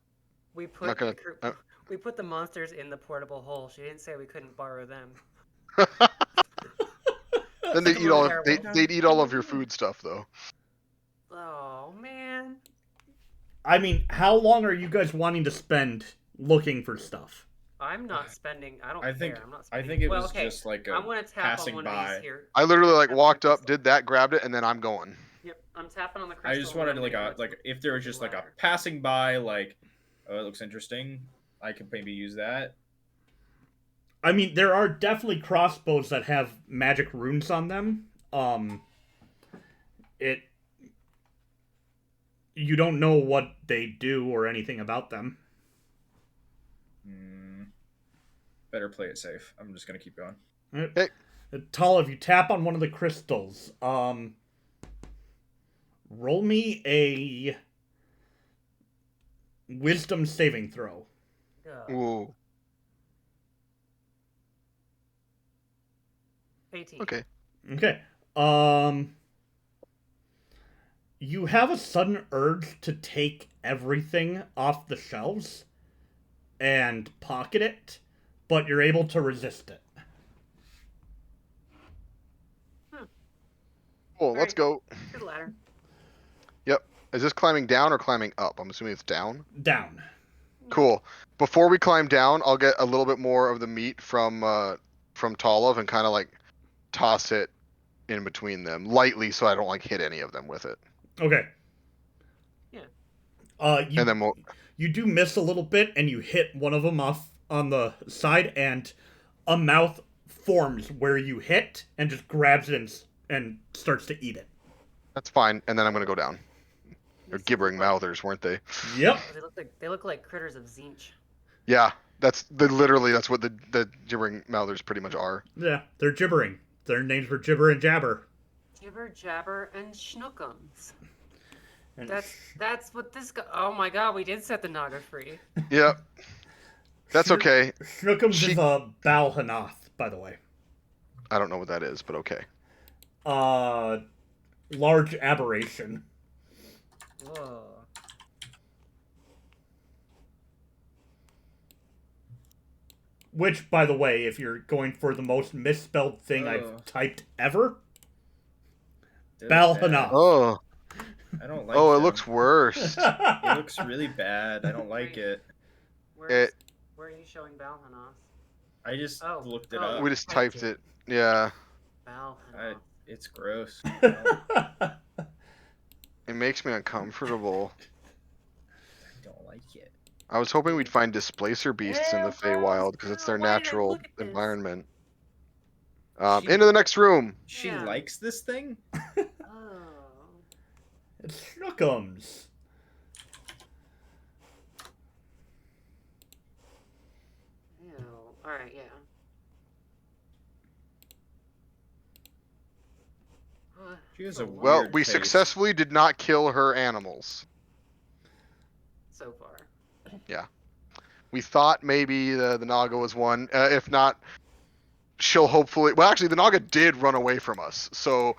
We I'm not put gonna- we put the monsters in the portable hole. She didn't say we couldn't borrow them. Then they'd eat all of your food stuff, though. Oh man. I mean, how long are you guys wanting to spend looking for stuff? I'm not spending. I don't I think care. I'm not I spending. think it well, was okay. just like a I'm gonna tap passing on one by. of these here. I literally like Tap on walked the up, crystal. did that, grabbed it, and then I'm going. Yep, I'm tapping on the crystal. I just wanted like if there was just like a passing by, like, oh, it looks interesting, I could maybe use that. I mean, there are definitely crossbows that have magic runes on them. You don't know what they do or anything about them. Better play it safe. I'm just gonna keep going. Hey. Talamh, if you tap on one of the crystals, roll me a wisdom saving throw. Ooh. 18. Okay. Okay. You have a sudden urge to take everything off the shelves, and pocket it, but you're able to resist it. Cool, let's go. To the ladder. Yep. Is this climbing down or climbing up? I'm assuming it's down. Down. Cool. Before we climb down, I'll get a little bit more of the meat from Talamh and kind of like toss it in between them lightly, so I don't like hit any of them with it. Okay. Yeah. And then you do miss a little bit, and you hit one of them off on the side, and a mouth forms where you hit, and just grabs it and starts to eat it. That's fine, and then I'm gonna go down. They're gibbering mouthers, weren't they? Yep. They look like critters of Zinch. Yeah, that's what the gibbering mouthers pretty much are. Yeah, they're gibbering. Their names were Gibber and Jabber. Gibber, Jabber, and Schnookums. That's what this guy. Oh my God, we did set the Naga free. Yep. That's okay. Schnookums is a Balhanath, by the way. I don't know what that is, but okay. Large aberration. Whoa. Which, by the way, if you're going for the most misspelled thing I've typed ever, Balhanath. Oh. I don't like Oh, it them. looks worse. It looks really bad. I don't like it. Where are you showing Balhanath? I just looked it up. We just typed it. Yeah. Balhanath. It's gross. It makes me uncomfortable. I don't like it. I was hoping we'd find displacer beasts in the Feywild because it's their Why did I natural look at this? environment. Into the next room. She Yeah. likes this thing? Oh. It's Schnookums. Ew. Alright, yeah. She has a weird Well, we face. successfully did not kill her animals. So far. Yeah. We thought maybe the Naga was one. If not, she'll hopefully... Well, actually, the Naga did run away from us. So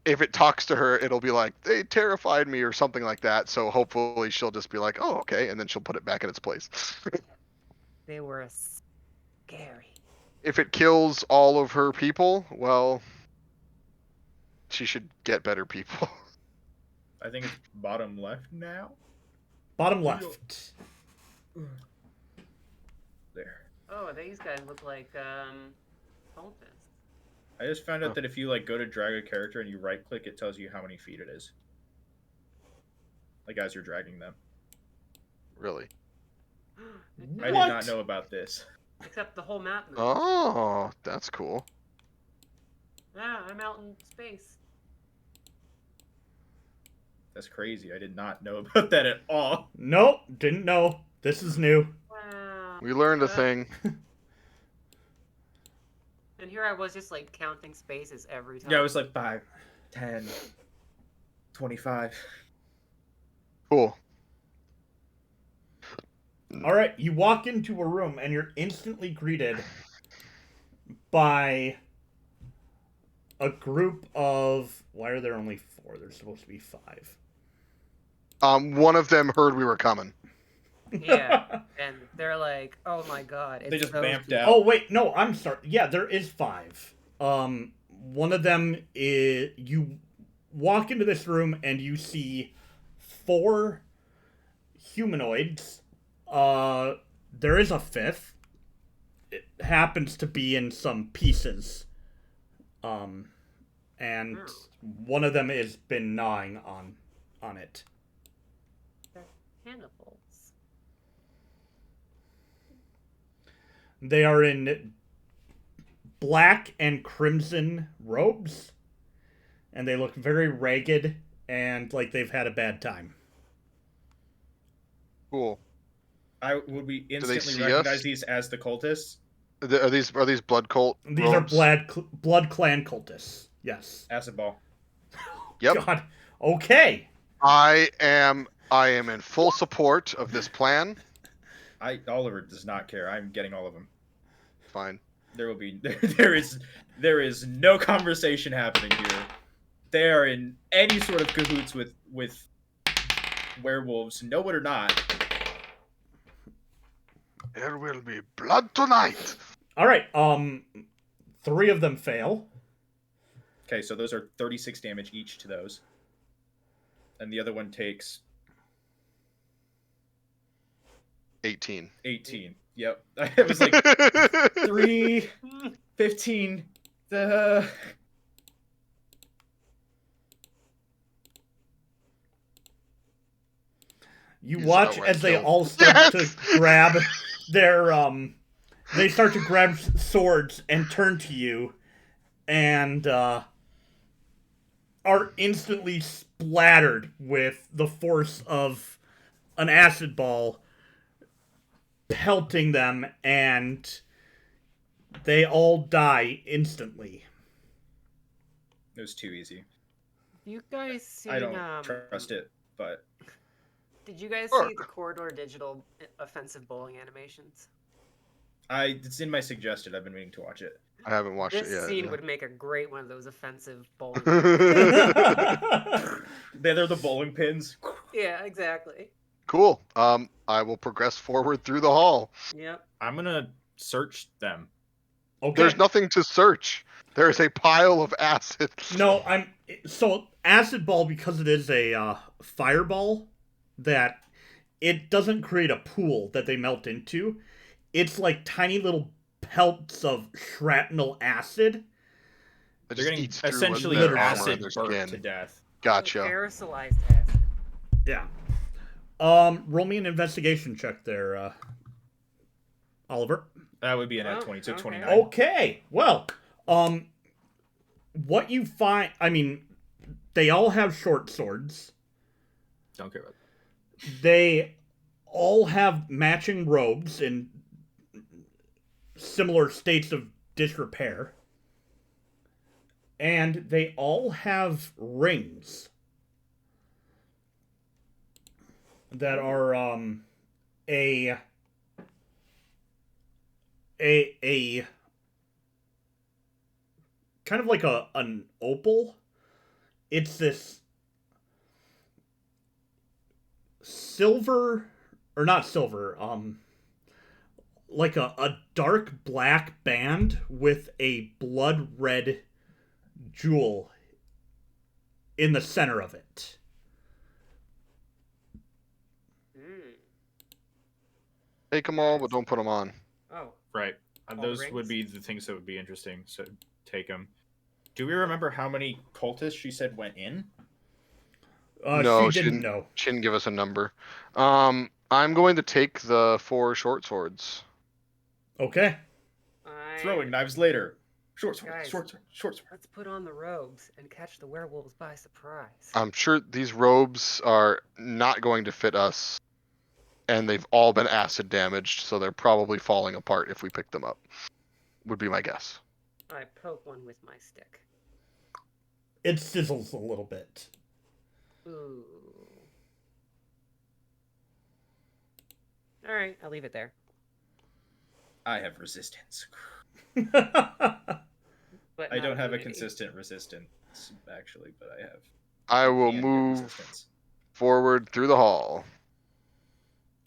if it talks to her, it'll be like, they terrified me or something like that. So hopefully she'll just be like, oh, okay. And then she'll put it back in its place. They were scary. If it kills all of her people, well, she should get better people. I think it's bottom left now. Bottom left. There. Oh, these guys look like cultists. I just found out that if you like go to drag a character and you right click, it tells you how many feet it is. Like as you're dragging them. Really? I did not know about this. Except the whole map moves. Oh, that's cool. Yeah, I'm out in space. That's crazy. I did not know about that at all. Nope, didn't know. This is new. Wow. We learned a thing. And here I was just like counting spaces every time. Yeah, it was like 5, 10, 25. Cool. All right, you walk into a room and you're instantly greeted by a group of... Why are there only 4? There's supposed to be 5. One of them heard we were coming. Yeah, and they're like, "Oh my god!" They just vamped people." out. Oh, wait, no, I'm sorry. Yeah, there is 5. One of them is... You walk into this room and you see 4 humanoids. There is a 5th. It happens to be in some pieces. And one of them has been gnawing on it. They're cannibals. They are in black and crimson robes, and they look very ragged and like they've had a bad time. Cool. Would we see instantly us? recognize these as the cultists? Are these blood cult? These robes? are blood clan cultists. Yes. Acid ball. Yep. God. Okay. I am in full support of this plan. Oliver does not care. I'm getting all of them. Fine. There is no conversation happening here. They are in any sort of cahoots with werewolves, know it or not. There will be blood tonight. All right. 3 of them fail. Okay, so those are 36 damage each to those. And the other one takes 18. 18. Yep. I was like 3, 15. You He's watch outright as they killed. all start Yes! to grab their they start to grab swords and turn to you, and are instantly splattered with the force of an acid ball pelting them, and they all die instantly. It was too easy. You guys seen, I don't trust it, but Did you guys Sure. see the Corridor Digital offensive bowling animations? it's in my suggested. I've been meaning to watch it. I haven't watched This it yet. scene no. would make a great one of those offensive bowling. They're the bowling pins. Yeah, exactly. Cool. I will progress forward through the hall. Yep. I'm gonna search them. Okay. There's nothing to search. There is a pile of acid. No, so acid ball, because it is a fireball, that it doesn't create a pool that they melt into. It's like tiny little pelts of shrapnel acid. It They're just getting eats through essentially their armor acid and their burnt skin. to death. Gotcha. Aerosolized acid. Yeah. Roll me an investigation check there, Oliver. That would be an Oh, at 20, so okay. 29. Okay. Well, what you find, I mean, they all have short swords. Don't care about They all have matching robes in similar states of disrepair. And they all have rings that are a kind of like an opal. It's this silver, or not silver, like a dark black band with a blood red jewel in the center of it. Mm. Take them all, but don't put them on. Oh. Right. All Those rings? would be the things that would be interesting, so take them. Do we remember how many cultists she said went in? No, She didn't know. She didn't give us a number. I'm going to take the 4 short swords. Okay. Throwing knives later. Short sword, Guys. short sword, short sword. Let's put on the robes and catch the werewolves by surprise. I'm sure these robes are not going to fit us, and they've all been acid damaged, so they're probably falling apart if we pick them up. Would be my guess. I poke one with my stick. It sizzles a little bit. Ooh. Alright, I'll leave it there. I have resistance. But I not don't have a immunity. consistent resistance, actually, but I have. I will and move resistance. forward through the hall.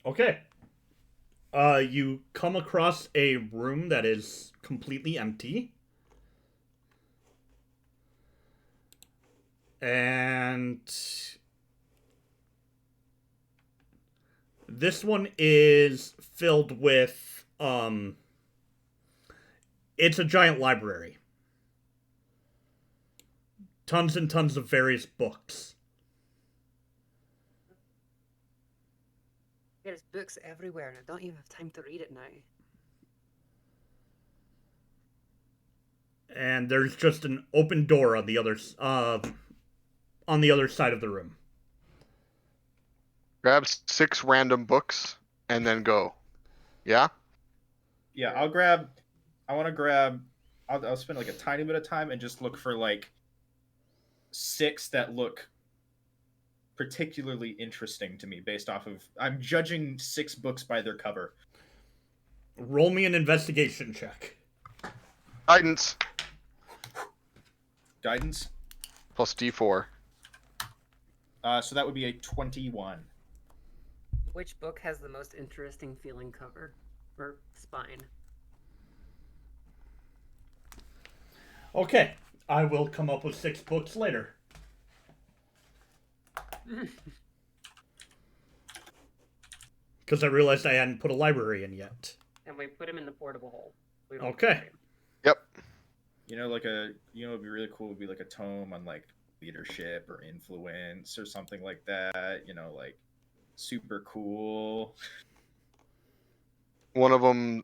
Okay. You come across a room that is completely empty. And this one is filled with it's a giant library. Tons and tons of various books. There's books everywhere, and I don't even have time to read it now. And there's just an open door on the other side of the room. Grab 6 random books and then go. Yeah? Yeah, I want to grab. I'll spend like a tiny bit of time and just look for like 6 that look particularly interesting to me based off of. I'm judging 6 books by their cover. Roll me an investigation check. Guidance Guidance. plus D4. So that would be a 21. Which book has the most interesting feeling cover? or spine. Okay, I will come up with 6 books later. Because I realized I hadn't put a library in yet. And we put him in the portable hole. Okay. Yep. You know, like a it'd be really cool. Would be like a tome on like leadership or influence or something like that. You know, like super cool. One of them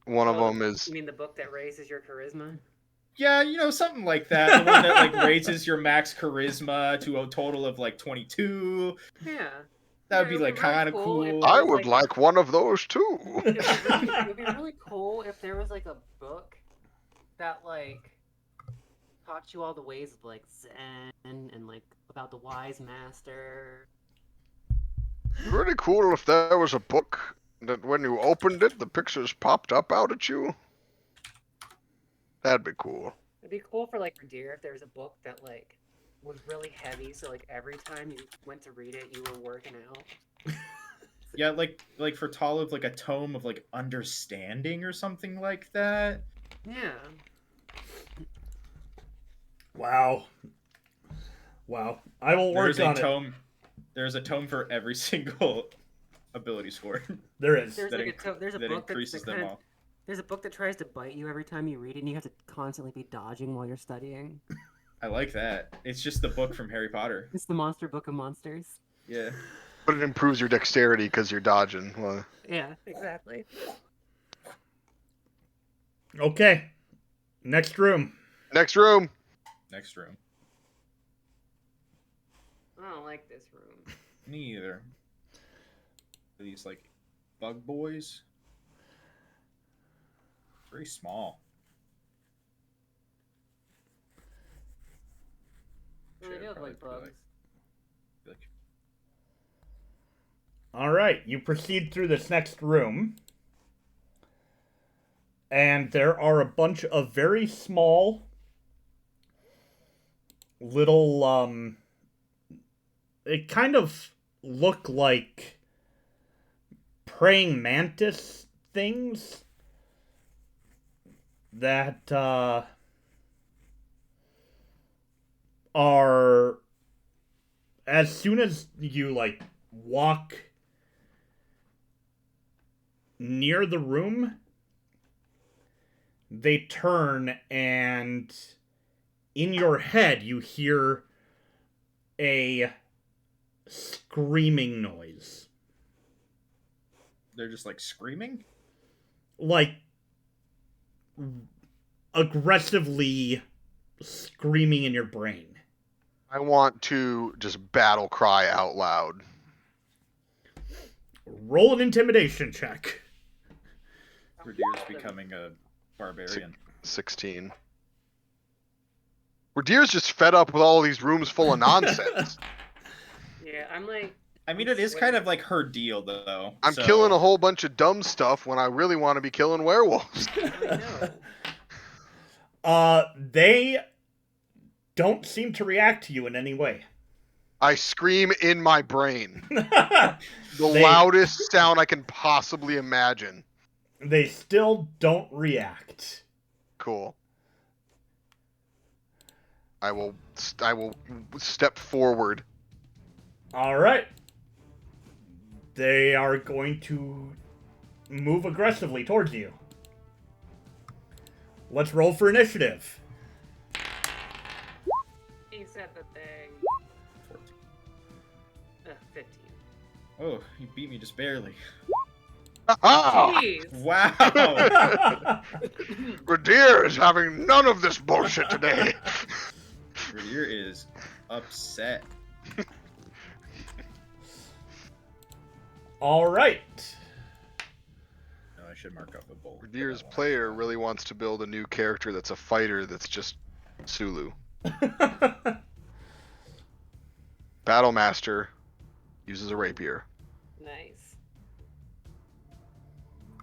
is. You mean the book that raises your charisma? Yeah, you know, something like that. The one that like raises your max charisma to a total of like 22. Yeah. That would be like kind of cool. I would like one of those too. It would be really cool if there was like a book that like taught you all the ways of like Zen and like about the wise master. Pretty cool if there was a book that when you opened it, the pictures popped up out at you. That'd be cool. It'd be cool for like Ridire if there was a book that like was really heavy, so like every time you went to read it, you were working out. Yeah, like for Talamh, like a tome of like understanding or something like that. Yeah. Wow. I will work on it. There's a tome for every single ability score. There is. There's that like there's a that book increases them all. There's a book that tries to bite you every time you read it, and you have to constantly be dodging while you're studying. I like that. It's just the book from Harry Potter. It's the Monster Book of Monsters. Yeah. But it improves your dexterity because you're dodging. Well, Yeah, exactly. Okay. Next room. next room. Next room. I don't like this room. Me either. These like bug boys. Very small. Well, they do have like bugs. All right, you proceed through this next room. And there are a bunch of very small little it kind of look like praying mantis things that are, as soon as you like walk near the room, they turn, and in your head you hear a screaming noise. They're just like screaming? Like aggressively screaming in your brain. I want to just battle cry out loud. Roll an intimidation check. Ridire's becoming a barbarian. 16. Ridire's just fed up with all these rooms full of nonsense. Yeah, I'm like... I mean, it is kind of like her deal, though. I'm killing a whole bunch of dumb stuff when I really want to be killing werewolves. I know. They don't seem to react to you in any way. I scream in my brain. The loudest sound I can possibly imagine. They still don't react. Cool. I will step forward. All right. They are going to move aggressively towards you. Let's roll for initiative. He said the thing. 15. Oh, you beat me just barely. Jeez. Wow. Ridire is having none of this bullshit today. Ridire is upset. All right. No, I should mark up a bolt. Ridire's player really wants to build a new character that's a fighter that's just Sulu. Battlemaster uses a rapier. Nice.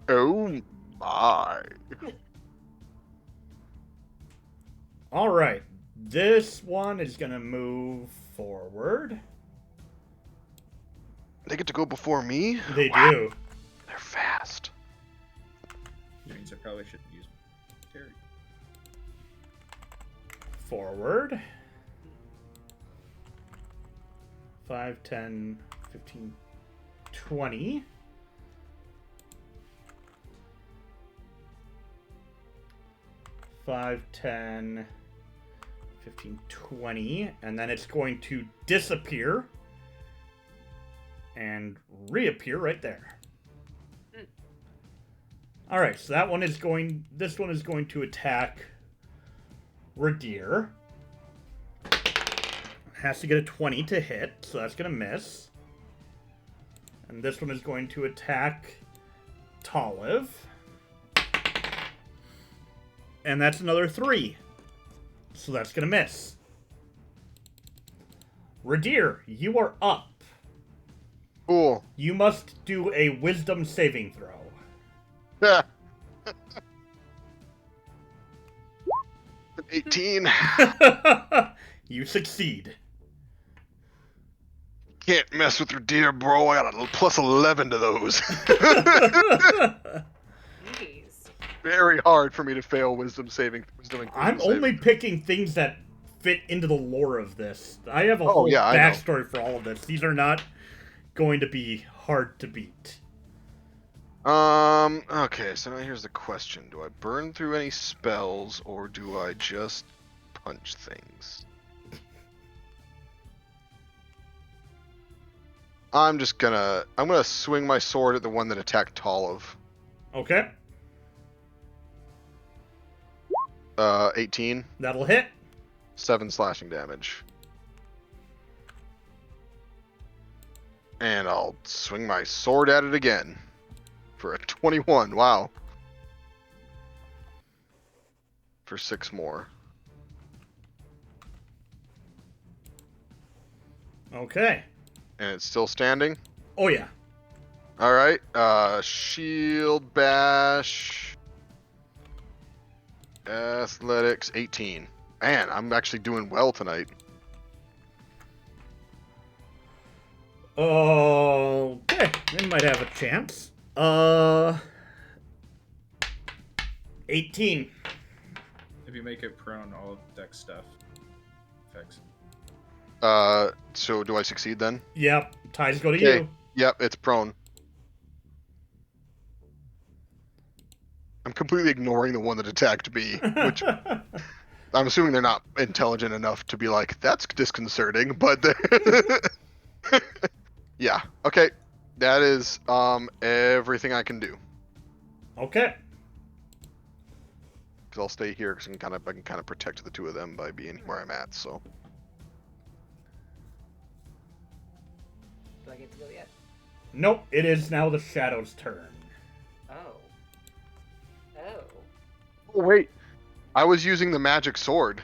Oh my. All right. This one is going to move forward. They get to go before me? They Wow. do. They're fast. probably shouldn't use Terry. Forward. 5, 10, 15, 20. Five, 10, 15, 20, and then it's going to disappear and reappear right there. All right, so that one is going. This one is going to attack Ridire. Has to get a 20 to hit, so that's going to miss. And this one is going to attack Talamh. And that's another 3. So that's going to miss. Ridire, you are up. Cool. You must do a wisdom saving throw. Yeah. 18. You succeed. Can't mess with Ridire, bro. I got a plus 11 to those. Jeez. Very hard for me to fail wisdom saving. I'm only picking things that fit into the lore of this. I have a whole backstory for all of this. These are not going to be hard to beat. Okay, so now here's the question. Do I burn through any spells, or do I just punch things? I'm gonna swing my sword at the one that attacked Talamh. Okay. 18. That'll hit. 7 slashing damage. And I'll swing my sword at it again. For a 21. Wow. For 6 more. Okay. And it's still standing? Oh, yeah. Alright. Shield bash. Athletics 18. Man, I'm actually doing well tonight. Okay. They might have a chance. 18. If you make it prone, all deck stuff affects. So do I succeed then? Yep. Ties go to Okay. you. Yep, it's prone. I'm completely ignoring the one that attacked me, which I'm assuming they're not intelligent enough to be like, that's disconcerting, but yeah. Okay. That is everything I can do. Okay. Because I'll stay here because I can kind of protect the two of them by being where I'm at, so. Do I get to go yet? Nope. It is now the Shadow's turn. Oh. Oh. Oh, wait. I was using the magic sword.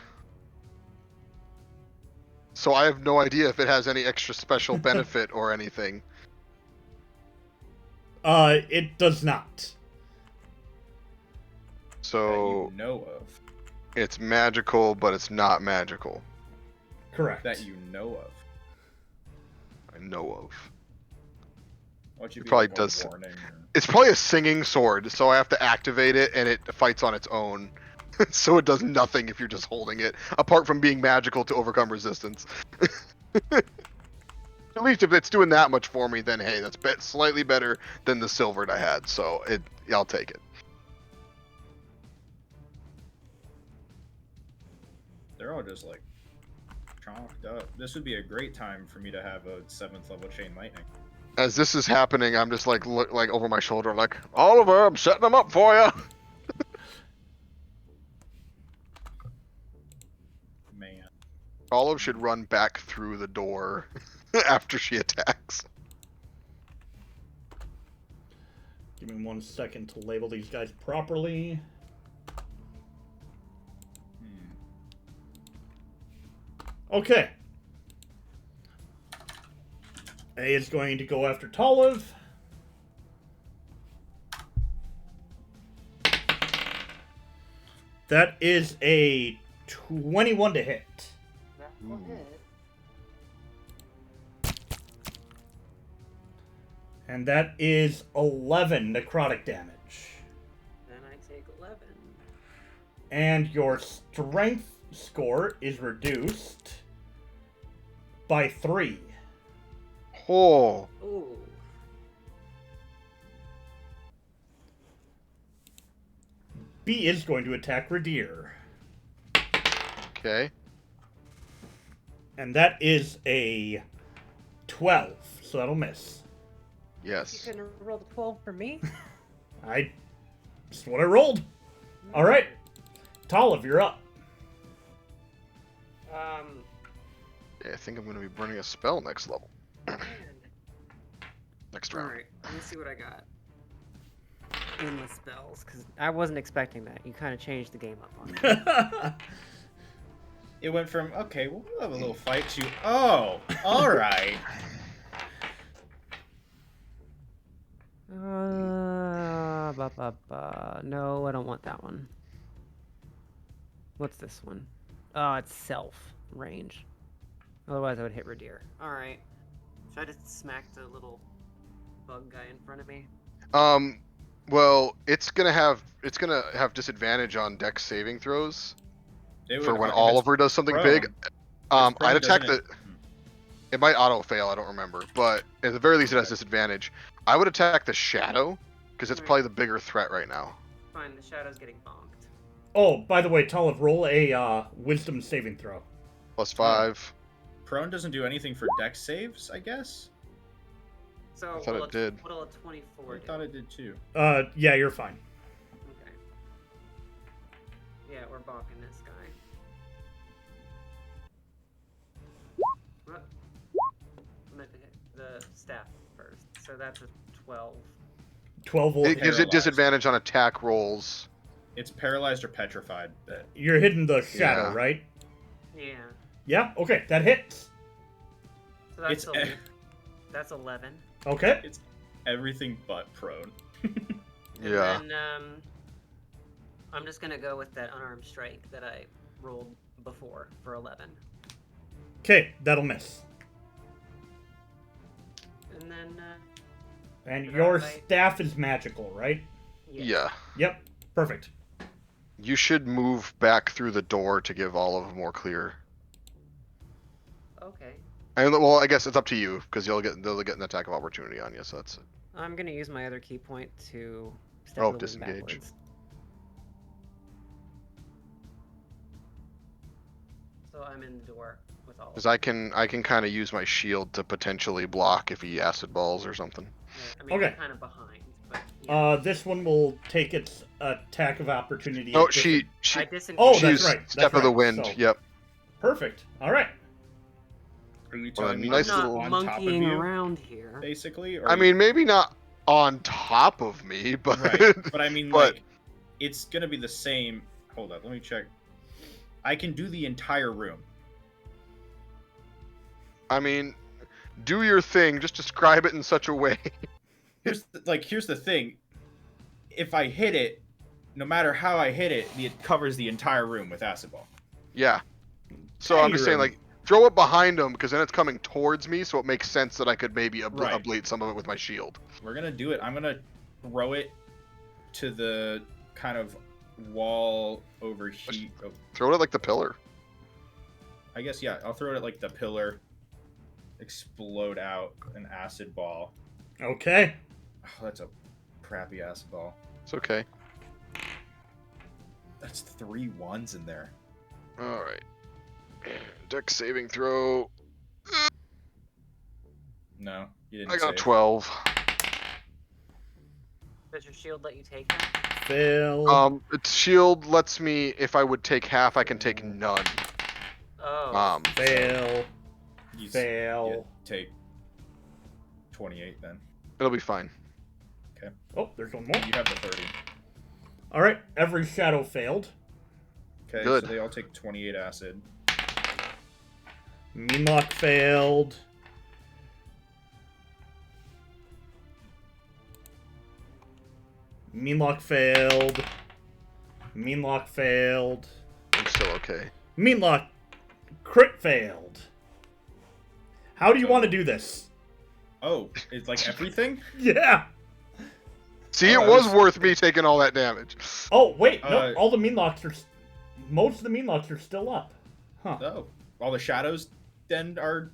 So I have no idea if it has any extra special benefit or anything. It does not. So That you know of. it's magical, but it's not magical. Correct. That you know of. I know of. Why don't you It be probably like one does- warning or- It's probably a singing sword, so I have to activate it, and it fights on its own. So it does nothing if you're just holding it, apart from being magical to overcome resistance. At least if it's doing that much for me, then hey, that's slightly better than the silvered I had. So I'll take it. They're all just like chonked up. This would be a great time for me to have a 7th level chain lightning. As this is happening, I'm just like like over my shoulder, like Oliver, I'm setting them up for you. Man. Olive should run back through the door after she attacks. Give me 1 second to label these guys properly. Okay. A is going to go after Talamh. That is a 21 to hit. That will hit. And that is 11 necrotic damage. Then I take And your strength score is reduced by 3. Oh. Ooh. B is going to attack Ridire. Okay. And that is a 12, so that'll miss. Yes. You gonna roll the 12 for me? Just what I rolled. All right. Talamh, you're up. Yeah, I think I'm going to be burning a spell next level. Man. Next round. Alright, let me see what I got. In the spells, because I wasn't expecting that. You kind of changed the game up on me. It went from, okay, we'll have a little fight to, oh, alright. No, I don't want that one. What's this one? Oh, it's self range. Otherwise, I would hit Ridire. Alright. Should I just smack the little bug guy in front of me? Well, it's gonna have disadvantage on Dex saving throws for when Oliver does something big. I'd attack the. It might auto fail. I don't remember, but at the very least, it has disadvantage. I would attack the shadow because it's probably the bigger threat right now. Fine, the shadow's getting bonked. Oh, by the way, Talamh, roll a wisdom saving throw. +5. Prone doesn't do anything for dex saves, I guess? So, I thought it did. What'll a 24 I do? thought it did too. Yeah, you're fine. Okay. Yeah, we're balking this guy. What? I'm gonna hit the staff first. So that's a 12. 12 will It gives it Paralyzed. disadvantage on attack rolls. It's paralyzed or petrified. You're hitting the shadow, Yeah. right? Yeah. Yeah, okay, that hits. So that's, It's that's 11. Okay. It's everything but prone. And Yeah. then, I'm just gonna go with that unarmed strike that I rolled before for 11. Okay, that'll miss. And then, And Did your I- staff is magical, right? Yeah. Yep, perfect. You should move back through the door to give Olive more clear. Okay. Well, I guess it's up to you because they'll get an attack of opportunity on you. So that's it. I'm gonna use my other key point to step Oh, the wind disengage. backwards. So I'm in the door with all of Because them. I can kind of use my shield to potentially block if he acid balls or something. Yeah, I mean, Okay. I'm kind of behind, but yeah. This one will take its attack of opportunity. No, at she I disengage. Oh, she that's used right, that's Step of the right, Wind. so- Yep. Perfect. All right. Are you Well, telling me nice it's I'm little- not on top of monkeying you, around here. basically? Or I mean, maybe not on top of me, but right. But I mean, but- like, it's gonna be the same. Hold up, let me check. I can do the entire room. I mean, do your thing. Just describe it in such a way. Here's the thing. If I hit it, no matter how I hit it, it covers the entire room with acid ball. Yeah. So I'm just saying, room. like, throw it behind him because then it's coming towards me, so it makes sense that I could maybe Right. ablate some of it with my shield. We're gonna do it. I'm gonna throw it to the kind of wall over here. Oh, Throw it at like the pillar. I guess yeah. I'll throw it at like the pillar. Explode out an acid ball. Okay. Oh, that's a crappy acid ball. It's okay. That's 3 1s in there. All right. Dex saving throw. No, you didn't. I got a save. 12. Does your shield let you take that? Fail. Its shield lets me, if I would take half, I can take none. Oh. Fail. You Fail. take 28 then. It'll be fine. Oh, there's one more. You have the 30. All right, every shadow failed. Okay, Good. so they all take 28 acid. Meanlock failed. Meanlock failed. Meanlock failed. I'm still okay. Meanlock crit failed. How do you want to do this? Oh, it's like everything? Yeah. See, Oh, it I was was- worth me taking all that damage. Oh, wait. No, Uh, all the Meanlocks are most of the mean locks are still up. Huh. Oh, all the shadows then are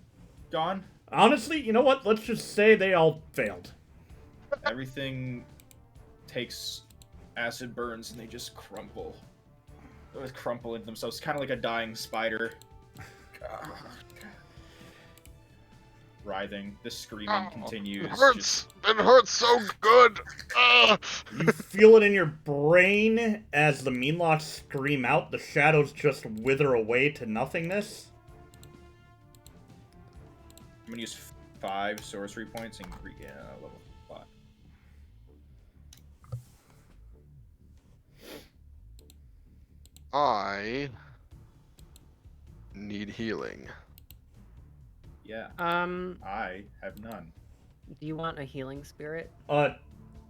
gone? Honestly, you know what? Let's just say they all failed. Everything takes acid burns and they just crumple. They just crumple into themselves, kind of like a dying spider. Writhing, the screaming continues. It hurts. It hurts so good. You feel it in your brain as the mean locks scream out. The shadows just wither away to nothingness. I'm gonna use 5 sorcery points and level 5. I need healing. Yeah. I have none. Do you want a healing spirit?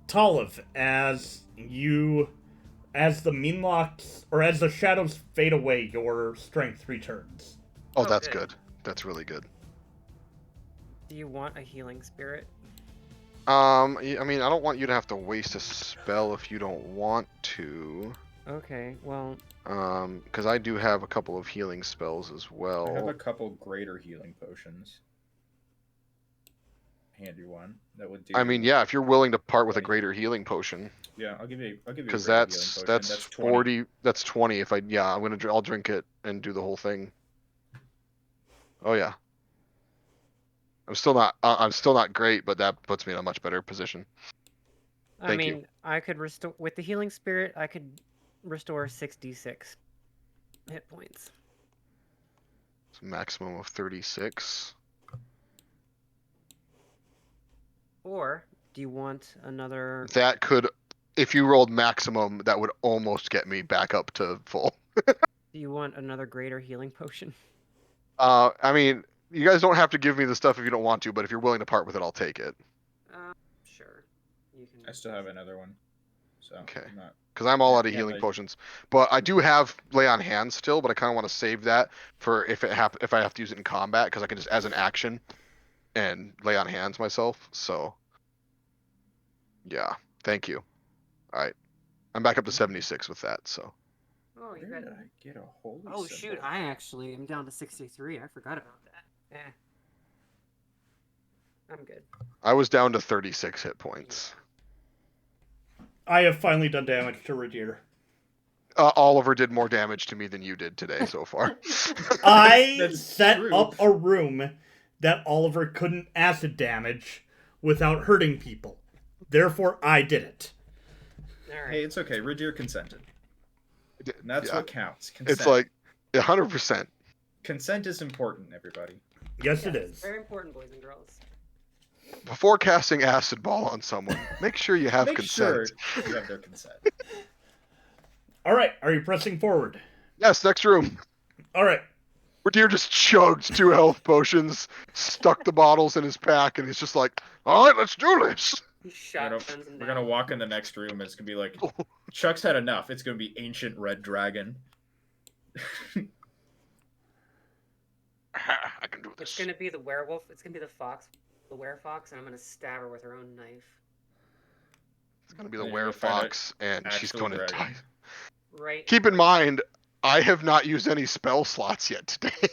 Talamh, as the mean locks, or as the shadows fade away, your strength returns. Oh, that's good. That's really good. Do you want a healing spirit? I mean, I don't want you to have to waste a spell if you don't want to. Okay, well... because I do have a couple of healing spells as well. I have a couple greater healing potions. Handy one that would do. I mean, yeah, if you're willing to part with a greater healing potion. Yeah, I'll give you. Because that's 40. That's 20. If I'll drink it and do the whole thing. Oh yeah. I'm still not great, but that puts me in a much better position. Thank you. I could restore with the healing spirit. I could restore 66 hit points. It's a maximum of 36. Or do you want another? That could, if you rolled maximum, that would almost get me back up to full. Do you want another greater healing potion? I mean, you guys don't have to give me the stuff if you don't want to, but if you're willing to part with it, I'll take it. Sure. You can. I still have another one. So Okay. I'm not... Because I'm all out of healing potions, but I do have lay on hands still. But I kind of want to save that for if I have to use it in combat, because I can just as an action and lay on hands myself. So yeah, thank you. All right, I'm back up to 76 with that. So. Oh, you Where got. did I get a holy Oh symbol? shoot! I actually am down to 63. I forgot about that. I'm good. I was down to 36 hit points. I have finally done damage to Ridire. Oliver did more damage to me than you did today so far. I That's set true. up a room that Oliver couldn't acid damage without hurting people. Therefore, I did it. All right. Hey, it's okay. Ridire consented. And that's Yeah. what counts. Consent. It's like 100%. Consent is important, everybody. Yes, it Yes, is. very important, boys and girls. Before casting acid ball on someone, make sure you have Make consent. sure you have their consent. All right, are you pressing forward? Yes, next room. All right. Ridire just chugged 2 health potions, stuck the bottles in his pack, and he's just like, all right, let's do this. He shotguns him We're gonna down. walk in the next room. It's gonna be like Chuck's had enough. It's gonna be ancient red dragon. I can do It's this. gonna be the werewolf. It's gonna be the fox, the werefox, and I'm gonna stab her with her own knife. It's going to be the And you're gonna find werefox, and she's actual going to die. dragon. Right. Keep in mind, I have not used any spell slots yet today.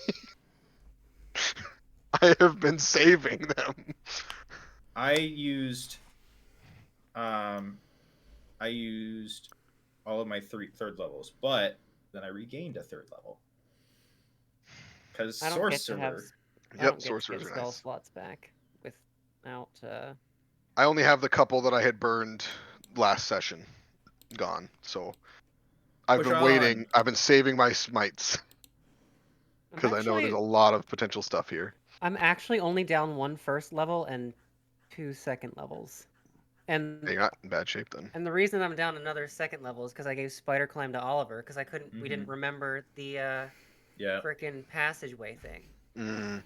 I have been saving them. I used all of my third levels, but then I regained a 3rd level. Because I don't get to have. sorcerer. I don't Yep, get to sorcerers get are spell nice. slots back without. I only have the couple that I had burned last session gone, so I've Push been on. waiting. I've been saving my smites I'm because I know there's actually- a lot of potential stuff here. I'm actually only down 1 first level and 2 second levels, and You're not in bad shape then. the reason I'm down another second level is because I gave Spider Climb to Oliver because I couldn't. We didn't remember the Yeah. frickin' passageway thing. Mm.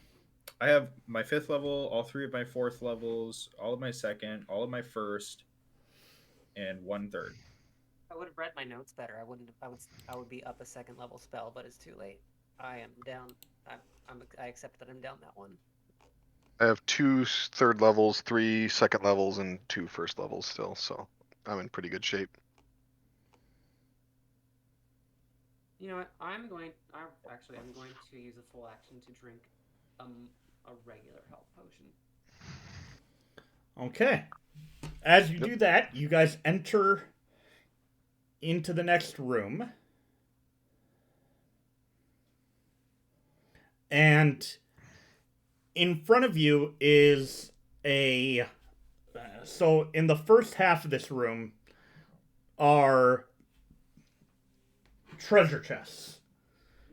I have my 5th level, all 3 of my 4th levels, all of my 2nd, all of my 1st, and 1/3. I would have read my notes better. I wouldn't. I would be up a 2nd level spell, but it's too late. I am down. I accept that I'm down that one. I have 2 third levels, 3 second levels, and 2 first levels still, so I'm in pretty good shape. You know what? I'm going to use a full action to drink a regular health potion. Okay. As you do that, you guys enter into the next room. And in front of you is a... so in the first half of this room are treasure chests.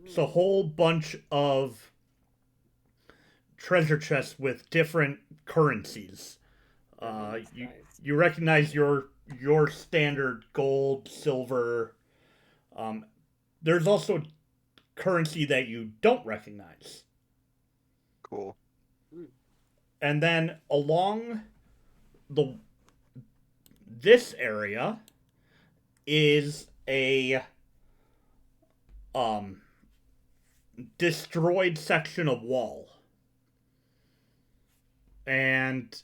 It's a whole bunch of treasure chests with different currencies. You recognize your standard gold, silver. There's also currency that you don't recognize. Cool. And then along this area is a destroyed section of wall. And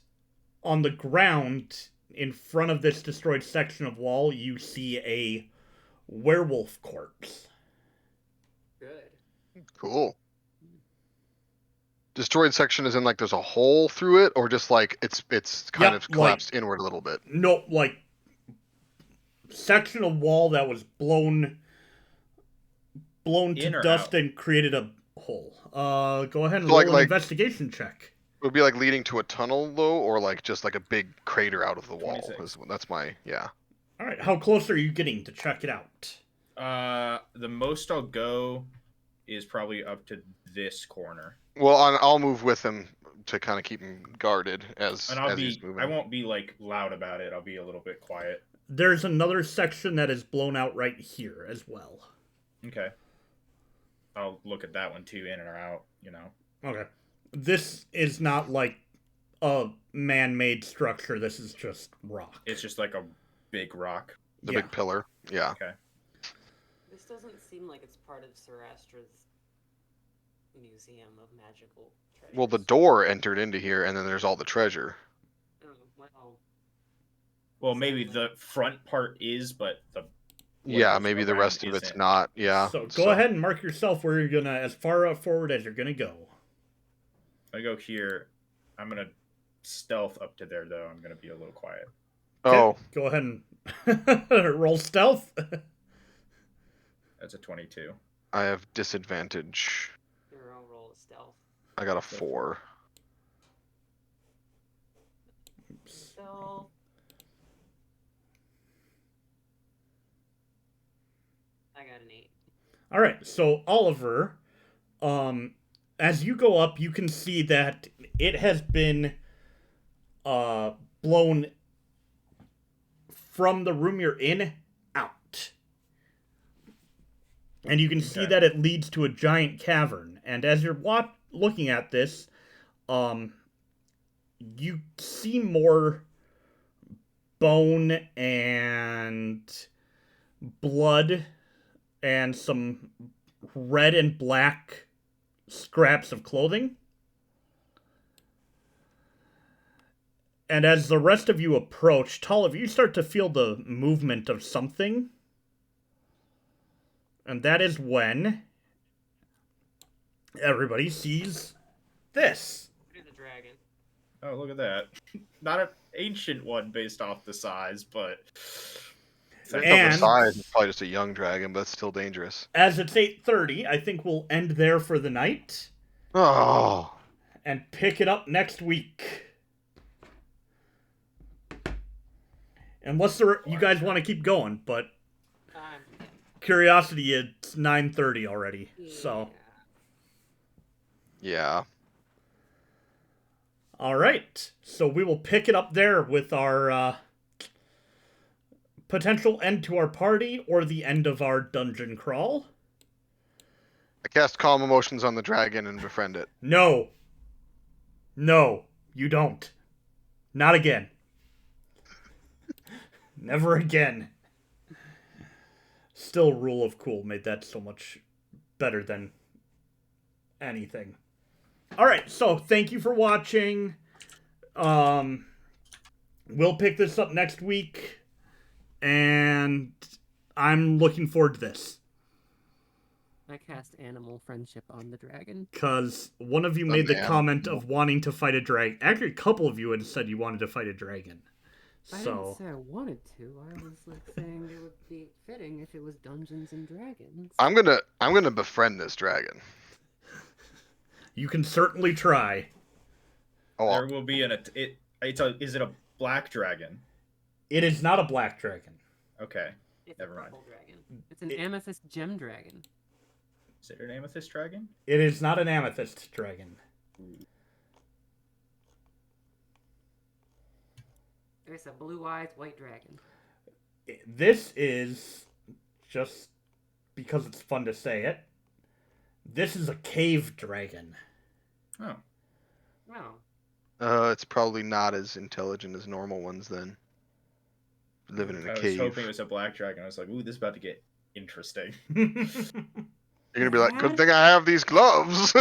on the ground in front of this destroyed section of wall, you see a werewolf corpse. Good. Cool. Destroyed section is in like there's a hole through it, or just like it's kind of collapsed inward a little bit. No, like section of wall that was blown to dust and created a hole. Go ahead and roll an investigation check. It would be like leading to a tunnel though, or like just like a big crater out of the wall. 26. That's my All right, how close are you getting to check it out? The most I'll go is probably up to this corner. Well, I'll move with him to kind of keep him guarded as he's moving. I won't be like loud about it. I'll be a little bit quiet. There's another section that is blown out right here as well. Okay. I'll look at that one too, in or out, you know. Okay. This is not like a man-made structure. This is just rock. It's just like a big rock. The big pillar. Yeah. Okay. This doesn't seem like it's part of Ser Astra's Museum of Magical Treasures. Well, the door entered into here, and then there's all the treasure. Oh, well. Well, maybe the front part is, but the... Yeah, maybe the rest of it's not. Yeah. So go ahead and mark yourself where you're going to, as far forward as you're going to go. I go here. I'm going to stealth up to there, though. I'm going to be a little quiet. Okay, oh. Go ahead and roll stealth. That's a 22. I have disadvantage. Your own roll of stealth. I got a 4. Stealth. I got an 8. All right, so Oliver, as you go up, you can see that it has been blown from the room you're in out. And you can see that it leads to a giant cavern. And as you're looking at this, you see more bone and blood and some red and black scraps of clothing. And as the rest of you approach, Talamh, you start to feel the movement of something. And that is when everybody sees this. The dragon. Oh, look at that. Not an ancient one based off the size, but... And the size is probably just a young dragon, but it's still dangerous. As it's 8:30, I think we'll end there for the night. Oh. And pick it up next week. Unless you guys want to keep going, but curiosity, it's 9:30 already. So. Yeah. All right. So we will pick it up there with our potential end to our party or the end of our dungeon crawl. I cast Calm Emotions on the dragon and befriend it. No. No, you don't. Not again. Never again. Still, Rule of Cool made that so much better than anything. Alright, so thank you for watching. We'll pick this up next week. And I'm looking forward to this. I cast animal friendship on the dragon. Because one of you made the comment of wanting to fight a dragon. Actually, a couple of you had said you wanted to fight a dragon. I didn't say I wanted to. I was saying it would be fitting if it was Dungeons and Dragons. I'm gonna befriend this dragon. You can certainly try. Oh, There will be is it a black dragon? It is not a black dragon. Okay. It's Never a mind. purple dragon. It's an amethyst gem dragon. Is it an amethyst dragon? It is not an amethyst dragon. There's a blue-eyed white dragon. This is, just because it's fun to say it, this is a cave dragon. Oh. Oh. it's probably not as intelligent as normal ones then. Living in a cave. I was hoping it was a black dragon. I was like, ooh, this is about to get interesting. You're gonna be like, good thing I have these gloves.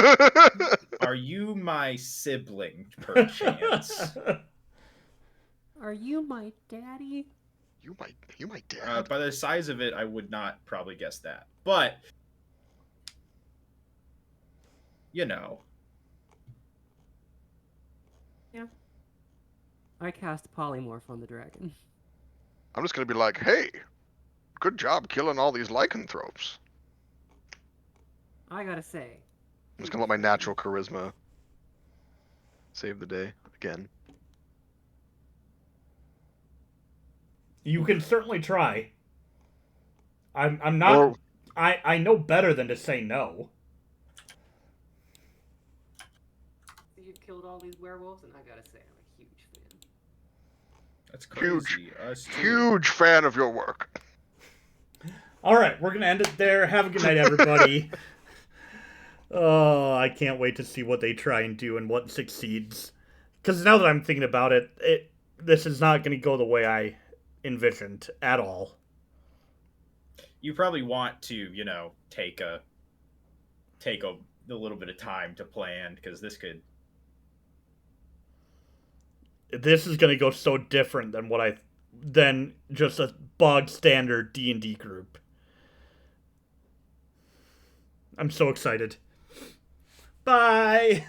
Are you my sibling, perchance? Are you my daddy? You my dad. By the size of it, I would not probably guess that. But, you know. Yeah. I cast polymorph on the dragon. I'm just gonna be like, hey, good job killing all these lycanthropes. I gotta say. I'm just gonna let my natural charisma save the day again. You can certainly try. I'm not. Or, I know better than to say no. You killed all these werewolves, and I gotta say, I'm a huge fan. That's crazy. huge fan of your work. All right, we're gonna end it there. Have a good night, everybody. Oh, I can't wait to see what they try and do and what succeeds. Because now that I'm thinking about it, this is not going to go the way I envisioned at all. You probably want to, take a little bit of time to plan, because this is going to go so different than just a bog standard D&D group. I'm so excited. Bye.